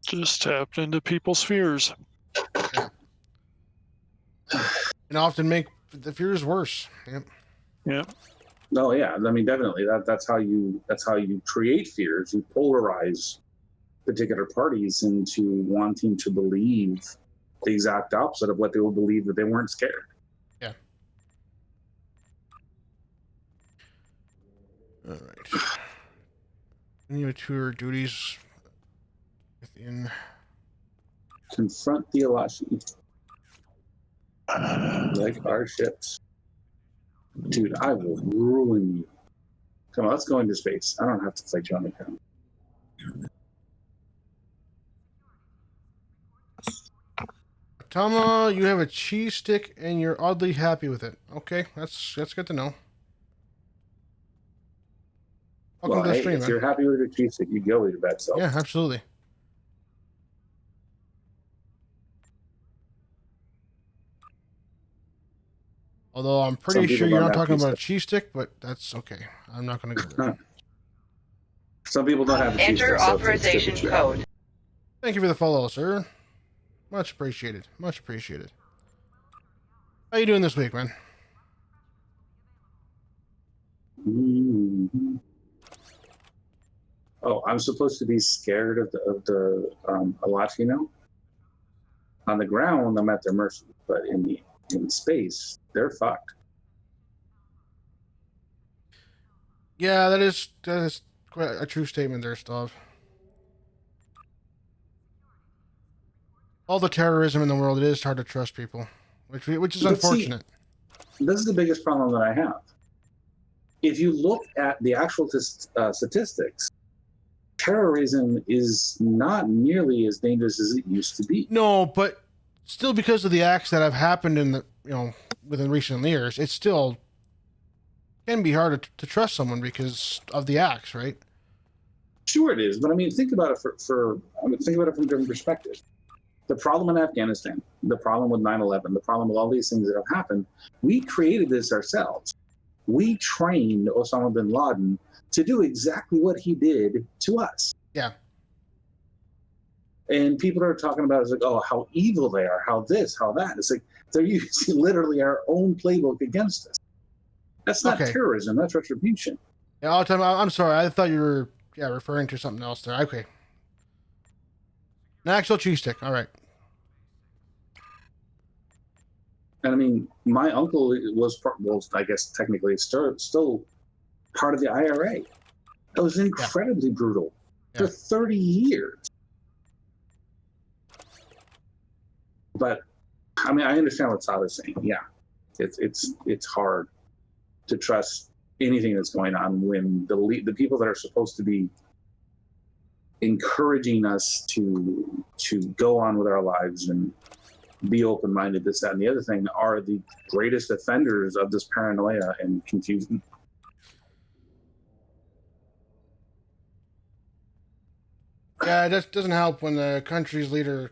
Just tapped into people's fears. Yeah. And often make the fears worse. Yep. Yeah. No, yeah. I mean, definitely. That's how you create fears. You polarize particular parties into wanting to believe the exact opposite of what they will believe if they weren't scared. Yeah. All right. Continue tour duties within. Confront the Alashi. Like our ships. Dude, I will ruin you. Come on, let's go into space. I don't have to fight you on the ground. Tama, you have a cheese stick and you're oddly happy with it. Okay, that's good to know. Welcome Well, to the hey, stream, if man. you're happy with your cheese stick, you go with your bad self. Yeah, absolutely. Although I'm pretty sure you're not talking about a cheese stick, but that's okay. I'm not going to go there. Some people don't have a cheese stick. Enter authorization code. Thank you for the follow, sir. Much appreciated. Much appreciated. How you doing this week, man? Mm-hmm. Oh, I'm supposed to be scared of the Alachi now. On the ground, I'm at their mercy, but in space, they're fucked. Yeah, that is quite a true statement there, Stav. All the terrorism in the world, it is hard to trust people, which is unfortunate. See, this is the biggest problem that I have. If you look at the actual statistics, terrorism is not nearly as dangerous as it used to be. No, but still, because of the acts that have happened in the within recent years, it still can be hard to trust someone because of the acts, right? Sure, it is, but I mean, think about it think about it from different perspectives. The problem in Afghanistan, the problem with 9/11, the problem with all these things that have happened, we created this ourselves. We trained Osama bin Laden to do exactly what he did to us. Yeah. And people are talking about it's like, oh, how evil they are, how this, how that. It's like they're using literally our own playbook against us. That's not terrorism. That's retribution. Yeah, all the time. I'm sorry. I thought you were referring to something else there. Okay. An actual cheese stick. All right. And I mean, my uncle was, I guess technically still part of the IRA. It was incredibly brutal for 30 years. But I mean, I understand what Saad is saying. Yeah, it's hard to trust anything that's going on when the people that are supposed to be encouraging us to go on with our lives and be open-minded, this, that, and the other thing, are the greatest offenders of this paranoia and confusion. Yeah, it doesn't help when the country's leader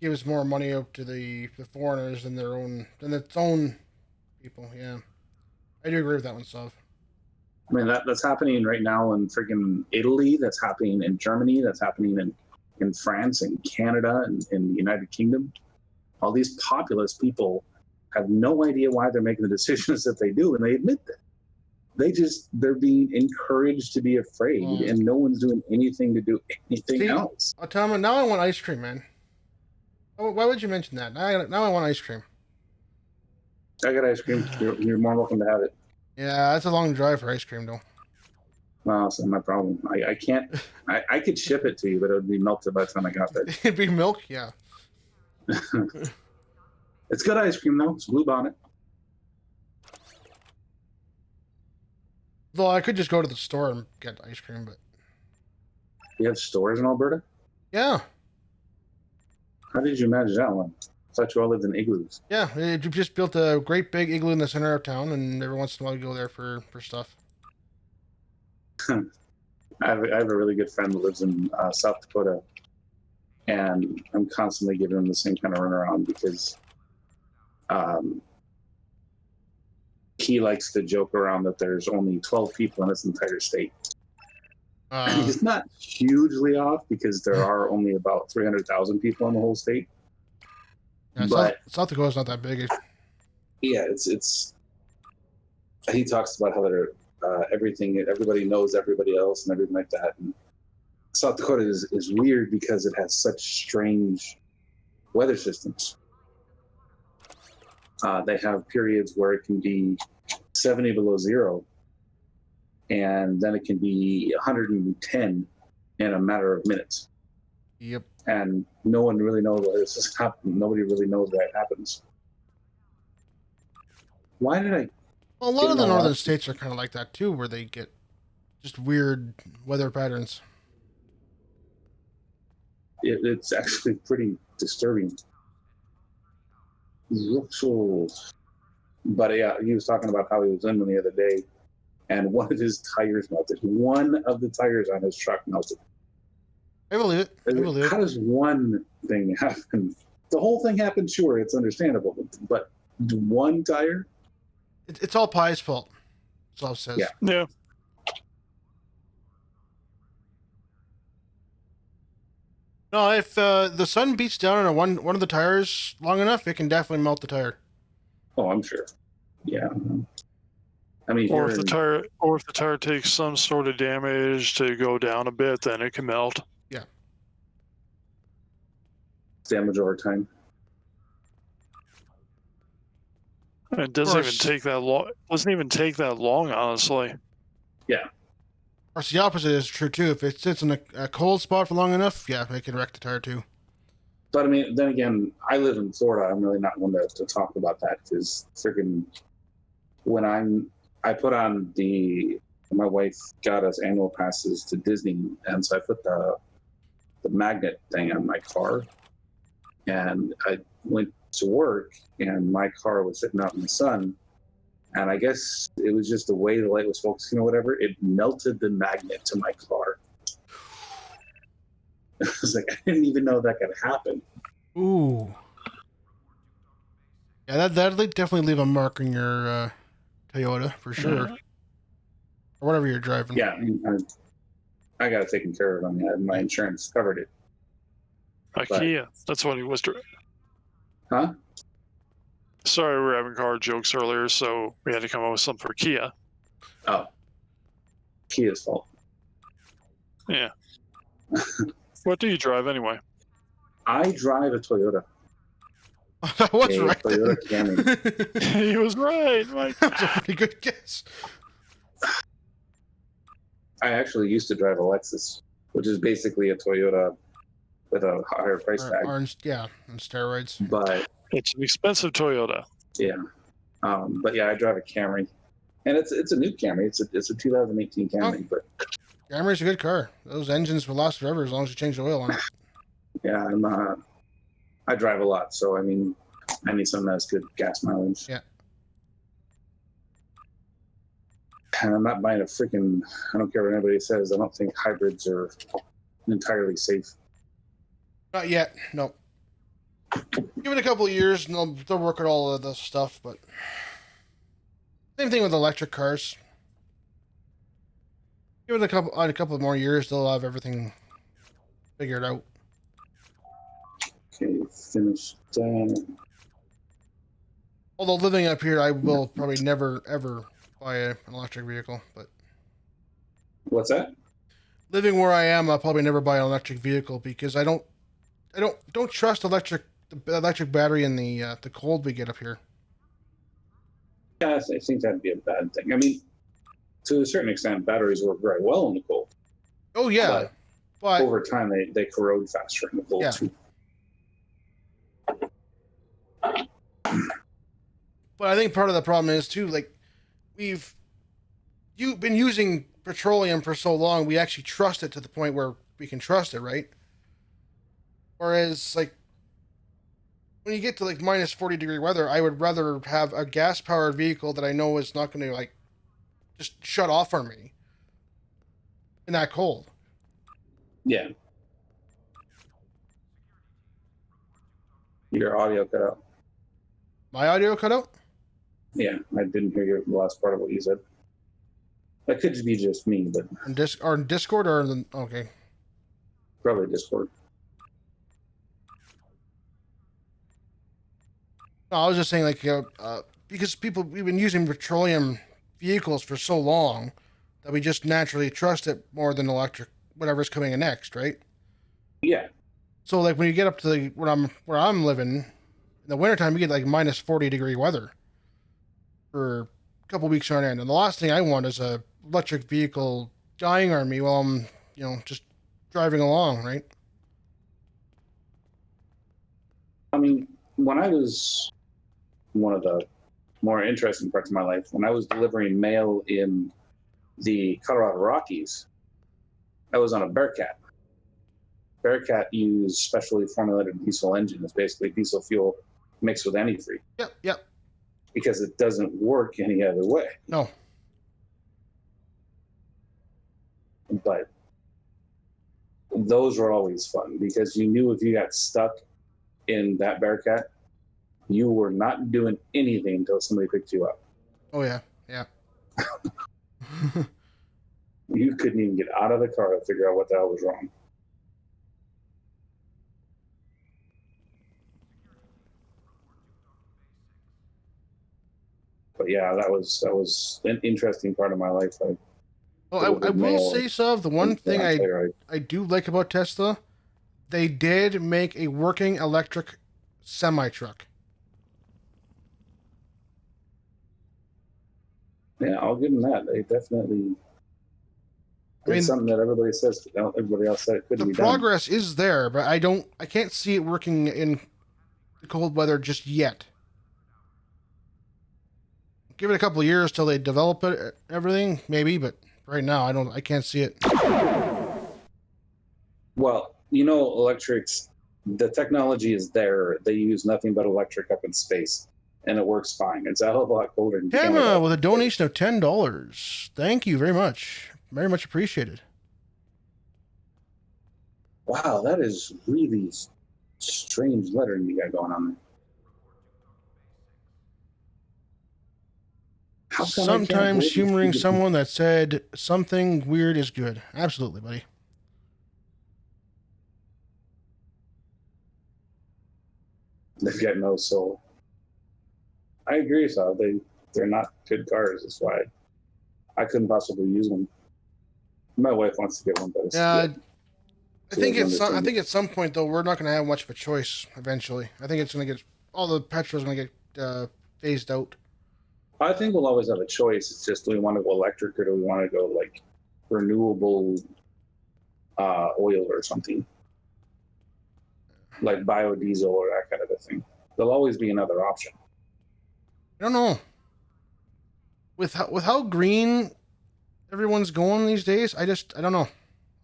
gives more money up to the foreigners than its own people. Yeah, I do agree with that one, Sav. I mean, that's happening right now in freaking Italy. That's happening in Germany. That's happening in France and Canada and in the United Kingdom. All these populist people have no idea why they're making the decisions that they do, and they admit that. They're being encouraged to be afraid, and no one's doing anything to do anything else. Otama, now I want ice cream, man. Why would you mention that? Now I want ice cream. I got ice cream. You're more welcome to have it. Yeah, that's a long drive for ice cream, though. Well, that's my problem. I can't. I could ship it to you, but it would be melted by the time I got there. It'd be milk, yeah. It's good ice cream, though. It's Blue Bonnet. Though I could just go to the store and get ice cream, but you have stores in Alberta? Yeah. How did you manage that one? I thought you all lived in igloos. Yeah, you just built a great big igloo in the center of town, and every once in a while you go there for stuff. I have a really good friend that lives in South Dakota, and I'm constantly giving him the same kind of runaround because he likes to joke around that there's only 12 people in this entire state. He's not hugely off because there are only about 300,000 people in the whole state. Yeah, but South Dakota's not that big. Yeah, it's. He talks about how they're everybody knows everybody else and everything like that. And South Dakota is weird because it has such strange weather systems. They have periods where it can be 70 below zero, and then it can be 110 in a matter of minutes. Yep. And no one really knows why this is happening. Nobody really knows why it happens. Why did I? Well, a lot Get of the my northern last- states are kind of like that too, where they get just weird weather patterns. It's actually pretty disturbing. So, but yeah, he was talking about how he was in the other day, and one of his tires melted. One of the tires on his truck melted. I believe it. I believe How it. does one thing happen? The whole thing happened, sure, it's understandable, but one tire? It's all Pie's fault. That's all it says. Yeah. Yeah. No, if the sun beats down on one of the tires long enough, it can definitely melt the tire. Oh, I'm sure. Yeah. I mean, Or if the tire takes some sort of damage to go down a bit, then it can melt. Yeah. Damage over time. It doesn't even take that long. Doesn't even take that long, honestly. Yeah. Of course, the opposite is true too. If it sits in a cold spot for long enough, yeah, it can wreck the tire too. But I mean, then again, I live in Florida. I'm really not one to talk about that because freaking when I put on my wife got us annual passes to Disney, and so I put the magnet thing on my car, and I went to work, and my car was sitting out in the sun, and I guess it was just the way the light was focusing or whatever. It melted the magnet to my car. I was like, I didn't even know that could happen. Ooh. Yeah, that'd definitely leave a mark on your Toyota for sure, or whatever you're driving. Yeah, I got it taken care of. I mean, my insurance covered it. Kia. That's what he was doing. Huh? Sorry, we were having car jokes earlier, so we had to come up with something for Kia. Oh. Kia's fault. Yeah. What do you drive anyway? I drive a Toyota. That was a right. Toyota Camry. He was right, Mike. That's a pretty good guess. I actually used to drive a Lexus, which is basically a Toyota with a higher price tag. Orange, yeah, on steroids. But it's an expensive Toyota. Yeah, but yeah, I drive a Camry, and it's a new Camry. It's a 2018 Camry, but Camry's a good car. Those engines will last forever as long as you change the oil on it. yeah, I drive a lot, so I mean, I need something that has good gas mileage. Yeah. And I'm not buying a freaking. I don't care what anybody says. I don't think hybrids are entirely safe. Not yet. No. Give it a couple of years, and they'll work at all of the stuff. But same thing with electric cars. Give it a couple more years, they'll have everything figured out. Okay, finish that. Although living up here, I will probably never ever buy an electric vehicle. But what's that? Living where I am, I'll probably never buy an electric vehicle because I don't trust the electric battery in the cold we get up here. Yeah, I think that'd be a bad thing. I mean, to a certain extent, batteries work very well in the cold. Oh yeah, but over time they corrode faster in the cold too. But I think part of the problem is too, like you've been using petroleum for so long, we actually trust it to the point where we can trust it, right? Whereas like when you get to like minus 40-degree weather, I would rather have a gas-powered vehicle that I know is not going to like just shut off on me in that cold. Yeah. Your audio cut out. My audio cut out? Yeah, I didn't hear the last part of what you said. That could be just me, but On Discord or okay. Probably Discord. No, I was just saying like because we've been using petroleum vehicles for so long that we just naturally trust it more than electric, whatever's coming in next, right? Yeah. So like when you get up to where I'm living, in the wintertime you get like minus 40-degree weather for a couple weeks on end. And the last thing I want is a electric vehicle dying on me while I'm, just driving along, right? I mean, when I was one of the more interesting parts of my life. When I was delivering mail in the Colorado Rockies, I was on a Bearcat. Bearcat used specially formulated diesel engine. It's basically diesel fuel mixed with antifreeze. Yep. Because it doesn't work any other way. No. But those were always fun because you knew if you got stuck in that Bearcat, you were not doing anything until somebody picked you up. Oh, yeah. You couldn't even get out of the car to figure out what the hell was wrong. But yeah, that was an interesting part of my life. Well, I will say, Sav, the one thing I do like about Tesla, they did make a working electric semi-truck. Yeah, I'll give them that. They definitely did something that everybody says everybody else said it couldn't be done. The progress is there, but I can't see it working in cold weather just yet. Give it a couple of years till they develop it, everything, maybe, but right now I can't see it. Well, electrics, the technology is there. They use nothing but electric up in space, and it works fine. It's a hell of a lot colder than Canada. With a donation of $10. Thank you very much. Very much appreciated. Wow, that is really strange lettering you got going on there. Sometimes humoring someone that said something weird is good. Absolutely, buddy. They've got no soul. I agree, Sal. They're not good cars. That's why I couldn't possibly use them. My wife wants to get one, but I think at some point though we're not going to have much of a choice. Eventually, I think it's going to get all the petrol's going to get phased out. I think we'll always have a choice. It's just, do we want to go electric or do we want to go like renewable oil or something, like biodiesel or that kind of a thing? There'll always be another option. I don't know. With how green everyone's going these days, I don't know.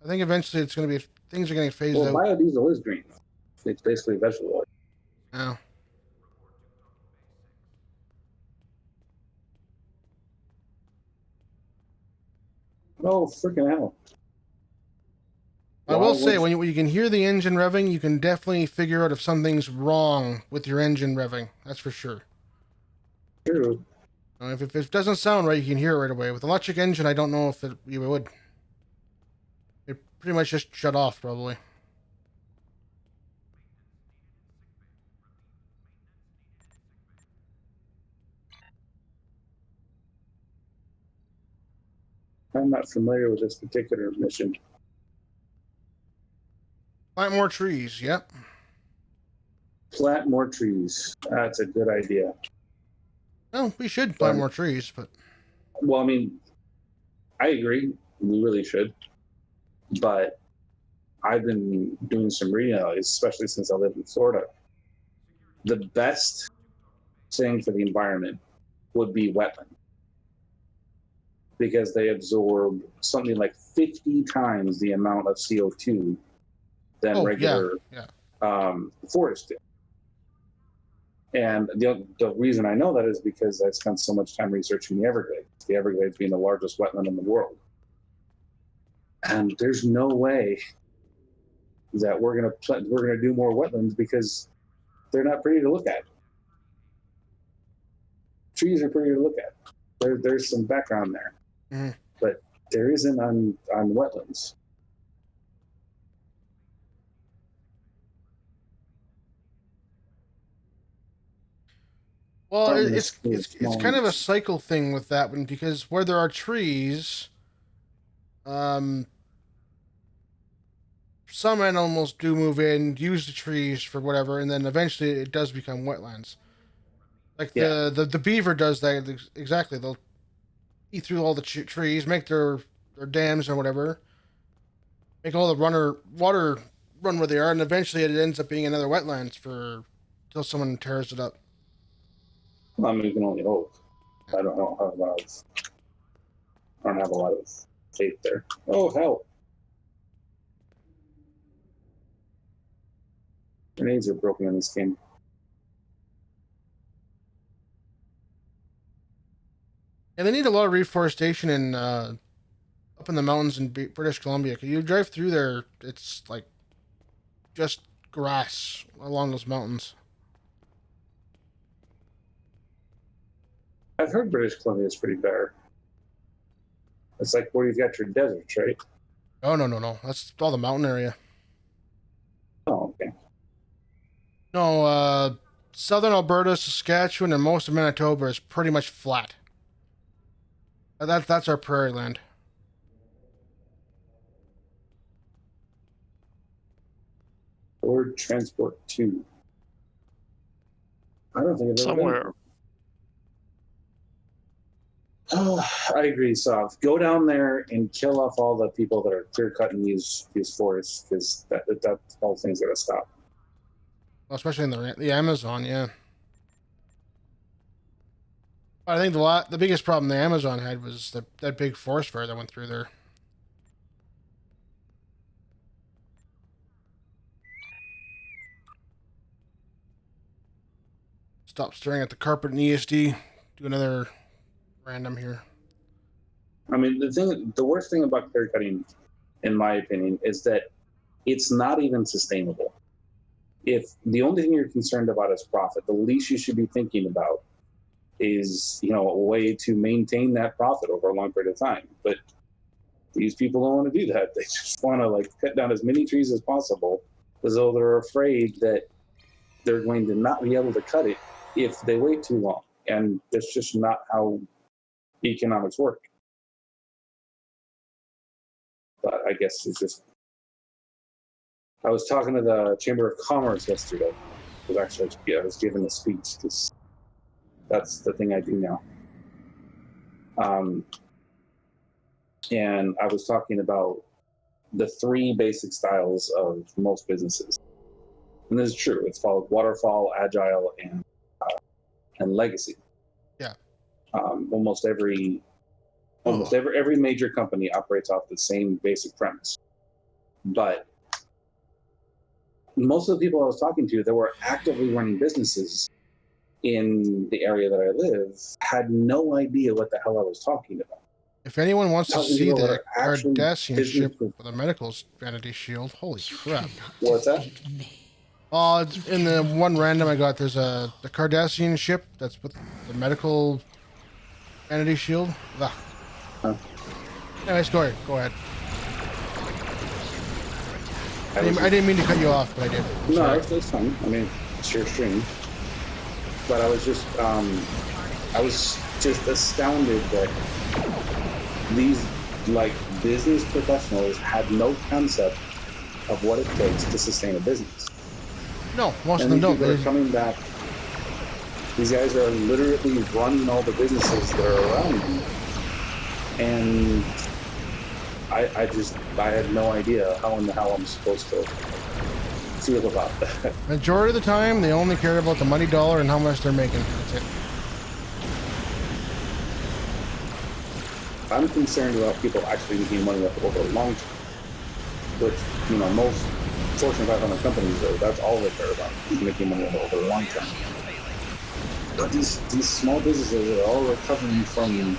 I think eventually it's going to be things are going to get phased out. Biodiesel is green. It's basically vegetable oil. Yeah. Oh, freaking hell. I will say, when you can hear the engine revving, you can definitely figure out if something's wrong with your engine revving. That's for sure. True. If it doesn't sound right, you can hear it right away. With electric engine, I don't know if you would. It pretty much just shut off, probably. I'm not familiar with this particular mission. Plant more trees, yep. Plant more trees. That's a good idea. Well, we should plant more trees, but... Well, I mean, I agree. We really should. But I've been doing some reading, especially since I live in Florida. The best thing for the environment would be wetland, because they absorb something like 50 times the amount of CO2 than regular forest do. And the reason I know that is because I spent so much time researching the Everglades being the largest wetland in the world. And there's no way that we're gonna do more wetlands because they're not pretty to look at. Trees are pretty to look at. There's some background there, but there isn't on wetlands. Well, it's kind of a cycle thing with that one, because where there are trees, some animals do move in, use the trees for whatever, and then eventually it does become wetlands. Like the beaver does that exactly. They'll eat through all the trees, make their dams or whatever, make all the water run where they are, and eventually it ends up being another wetlands till someone tears it up. Well, I mean, we can only hope. I don't know how about. I don't have a lot of faith there. Oh, hell. Grenades are broken in this game. And they need a lot of reforestation in up in the mountains in British Columbia. Cause you drive through there, it's like just grass along those mountains. I've heard British Columbia is pretty bare. It's like where you've got your deserts, right? Oh, no. That's all the mountain area. Oh, okay. No, southern Alberta, Saskatchewan, and most of Manitoba is pretty much flat. That's our prairie land. Or Transport 2. I don't think I've ever Somewhere. done it. Oh, I agree, Soft. Go down there and kill off all the people that are clear cutting these forests, because that whole thing's got to stop. Well, especially in the Amazon, yeah. But I think the biggest problem the Amazon had was that big forest fire that went through there. Stop staring at the carpet in ESD. Do another random here. I mean, the worst thing about clear cutting, in my opinion, is that it's not even sustainable. If the only thing you're concerned about is profit, the least you should be thinking about is, a way to maintain that profit over a long period of time. But these people don't want to do that. They just want to cut down as many trees as possible, as though they're afraid that they're going to not be able to cut it if they wait too long. And that's just not how economics work. But I guess it's just. I was talking to the Chamber of Commerce yesterday. I was giving a speech because that's the thing I do now. And I was talking about the three basic styles of most businesses. And this is true. It's called waterfall, agile, and legacy. Yeah. Almost every major company operates off the same basic premise. But most of the people I was talking to that were actively running businesses in the area that I live had no idea what the hell I was talking about. If anyone wants to see the Cardassian ship with a medical vanity shield, holy crap. What's that? It's in the one random I got, there's the Cardassian ship that's with the medical vanity shield. Ugh. Huh. Anyways, go ahead. I didn't mean to cut you off, but I did. No, it's fine. I mean, it's your stream. But I was just astounded that these business professionals had no concept of what it takes to sustain a business. No, most of them don't. They're coming back. These guys are literally running all the businesses that are around them, and I had no idea how in the hell I'm supposed to feel about that. Majority of the time, they only care about the money dollar and how much they're making. That's it. I'm concerned about people actually making money over the long term, which, most Fortune 500 companies, that's all they care about, is making money over the long term. But these small businesses that are all recovering from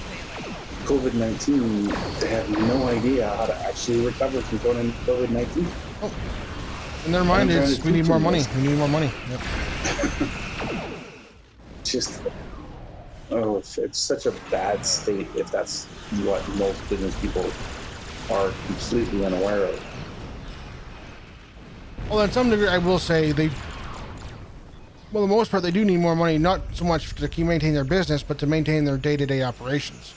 COVID-19, they have no idea how to actually recover from COVID-19. Oh. In their mind is, we need more money. We need more money. Yep. It's such a bad state if that's what most business people are completely unaware of. Well, in some degree, I will say the most part, they do need more money, not so much to maintain their business, but to maintain their day-to-day operations.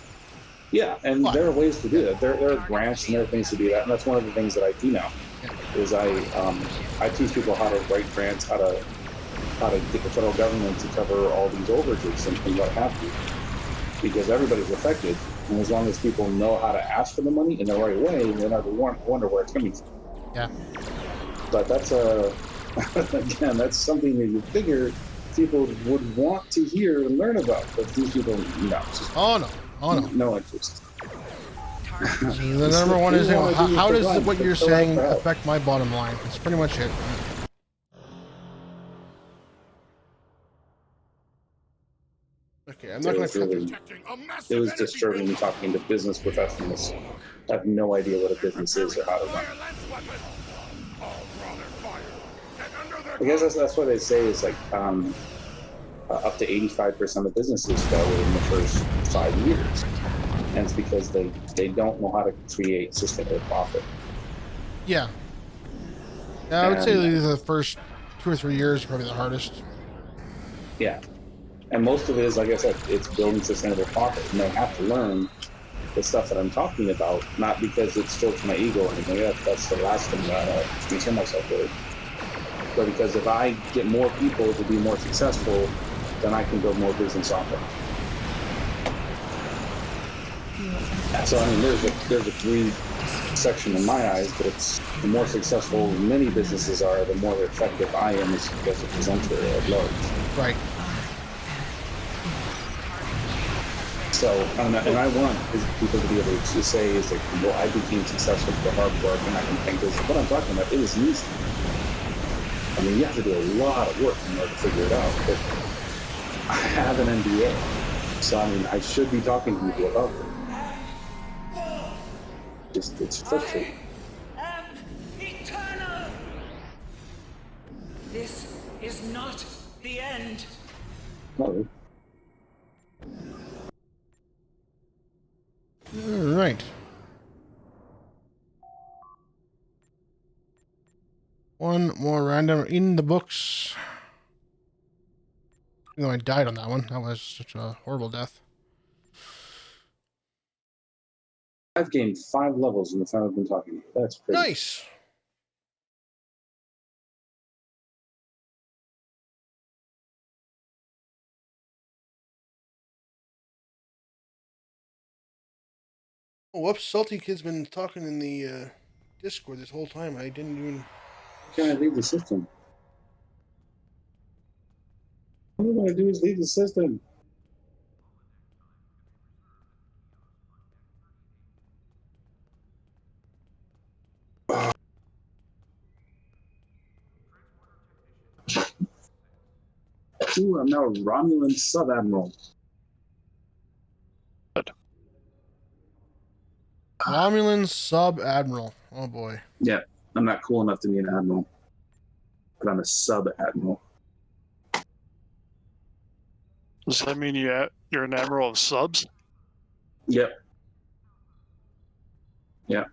Yeah, and there are ways to do that. There are grants and there are things to do that, and that's one of the things that I do now. Is I teach people how to write grants, how to get the federal government to cover all these overages and what have you, because everybody's affected, and as long as people know how to ask for the money in the right way, they never wonder where it's coming from. Yeah. But that's again, that's something that you figure people would want to hear and learn about. But these people, no. Oh no. Oh no. No interest. The number one is, how does what you're saying affect my bottom line? That's pretty much it. Okay, I'm not going to cut this. It was disturbing talking to business professionals. I have no idea what a business is or how to run. I guess that's what they say is like up to 85% of businesses fail within the first 5 years. And it's because they don't know how to create sustainable profit. Yeah. I would say the first 2 or 3 years are probably the hardest. Yeah. And most of it is, like I said, it's building sustainable profit. And they have to learn the stuff that I'm talking about, not because it strokes my ego or anything. That's the last thing that I concern myself with. But because if I get more people to be more successful, then I can build more business off it. So, I mean, there's a 3 section in my eyes, but it's the more successful many businesses are, the more effective I am as a presenter at large. Right. So, and I want people to be able to say, is like, well, I became successful with the hard work, and I can think this. What I'm talking about, it was easy. I mean, you have to do a lot of work in order to figure it out. But I have an MBA, so I mean, I should be talking to people about it. It's frustrating. I am eternal. This is not the end. No. All right. One more random in the books. Even though I died on that one. That was such a horrible death. I've gained 5 levels in the time I've been talking to you. That's pretty nice. Oh, whoops, Salty Kid's been talking in the Discord this whole time. I didn't even... Can I leave the system? All I want to do is leave the system. Ooh, I'm now a Romulan sub-admiral. Romulan sub-admiral. Oh boy. Yeah, I'm not cool enough to be an admiral. But I'm a sub-admiral. Does that mean you're an admiral of subs? Yep. Yeah.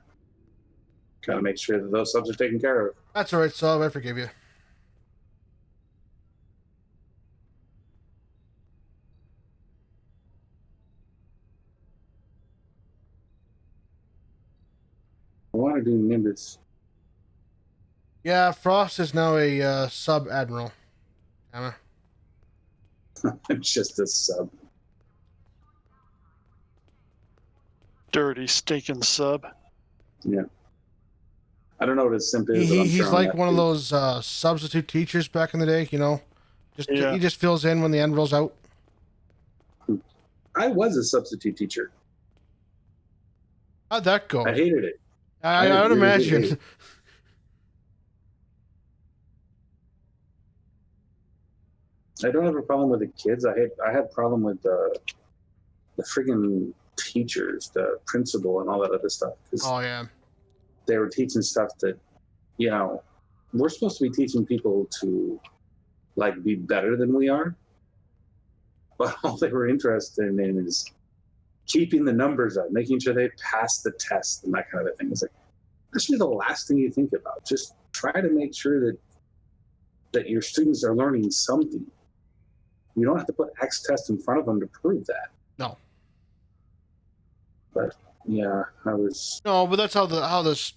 Gotta make sure that those subs are taken care of. That's alright, sub. I forgive you. I want to do Nimbus. Yeah, Frost is now a sub-admiral. Damn. I'm just a sub. Dirty, stinking sub. Yeah. I don't know what his simp is, but I'm He's sure like one of those substitute teachers back in the day, you know? He just fills in when the admiral's out. I was a substitute teacher. How'd that go? I hated it. I would really imagine. did. I don't have a problem with the kids. I had a problem with the friggin' teachers, the principal, and all that other stuff. Oh yeah. They were teaching stuff that, you know, we're supposed to be teaching people to like be better than we are, but all they were interested in is keeping the numbers up, making sure they pass the test and that kind of thing. It's like, that should be the last thing you think about. Just try to make sure that your students are learning something. You don't have to put X test in front of them to prove that. No. But yeah, I was. No, but that's how the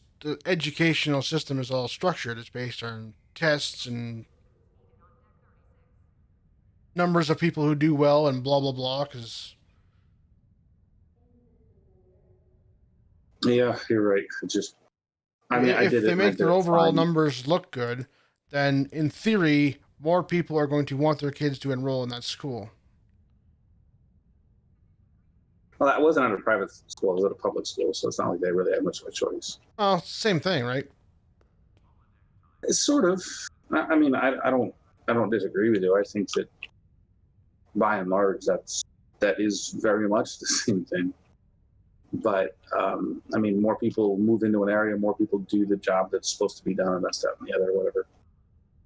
educational system is all structured. It's based on tests and numbers of people who do well and blah blah blah. Because Yeah, you're right. I mean, if they make their overall numbers look good, then in theory, more people are going to want their kids to enroll in that school. Well, that wasn't at a private school; it was at a public school, so it's not like they really had much of a choice. Well, same thing, right? It's sort of. I mean, I don't disagree with you. I think that by and large, that is very much the same thing. But I mean, more people move into an area, more people do the job that's supposed to be done, and that's that and the other, whatever.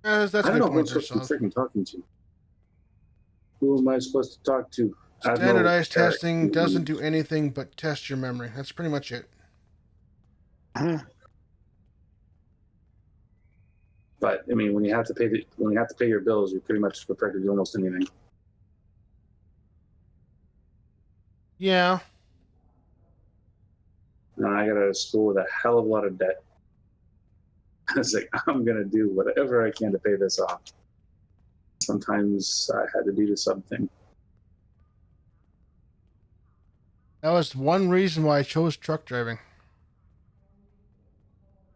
That's I a don't good know who I'm point there, supposed to be Sav. freaking talking to. Who am I supposed to talk to? I have no Standardized Eric. testing doesn't do anything but test your memory. That's pretty much it. But I mean, when you have to pay your bills, you're pretty much prepared to do almost anything. Yeah. And I got out of school with a hell of a lot of debt. I was like, I'm gonna do whatever I can to pay this off. Sometimes I had to do something. That was one reason why I chose truck driving.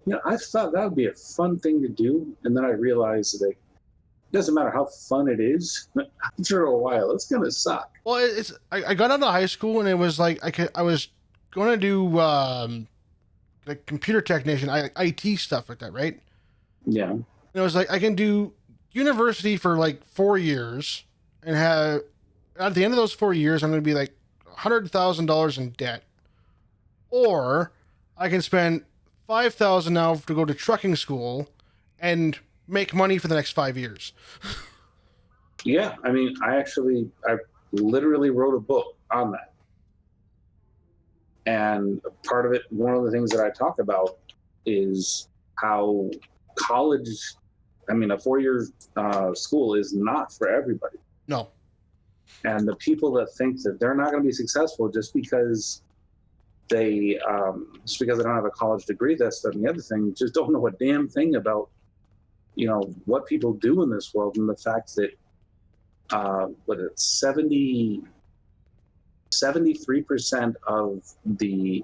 You know, I thought that would be a fun thing to do, and then I realized that it doesn't matter how fun it is. After a while, it's gonna suck. Well, I got out of high school and it was like I was going to do like computer technician, IT stuff like that, right? Yeah. And it was like I can do university for like 4 years and have at the end of those 4 years I'm going to be like $100,000 in debt, or I can spend $5,000 now to go to trucking school and make money for the next 5 years. Yeah, I mean, I literally wrote a book on that. And part of it, one of the things that I talk about is how college, I mean, a 4-year school is not for everybody. No. And the people that think that they're not going to be successful just because they don't have a college degree, that's the other thing, just don't know a damn thing about, you know, what people do in this world, and the fact that 73% of the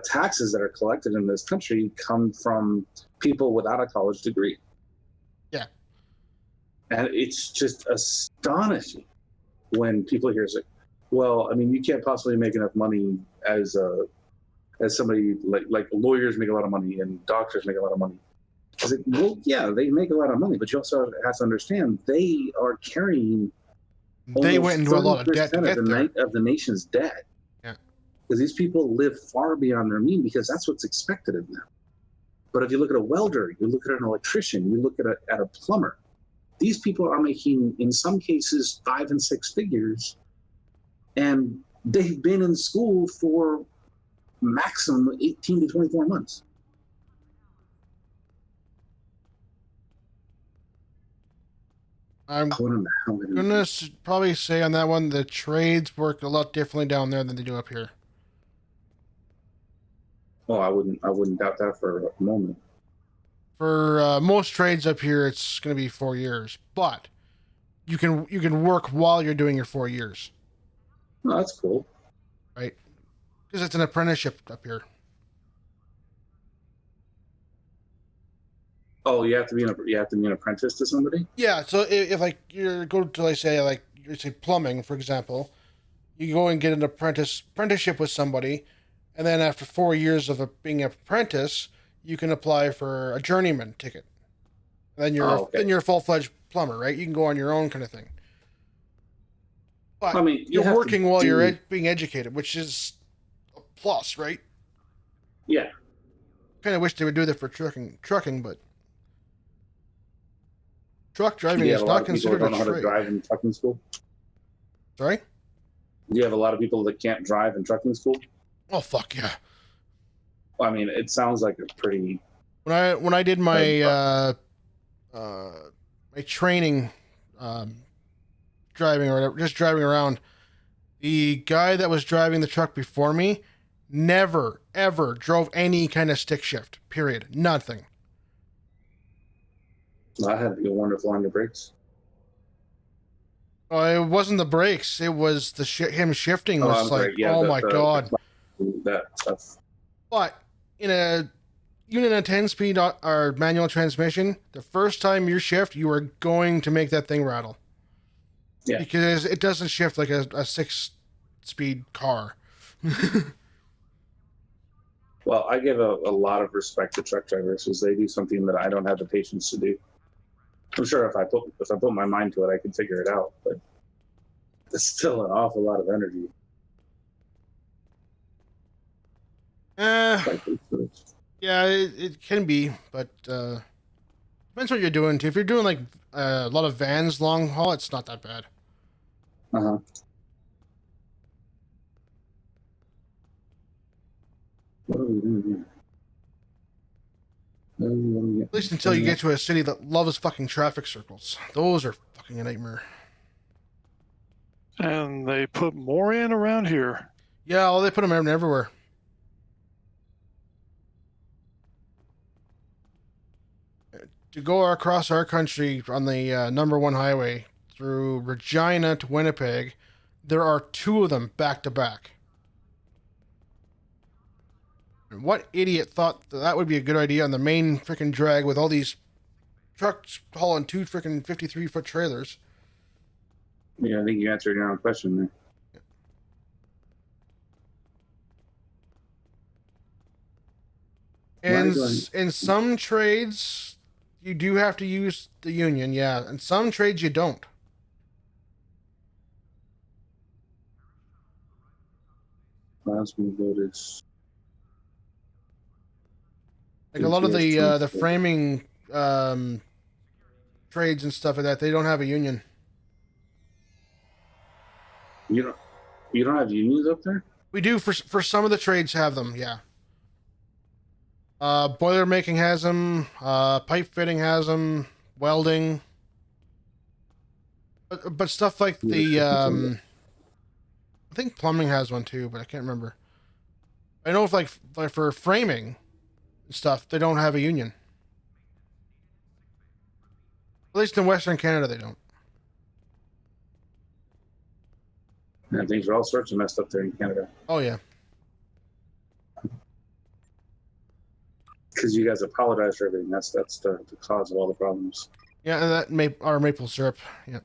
taxes that are collected in this country come from people without a college degree. Yeah. And it's just astonishing when people hear it. Well, I mean, you can't possibly make enough money as somebody like lawyers make a lot of money and doctors make a lot of money. I was like, well, yeah, they make a lot of money, but you also have to understand they are carrying. They went into a lot of debt to get there. Of the nation's debt. Yeah. Because these people live far beyond their means because that's what's expected of them. But if you look at a welder, you look at an electrician, you look at a plumber, these people are making, in some cases, 5 and 6 figures, and they've been in school for maximum 18 to 24 months. I'm gonna probably say on that one, the trades work a lot differently down there than they do up here. Oh, I wouldn't doubt that for a moment. For most trades up here, it's gonna be 4 years, but you can work while you're doing your 4 years. Oh, that's cool. Right? Because it's an apprenticeship up here. Oh, you have to be an apprentice to somebody? Yeah, so if like you go to like say plumbing, for example, you go and get an apprenticeship with somebody, and then after 4 years of being an apprentice, you can apply for a journeyman ticket. And then you're a full-fledged plumber, right? You can go on your own kind of thing. But I mean, you're working while you're being educated, which is a plus, right? Yeah. Kind of wish they would do that for trucking, but truck driving is not considered a trade. Do you have a lot of people who don't know how to drive in trucking school? Sorry? Do you have a lot of people that can't drive in trucking school? Oh, fuck yeah. Well, I mean, it sounds like a pretty... When I did my my training driving or whatever, just driving around, the guy that was driving the truck before me never, ever drove any kind of stick shift, period. Nothing. That had to be wonderful on your brakes. It wasn't the brakes. It was the him shifting was like, yeah, oh my God. That stuff. But unit a 10-speed or manual transmission, the first time you shift, you are going to make that thing rattle. Yeah. Because it doesn't shift like a 6-speed car. Well, I give a lot of respect to truck drivers because they do something that I don't have the patience to do. I'm sure if I put my mind to it, I could figure it out, but it's still an awful lot of energy. Yeah, it can be, but depends what you're doing. If you're doing like a lot of vans long haul, it's not that bad. Uh-huh. What are we doing here? At least until you get to a city that loves fucking traffic circles. Those are fucking a nightmare. And they put more in around here. Yeah, well, they put them everywhere. To go across our country on the number 1 highway through Regina to Winnipeg, there are 2 of them back to back. And what idiot thought that would be a good idea on the main freaking drag with all these trucks hauling 2 freaking 53-foot trailers? Yeah, I think you answered your own question there. And in some trades, you do have to use the union, yeah. In some trades, you don't. Last move voted. Like a lot of the framing trades and stuff like that, they don't have a union. You don't have unions up there? We do for some of the trades have them, yeah. Boiler making has them. Pipe fitting has them. Welding. But stuff like the I think plumbing has one too, but I can't remember. I know if like for framing and stuff, they don't have a union. At least in Western Canada, they don't. Yeah, things are all sorts of messed up there in Canada. Oh yeah. Because you guys apologize for everything. That's the cause of all the problems. Yeah, and that maple syrup. Yeah.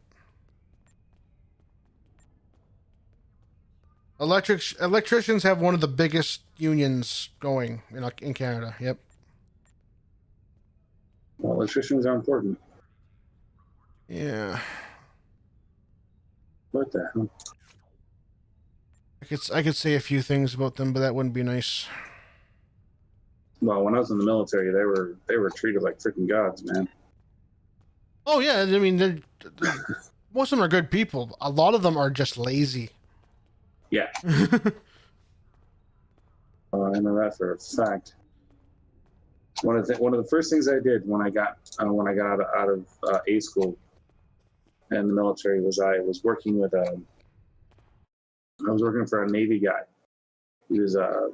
Electricians have one of the biggest unions going in Canada. Yep. Well, electricians are important. Yeah. What the hell? I could say a few things about them, but that wouldn't be nice. Well, when I was in the military, they were treated like freaking gods, man. Oh yeah, I mean, most of them are good people. A lot of them are just lazy. Yeah. I know that for a fact. One of the first things I did when I got out of A school and the military was I was working for a Navy guy. He was a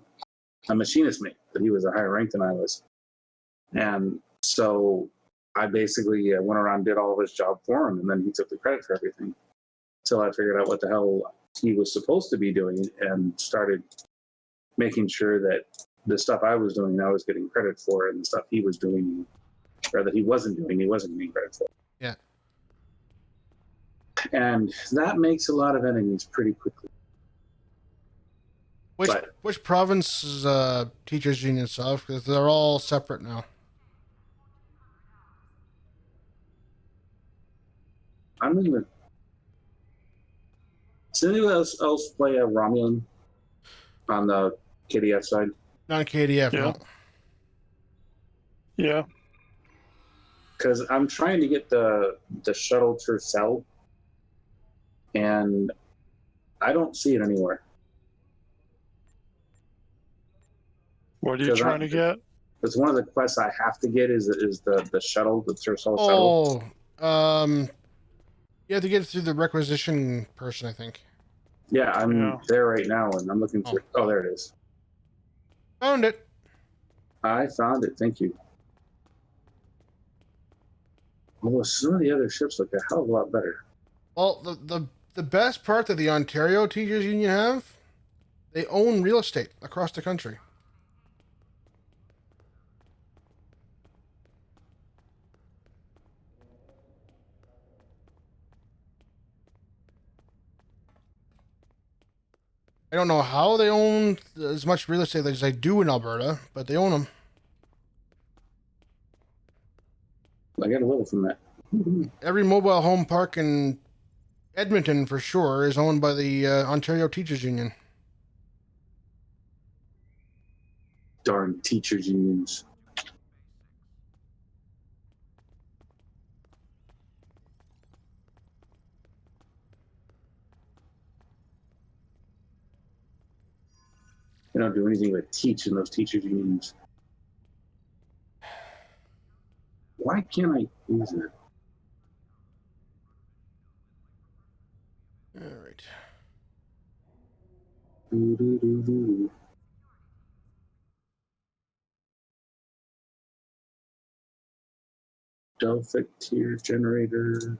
machinist mate, but he was a higher rank than I was. And so I basically went around and did all of his job for him, and then he took the credit for everything. Until I figured out what the hell he was supposed to be doing and started making sure that the stuff I was doing, I was getting credit for, and the stuff he was doing, or that he wasn't doing, he wasn't getting credit for. Yeah. And that makes a lot of enemies pretty quickly. Which province's teachers union stuff? Because they're all separate now. I'm in the. Does anyone else play a Romulan on the KDF side? Not KDF, no. Yeah. Because I'm trying to get the shuttle Tercel, and I don't see it anywhere. What are you trying to get? It's one of the quests I have to get is the shuttle, the Tercel shuttle. You have to get it through the requisition person, I think. Yeah, I'm there right now, and I'm looking for. Oh, there it is. Found it. I found it. Thank you. Well, some of the other ships look a hell of a lot better. Well, the best part that the Ontario Teachers Union have, they own real estate across the country. I don't know how they own as much real estate as they do in Alberta, but they own them. I get a little from that. Every mobile home park in Edmonton, for sure, is owned by the Ontario Teachers Union. Darn teachers unions. They don't do anything but teach in those teachers unions. Why can't I use it? All right. Delphic tier generator.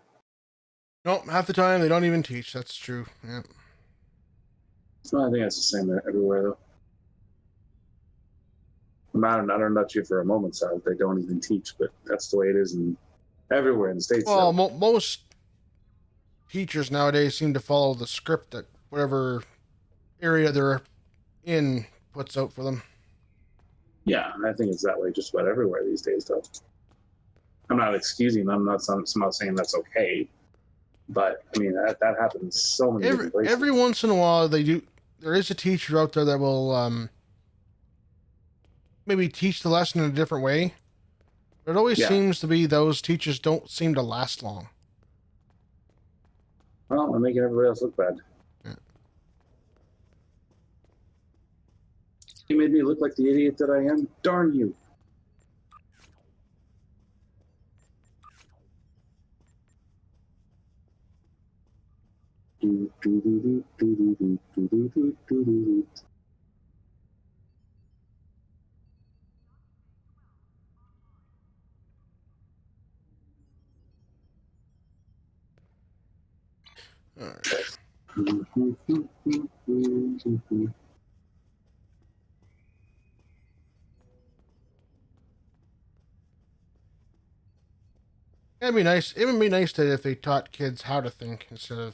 Nope, half the time they don't even teach. That's true. Yeah. Well, I think that's the same everywhere, though. I don't know about you for a moment, so they don't even teach, but that's the way it is everywhere in the States. Well, most teachers nowadays seem to follow the script that whatever area they're in puts out for them. Yeah, I think it's that way just about everywhere these days, though. I'm not excusing them. I'm not saying that's okay. But, I mean, that happens so many different places. Every once in a while, there is a teacher out there that will maybe teach the lesson in a different way. But it always seems to be those teachers don't seem to last long. Well, they're making everybody else look bad. Yeah. You made me look like the idiot that I am. Darn you. All right. It'd be nice. It would be nice if they taught kids how to think instead of.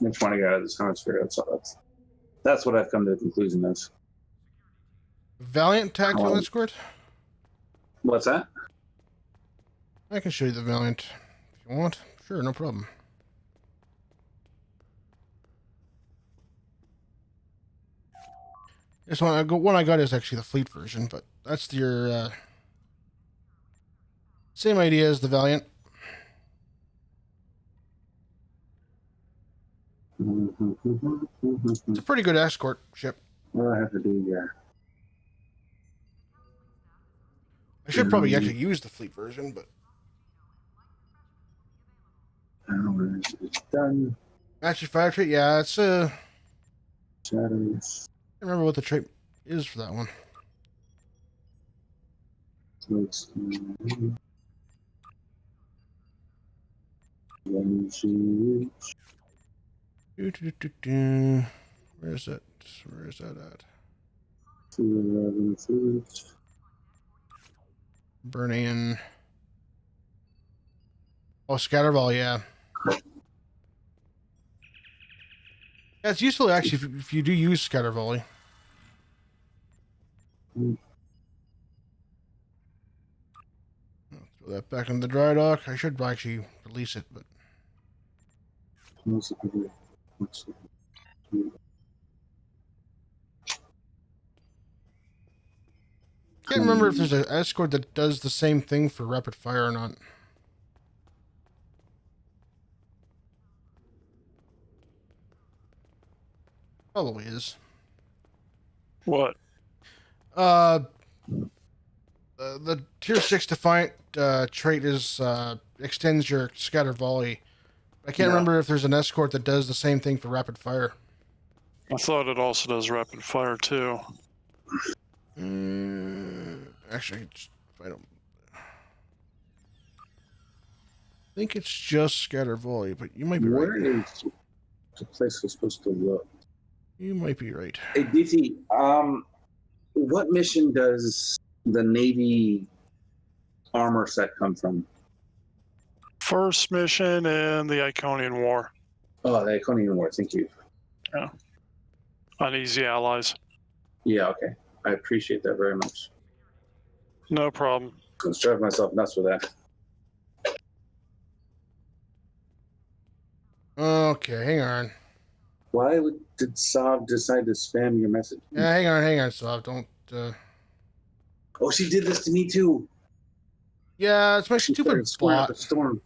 Makes money out of this hemisphere. That's what I've come to the conclusion of. Valiant tactical escort? What's that? I can show you the Valiant if you want. Sure, no problem. This one I got is actually the fleet version, but that's your same idea as the Valiant. It's a pretty good escort ship. All I have to do, yeah. I should probably actually use the fleet version, but. It's done. Matchy fire trait, yeah, it's Shadows. I don't remember what the trait is for that one. Where's that? Where is that at? Burning. Oh, Scatterball, yeah. Yeah, it's useful actually if you do use Scatter Volley. Throw that back in the dry dock. I should actually release it, but. Can't remember if there's an escort that does the same thing for rapid fire or not. Probably is. What? The tier 6 Defiant trait is extends your scatter volley. I can't remember if there's an escort that does the same thing for rapid fire. I thought it also does rapid fire too. Actually, I don't. I think it's just scatter volley, but you might be right. Where is the place we're supposed to look? You might be right. Hey, DT, what mission does the Navy armor set come from? First mission in the Iconian War. Oh, the Iconian War. Thank you. Yeah. Uneasy allies. Yeah, okay. I appreciate that very much. No problem. I was driving myself nuts with that. Okay, hang on. Why did Saab decide to spam your message? Hang on, Sav. Don't. Oh, she did this to me too. Yeah, it's my She stupid started scoring up bot. a storm.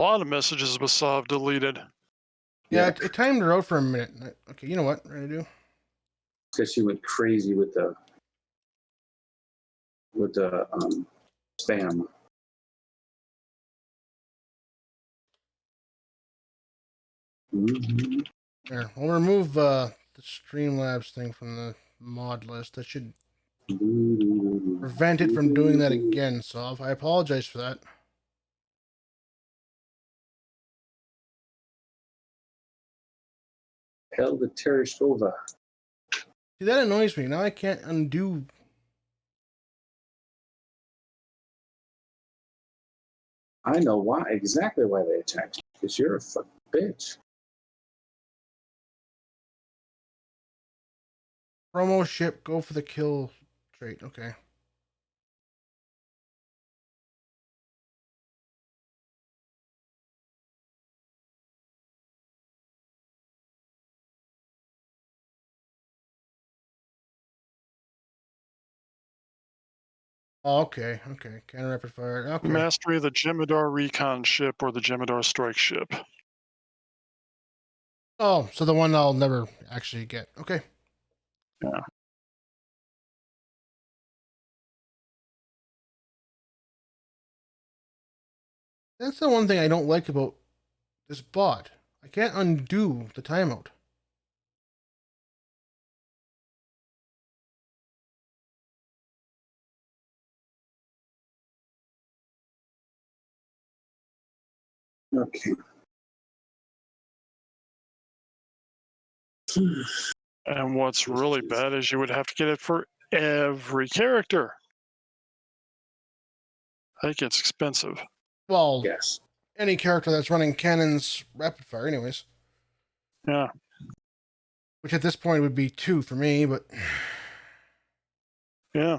A lot of messages with Sav deleted. Yeah, it timed her out for a minute. Okay, you know what? What to do? Because she went crazy with the spam. Mm-hmm. Here, we'll remove the Streamlabs thing from the mod list. That should prevent it from doing that again, Sav. I apologize for that. Hell, the Tereshkova. See, that annoys me. Now I can't undo. I know why, exactly why they attacked you. Because you're a fucking bitch. Promo ship, go for the kill trait. Okay. Oh, okay. Counter rapid fire. Okay. Mastery of the Jemadar recon ship or the Jemadar strike ship. Oh, so the one I'll never actually get. Okay. Yeah. That's the one thing I don't like about this bot. I can't undo the timeout. Okay. And what's really bad is you would have to get it for every character. That gets expensive. Well, yes. Any character that's running cannons rapid fire, anyways. Yeah. Which at this point would be 2 for me, but yeah.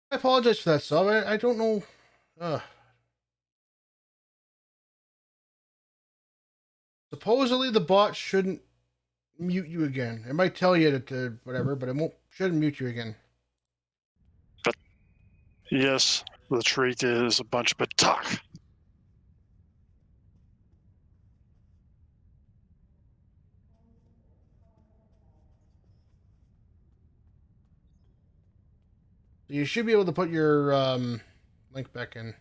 I apologize for that, Sub. I don't know. Supposedly the bot shouldn't mute you again. It might tell you to whatever, but it shouldn't mute you again. But yes, the trait is a bunch of talk. So you should be able to put your link back in.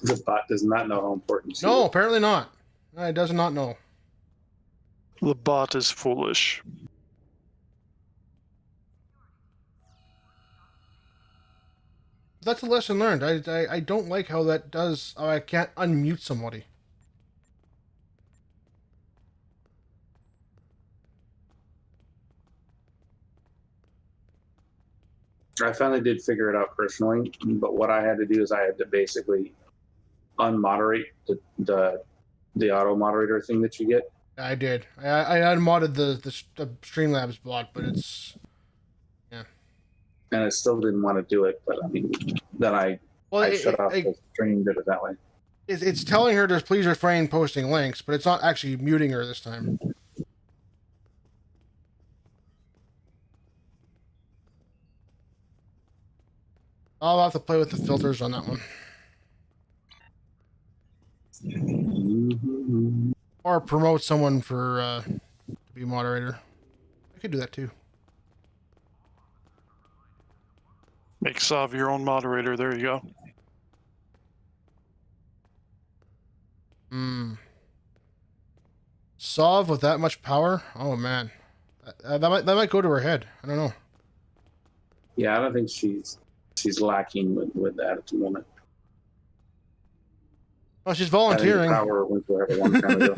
The bot does not know how important. No, apparently not. It does not know. The bot is foolish. That's a lesson learned. I don't like how that does. Oh, I can't unmute somebody. I finally did figure it out personally, but what I had to do is I had to basically unmoderate the auto moderator thing that you get. I did. I unmodded the Streamlabs bot, but it's and I still didn't want to do it. But I mean, then I shut off the stream, did it that way. It's telling her to please refrain posting links, but it's not actually muting her this time. I'll have to play with the filters on that one. Or promote someone for to be moderator. I could do that too. Make Sav your own moderator. There you go. Sav with that much power? Oh man. That might go to her head. I don't know. Yeah, I don't think she's lacking with that at the moment. Oh, she's I think the volunteering. power went to her a long time ago.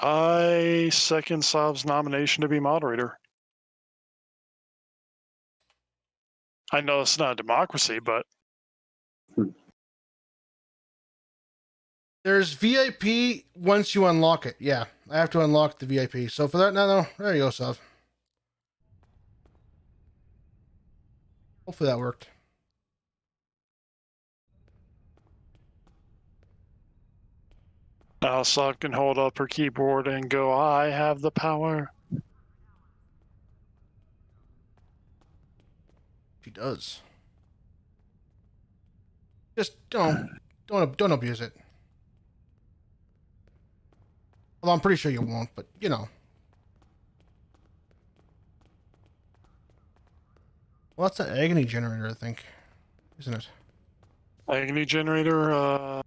I second Sav's nomination to be moderator. I know it's not a democracy, but There's VIP once you unlock it. Yeah, I have to unlock the VIP. So for that, no, there you go, Sav. Hopefully that worked. now Sav can hold up her keyboard and go, I have the power. She does. Just don't abuse it. Well, I'm pretty sure you won't, but you know. Well, that's an agony generator, I think, isn't it? Agony generator,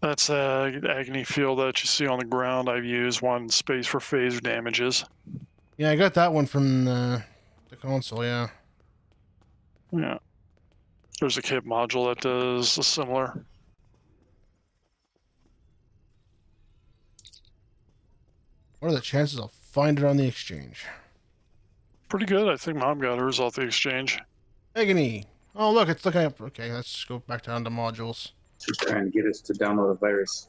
that's a agony field that you see on the ground. I've used one space for phaser damages. Yeah, I got that one from the console, yeah. Yeah. There's a kit module that does a similar. What are the chances I'll find it on the exchange? Pretty good. I think Mom got hers off the exchange. Agony. Oh, look, it's looking up. Okay, let's go back down to modules. She's trying to get us to download a virus.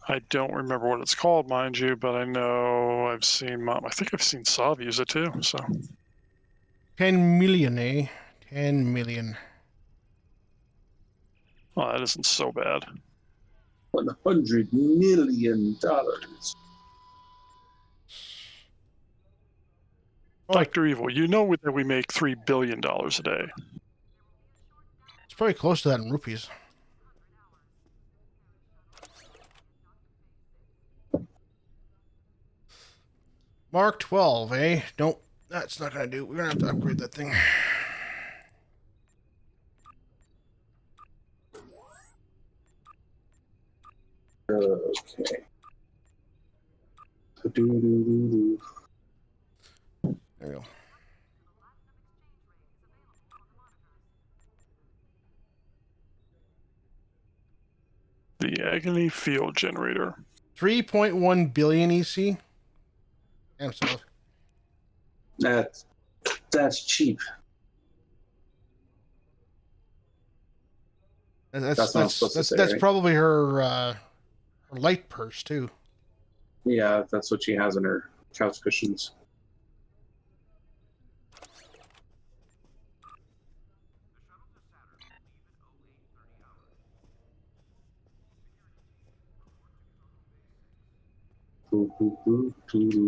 Oh. I don't remember what it's called, mind you, but I know I've seen Mom. I think I've seen Sav use it too. So 10 million, eh? 10 million. well, that isn't so bad. $100 million. Oh, Dr. Evil, you know that we make $3 billion a day. it's probably close to that in rupees. Mark 12, eh? Nope, that's not gonna do. We're gonna have to upgrade that thing. Okay. There you go. The agony field generator. 3.1 billion EC. Damn, so That's cheap. that's what I'm supposed to say, that's right? probably her light purse too. Yeah, that's what she has in her couch cushions.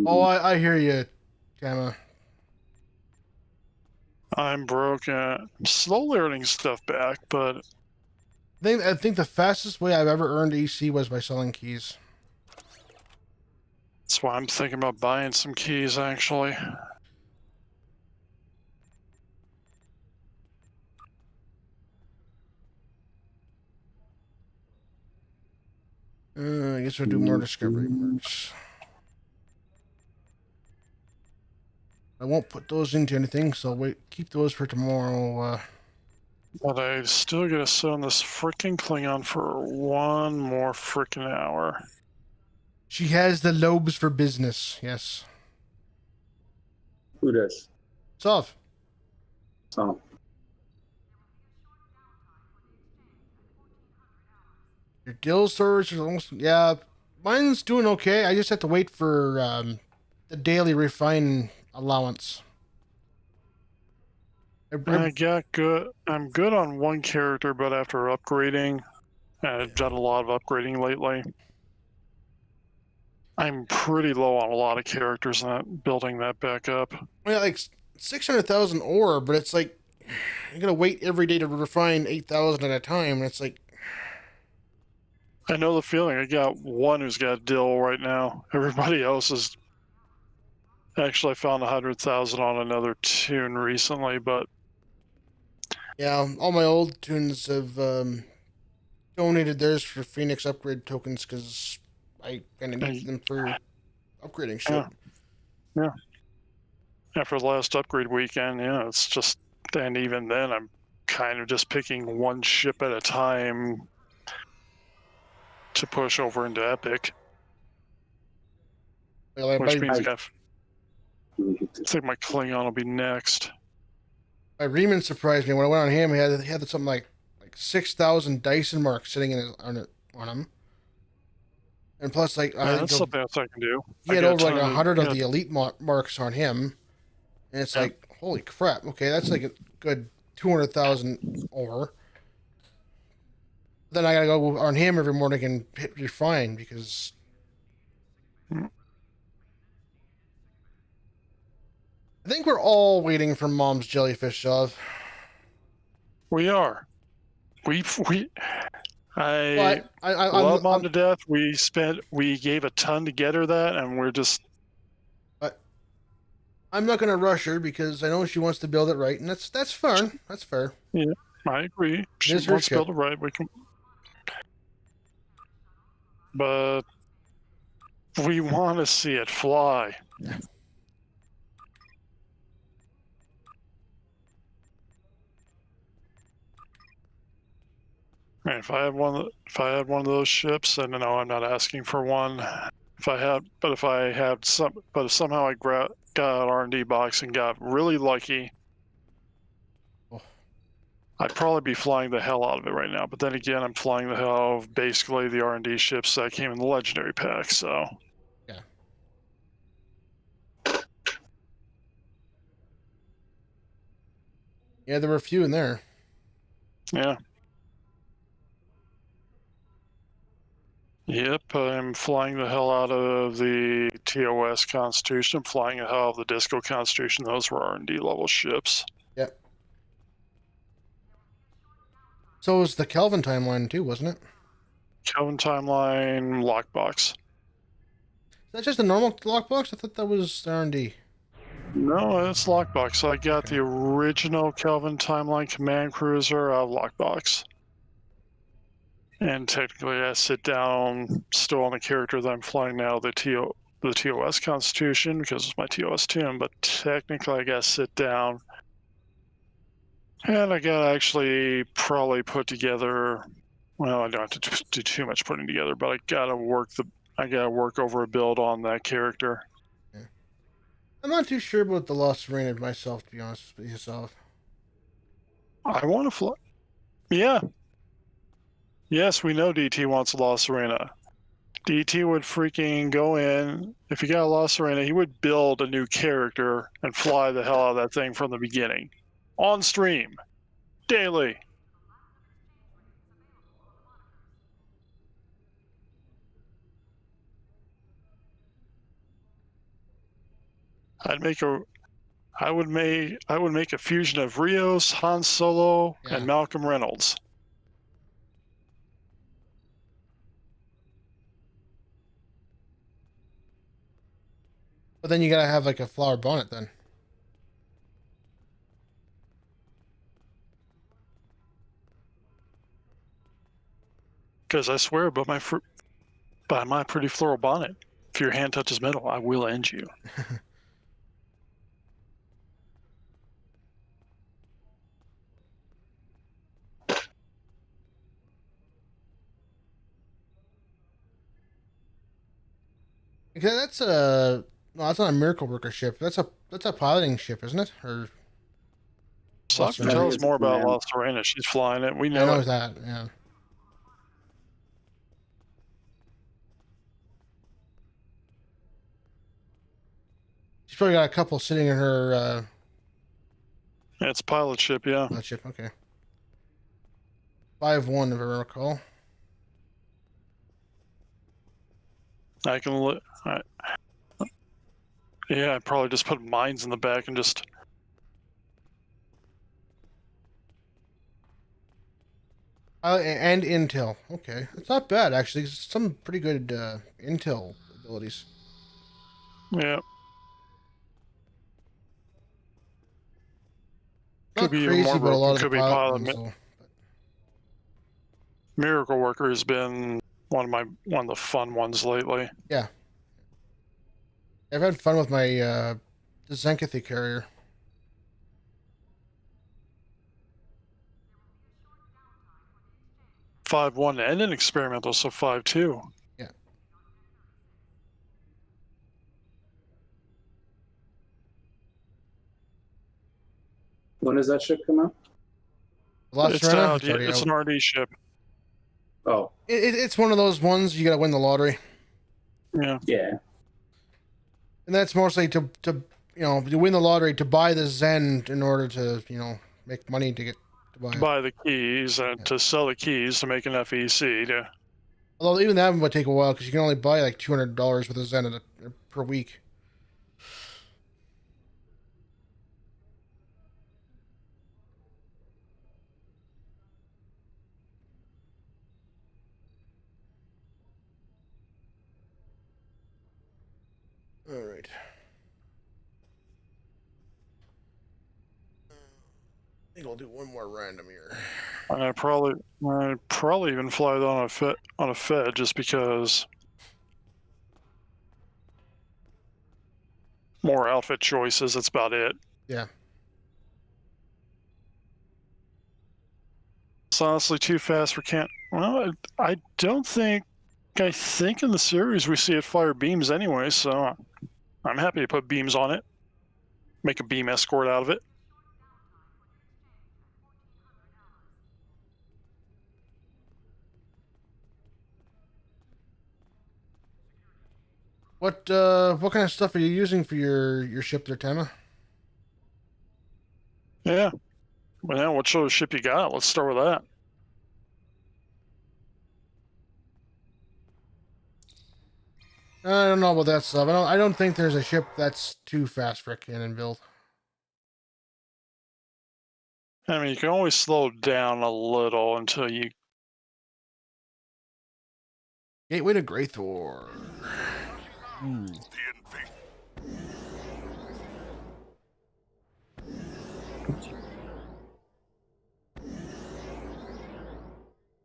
Oh, I hear you, Gamma. I'm broken. I'm slowly earning stuff back, but I think the fastest way I've ever earned EC was by selling keys. that's why I'm thinking about buying some keys actually. I guess we'll do more discovery marks. I won't put those into anything, so wait, keep those for tomorrow. But I still gotta sit on this freaking Klingon for one more freaking hour. She has the lobes for business. Yes. Who does? Solve. Oh. Your dill storage is almost, yeah. Mine's doing okay. I just have to wait for the daily refine allowance. I got good. I'm good on one character, but after upgrading, I've done a lot of upgrading lately. I'm pretty low on a lot of characters, not building that back up. Well, like 600,000 ore, but it's like you gotta wait every day to refine 8,000 at a time, and it's like. I know the feeling. I got one who's got dill right now. Everybody else is. Actually, I found 100,000 on another tune recently, but Yeah, all my old tunes have donated theirs for Phoenix upgrade tokens because I kind of need Hey, them for upgrading shit. Yeah. Yeah. After the last upgrade weekend, yeah, it's just, and even then, I'm kind of just picking one ship at a time to push over into Epic, Like, which my, means I- I think my Klingon will be next. my Riemann surprised me when I went on him. He had something like 6,000 Dyson marks sitting in on him, and plus like Yeah, that's something else I can do. he I had got over like ton 100 of yeah, the elite marks on him, and it's Yeah. like holy crap. Okay, that's like a good 200,000 over. Then I gotta go on him every morning and hit refine because Mm. I think we're all waiting for Mom's jellyfish shove. We are. We I But I love Mom I'm to death. We gave a ton to get her that, and we're just but I'm not gonna rush her because I know she wants to build it right, and that's fair. That's fair. yeah. I agree. She is her wants to build ship. it right. We can, but we want to see it fly. And if I had one of those ships, and no, I'm not asking for one. But if somehow I got an R&D box and got really lucky, Oh, I'd probably be flying the hell out of it right now. But then again, I'm flying the hell out of basically the R&D ships that came in the legendary pack. So yeah. Yeah, there were a few in there. yeah. Yep, I'm flying the hell out of the TOS Constitution. I'm flying the hell out of the Disco Constitution. Those were R&D level ships. Yep. So was the Kelvin timeline too, wasn't it? Kelvin Timeline Lockbox. Is that just a normal lockbox? I thought that was R&D. No, it's Lockbox. So I got Okay. the original Kelvin Timeline Command Cruiser out of Lockbox. And technically, I sit down still on the character that I'm flying now, the TOS Constitution, because it's my TOS tune, but technically, I got to sit down. And I got to actually probably put together. Well, I don't have to do too much putting together, but I got to work over a build on that character. Yeah. I'm not too sure about the Lost Rain of myself, to be honest with yourself. I want to fly. Yeah. Yes, we know DT wants a La Serena. DT would freaking go in. If he got a La Serena, he would build a new character and fly the hell out of that thing from the beginning. On stream. Daily. I would make a fusion of Rios, Han Solo, Yeah. and Malcolm Reynolds. But then you gotta have like a flower bonnet then. Because I swear by my pretty floral bonnet, if your hand touches metal, I will end you. Because that's a no, that's not a miracle worker ship. That's a piloting ship, isn't it? Or Sokka Serena. tells it's more about command. La Serena. She's flying it. We I know know it. that. Yeah. She's probably got a couple sitting in her It's pilot ship, yeah. ship. Okay. 5-1, if I recall. I can yeah, I'd probably just put mines in the back and just. And intel. Okay, it's not bad actually. Some pretty good intel abilities. Yeah. Not Could be even crazy more about a lot broken. of the Could be pilot pilot. ones though. Miracle Worker has been one of the fun ones lately. Yeah. I've had fun with my the Zenkathy carrier. 5.1 and an experimental, so 5.2. Yeah. When does that ship come out? The last It's Serena, out. it's already It's out. an RD ship. Oh, It's one of those ones you gotta win the lottery. Yeah. yeah. And that's mostly to you win the lottery to buy the Zen in order to, make money to get to buy To it. buy the keys and Yeah. to sell the keys to make an FEC. Although even that would take a while because you can only buy like $200 with a Zen per week. All right. I think I'll do one more random here. I'd probably even fly that on a Fed just because more outfit choices. That's about it. Yeah. It's honestly too fast for can't. Well, I don't think. I think in the series we see it fire beams anyway, so I'm happy to put beams on it. Make a beam escort out of it. What kind of stuff are you using for your ship there, Tama? Yeah. Well, now what sort of ship you got? Let's start with that. I don't know about that stuff. I don't think there's a ship that's too fast for a cannon build. I mean, you can always slow down a little until you. Gateway to Greythor. Ooh.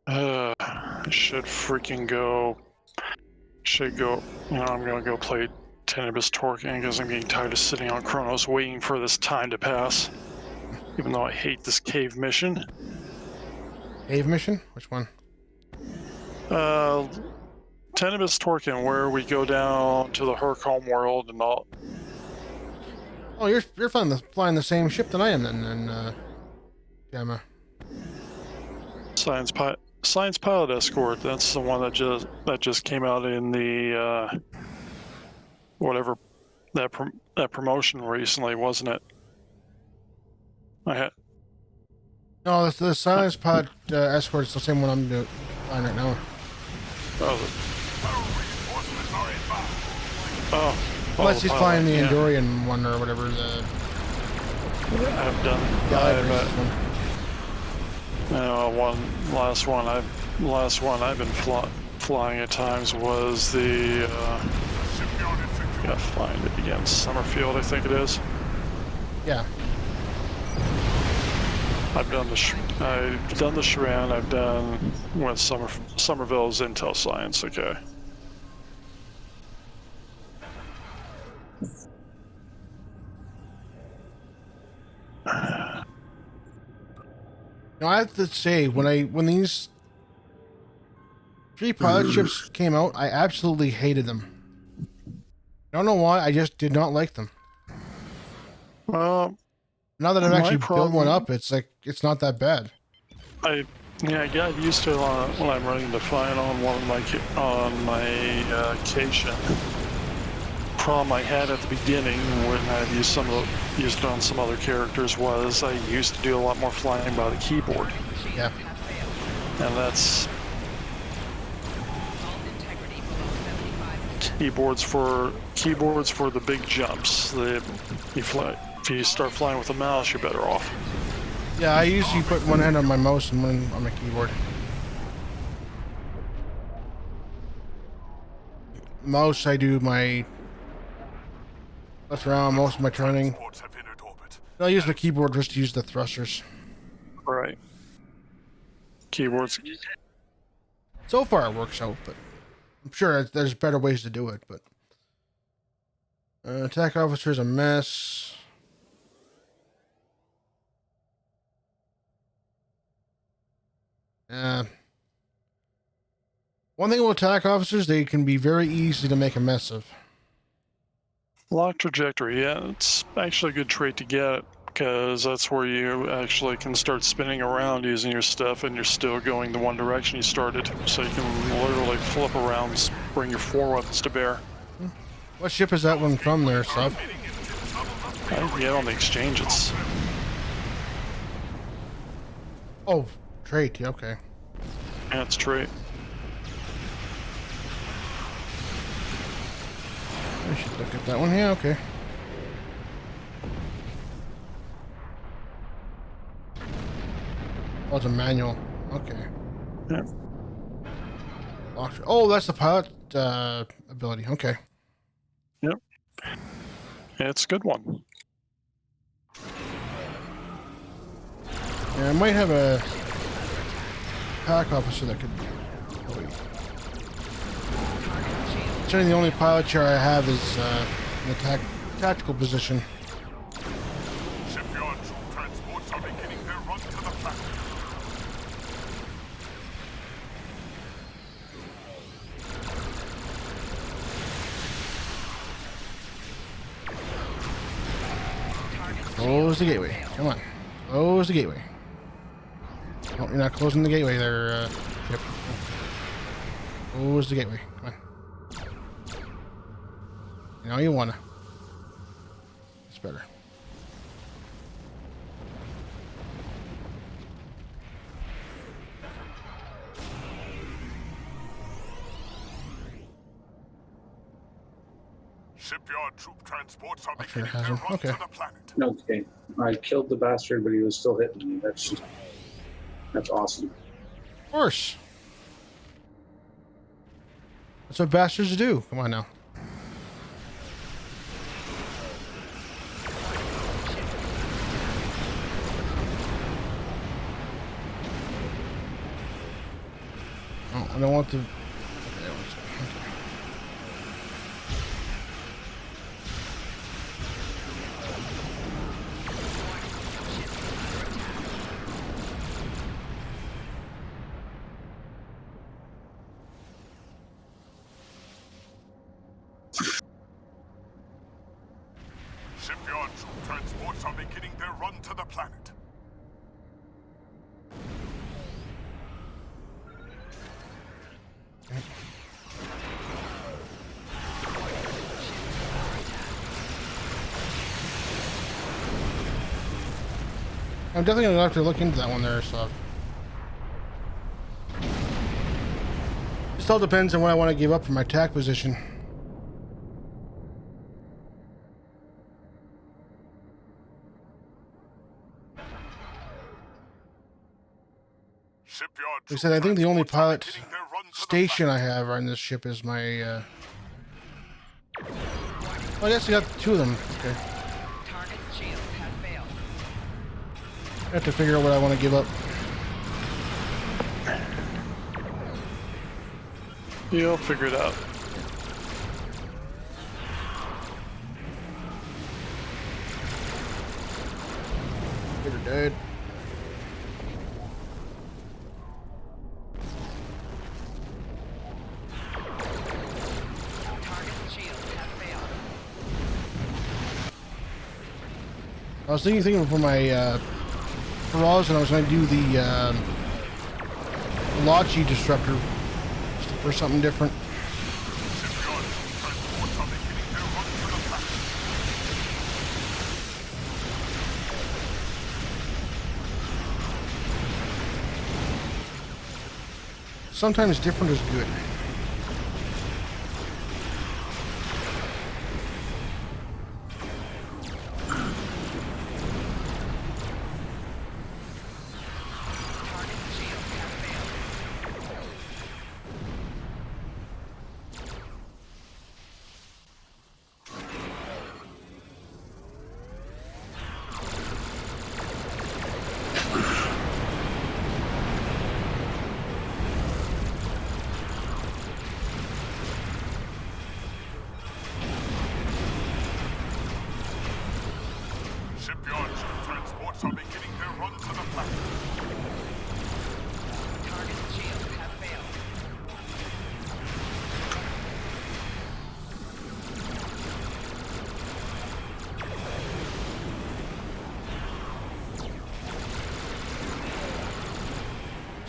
I should freaking go. Should go. I'm gonna go play Tenebris Torquing because I'm getting tired of sitting on Chronos waiting for this time to pass. Even though I hate this cave mission. Cave mission? Which one? Tenebris Torquing, where we go down to the Herc home world and all. Oh, you're flying the same ship that I am then, Gamma. Science Pilot Escort. That's the one that just came out in the whatever that promotion recently, wasn't it? No, the Silence Pod Escort is the same one I'm flying right now. Unless he's flying the Endorian one or whatever. I've done. Last one I've been flying at times was the. Gotta find it again. Summerfield, I think it is. Yeah. I've done the Shran. I've done with Somerville's Intel Science. Okay. Now I have to say, when these 3 pilot ships came out, I absolutely hated them. I don't know why. I just did not like them. Well, now that I've actually built one up, it's like it's not that bad. I got used to it when I'm running Defiant on my Cation. Problem I had at the beginning when I've used it on some other characters was I used to do a lot more flying by the keyboard. Yeah. And that's keyboards for the big jumps. If you start flying with a mouse, you're better off. Yeah, I usually put one hand on my mouse and one on my keyboard. Mouse, I do my left around most of my turning. I use the keyboard just to use the thrusters. Right. Keyboards So far it works out, but I'm sure there's better ways to do it, but attack officer's a mess. One thing with attack officers, they can be very easy to make a mess of. Lock trajectory, yeah, it's actually a good trait to get, because that's where you actually can start spinning around using your stuff and you're still going the one direction you started. So you can literally flip around, bring your 4 weapons to bear. What ship is that one from there, Sub? Yeah, on the exchange, it's... Oh, trait, yeah, okay. Yeah, it's trait. I should look at that one. Yeah, okay. Oh, it's a manual. Okay. Yeah. Oh, that's the pilot ability. Okay. Yep. Yeah, it's a good one. Yeah, I might have a pack officer that could... Oh, wait. Actually, the only pilot chair I have is in the tactical position. Shipyard troop transports are beginning their run to the planet. Close the gateway. Come on. Close the gateway. Oh, you're not closing the gateway there, ship. Close the gateway. Come on. You know you wanna. It's better. Shipyard troop transports are Sure beginning has their him. run Okay. to the planet. Okay. I killed the bastard, but he was still hitting me. That's awesome. Of course. That's what bastards do. Come on now. Oh, I don't want to... Okay, Shipyard troop transports are beginning their run to the planet. I'm definitely gonna have to look into that one there, so. Just all depends on what I want to give up for my attack position. Shipyard Like I said, I think the only pilot beginning their run to the station I have on this ship is my, Oh, I guess I got 2 of them. Okay. Target's shield has failed. I have to figure out what I want to give up. You'll figure it out. Get her dead. Target's shield has failed. I was thinking for my Horizon, I was going to do the Lachi disruptor for something different. Shipyard troop transports are beginning their run to the planet. Sometimes different is good. Target's shield has failed.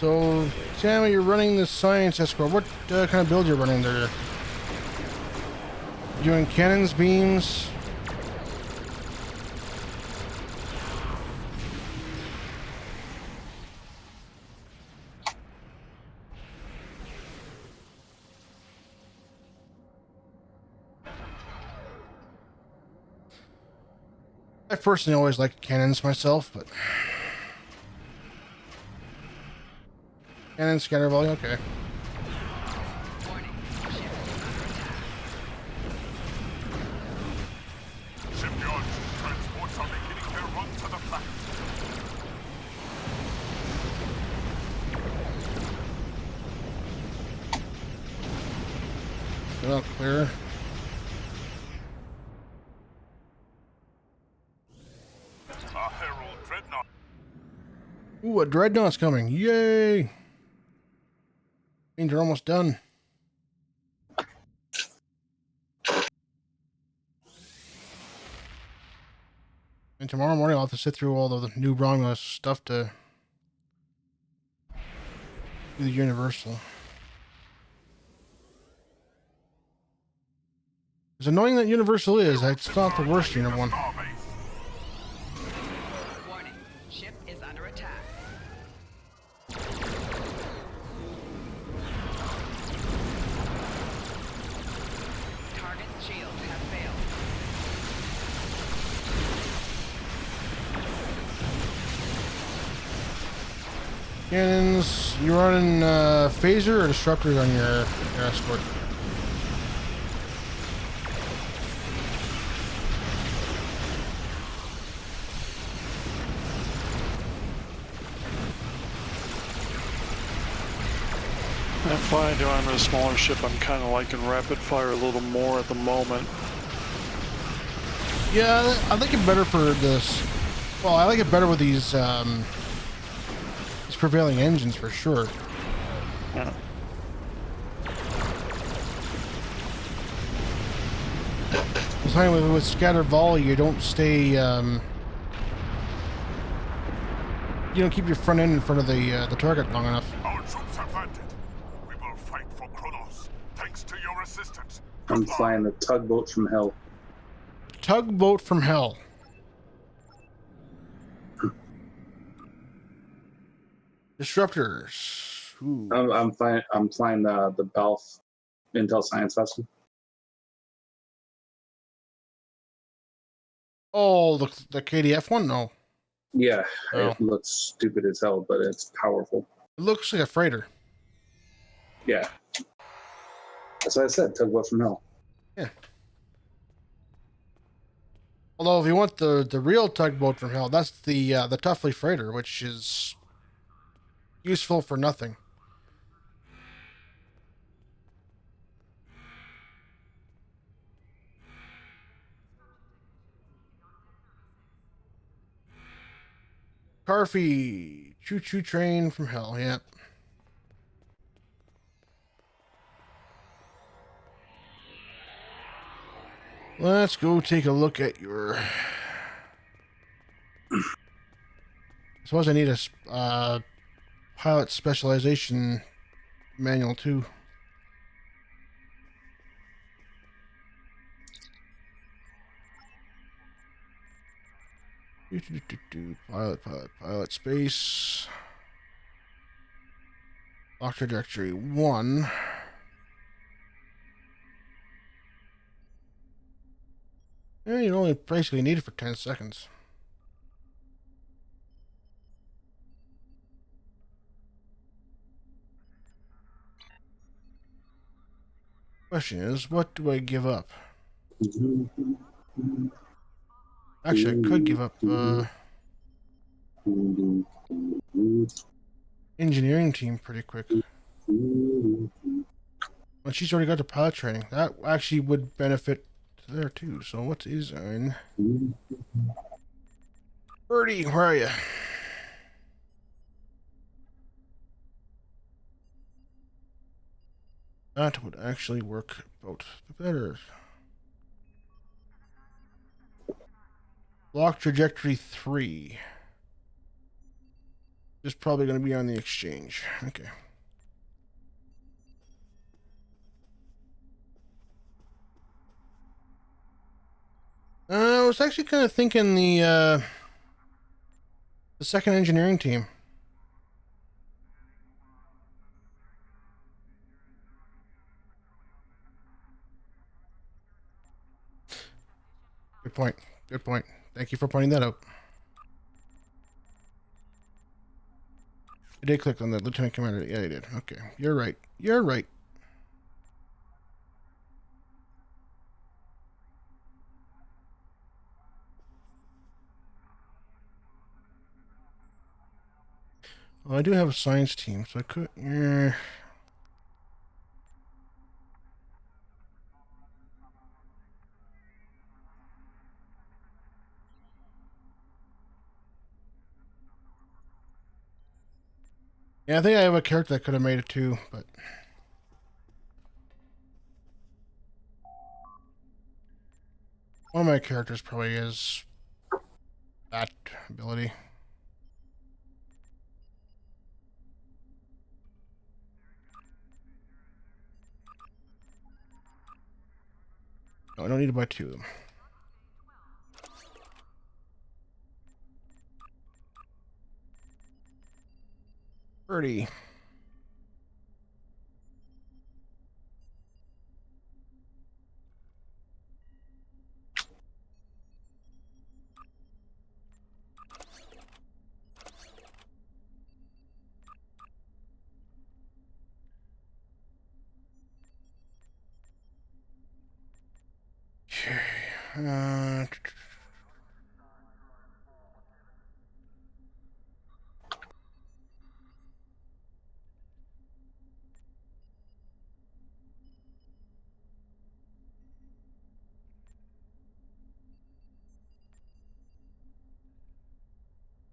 So, Sammy, you're running the science escort. What kind of build you're running there? You doing cannons, beams? I personally always liked cannons myself, but cannon scatter volley, okay. Shipyards, transports are beginning their run to the plant. Well, clear. A Herald Dreadnought. Ooh, a dreadnought's coming. Yay! Means you're almost done. And tomorrow morning I'll have to sit through all the new Romulus stuff to do the Universal. As annoying that Universal is, it's not the worst unit one. Warning. Ship is under attack. Target's shields have failed. Cannons, you running phaser or disruptors on your escort? I find I'm a smaller ship, I'm kind of liking rapid fire a little more at the moment. Yeah, I like it better for this. Well, I like it better with these prevailing engines for sure. Yeah. The time with scatter volley, you don't stay. You don't keep your front end in front of the target long enough. Our troops have landed. We will fight for Kronos, thanks to your assistance. I'm flying the tugboat from hell. Tugboat from hell. Disruptors. Ooh. I'm flying the Balf Intel Science Vessel. Oh, the KDF one? No. Yeah, Oh. It looks stupid as hell, but it's powerful. It looks like a freighter. Yeah. That's what I said, tugboat from hell. Yeah. Although, if you want the real tugboat from hell, that's the Tuffley freighter, which is useful for nothing. Carfy, choo-choo train from hell. Yeah. Let's go take a look at your. I suppose I need a pilot specialization manual too. Pilot space. Lock trajectory 1. Yeah, you only basically need it for 10 seconds. Question is, what do I give up? Actually, I could give up engineering team pretty quick. But she's already got the pilot training. That actually would benefit there too. So what is in? Birdie, where are you? That would actually work both better. Block trajectory 3. It's probably going to be on the exchange. Okay. I was actually kind of thinking the second engineering team. Good point. Good point. Thank you for pointing that out. I did click on the lieutenant commander. Yeah, I did. Okay. You're right. You're right. Well, I do have a science team, so I could. Yeah, I think I have a character that could have made it too, but one of my characters probably is that ability. No, I don't need to buy two of them. Birdie. Okay.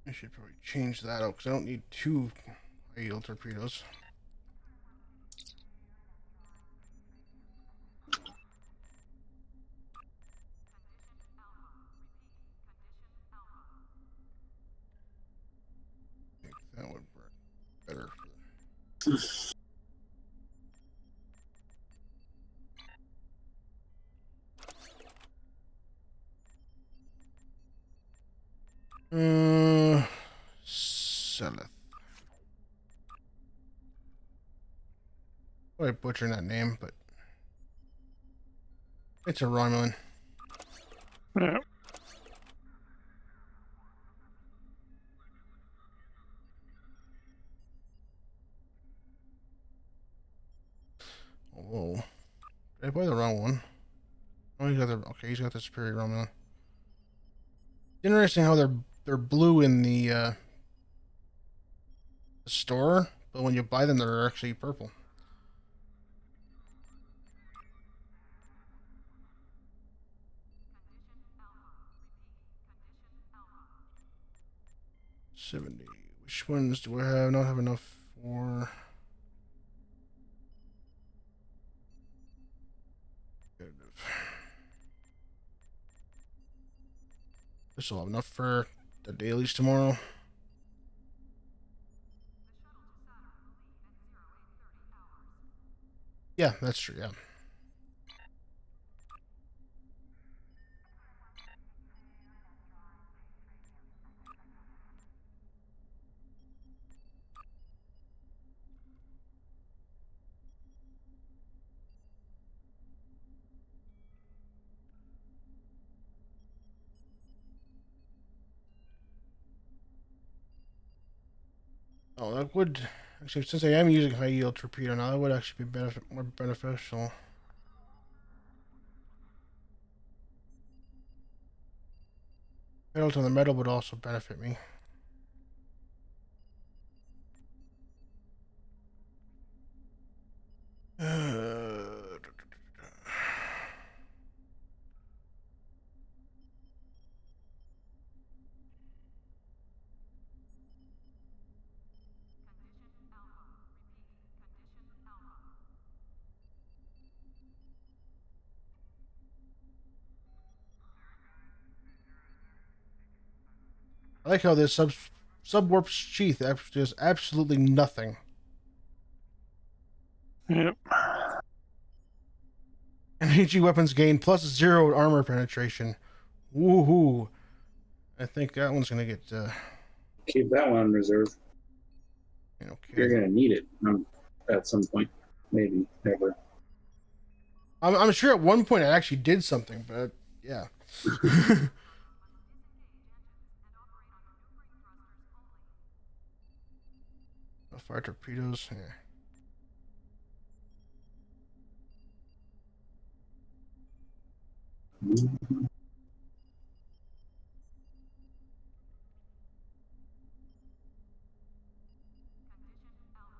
I should probably change that out because I don't need two high yield torpedoes. I think that would work better. Seleth. I butchered that name, but it's a Romulan. Yeah. Whoa. Did I buy the wrong one? Oh, he's got the okay. He's got the superior Romulan. Interesting how they're blue in the store, but when you buy them, they're actually purple. $70. Which ones do I have? Not have enough for. This will have enough for the dailies tomorrow. Yeah, that's true. Yeah. Oh, that would actually, since I am using high yield torpedo now, that would actually be more beneficial. Pedal to the metal would also benefit me. I like how this subwarp sheath. There's absolutely nothing. Yep. NAG weapons gain +0 armor penetration. Woohoo! I think that one's gonna get. Keep that one in reserve. Okay. You're gonna need it at some point, maybe never. I'm sure at one point I actually did something, but yeah. Fire torpedoes. Yeah.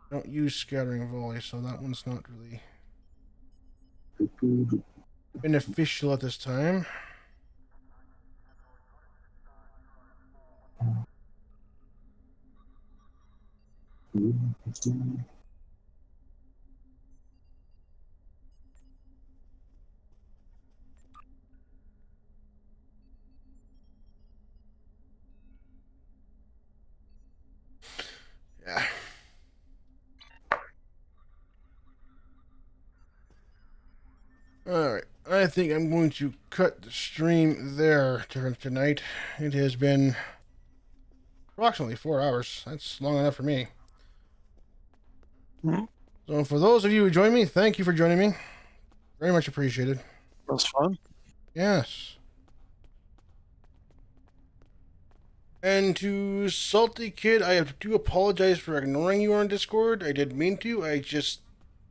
Don't use scattering volley, so that one's not really beneficial at this time. Yeah. Alright, I think I'm going to cut the stream there tonight. It has been approximately 4 hours. That's long enough for me. So for those of you who joined me, thank you for joining me. Very much appreciated. That was fun. Yes. And to Salty Kid, I do apologize for ignoring you on Discord. I did mean to. I just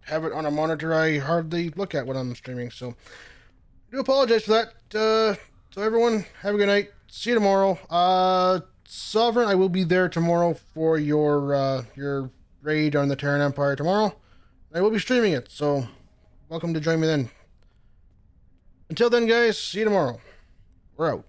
have it on a monitor I hardly look at when I'm streaming. So I do apologize for that. So everyone, have a good night. See you tomorrow. Sovereign, I will be there tomorrow for your raid on the Terran Empire tomorrow. I will be streaming it, so welcome to join me then. Until then, guys, see you tomorrow. We're out.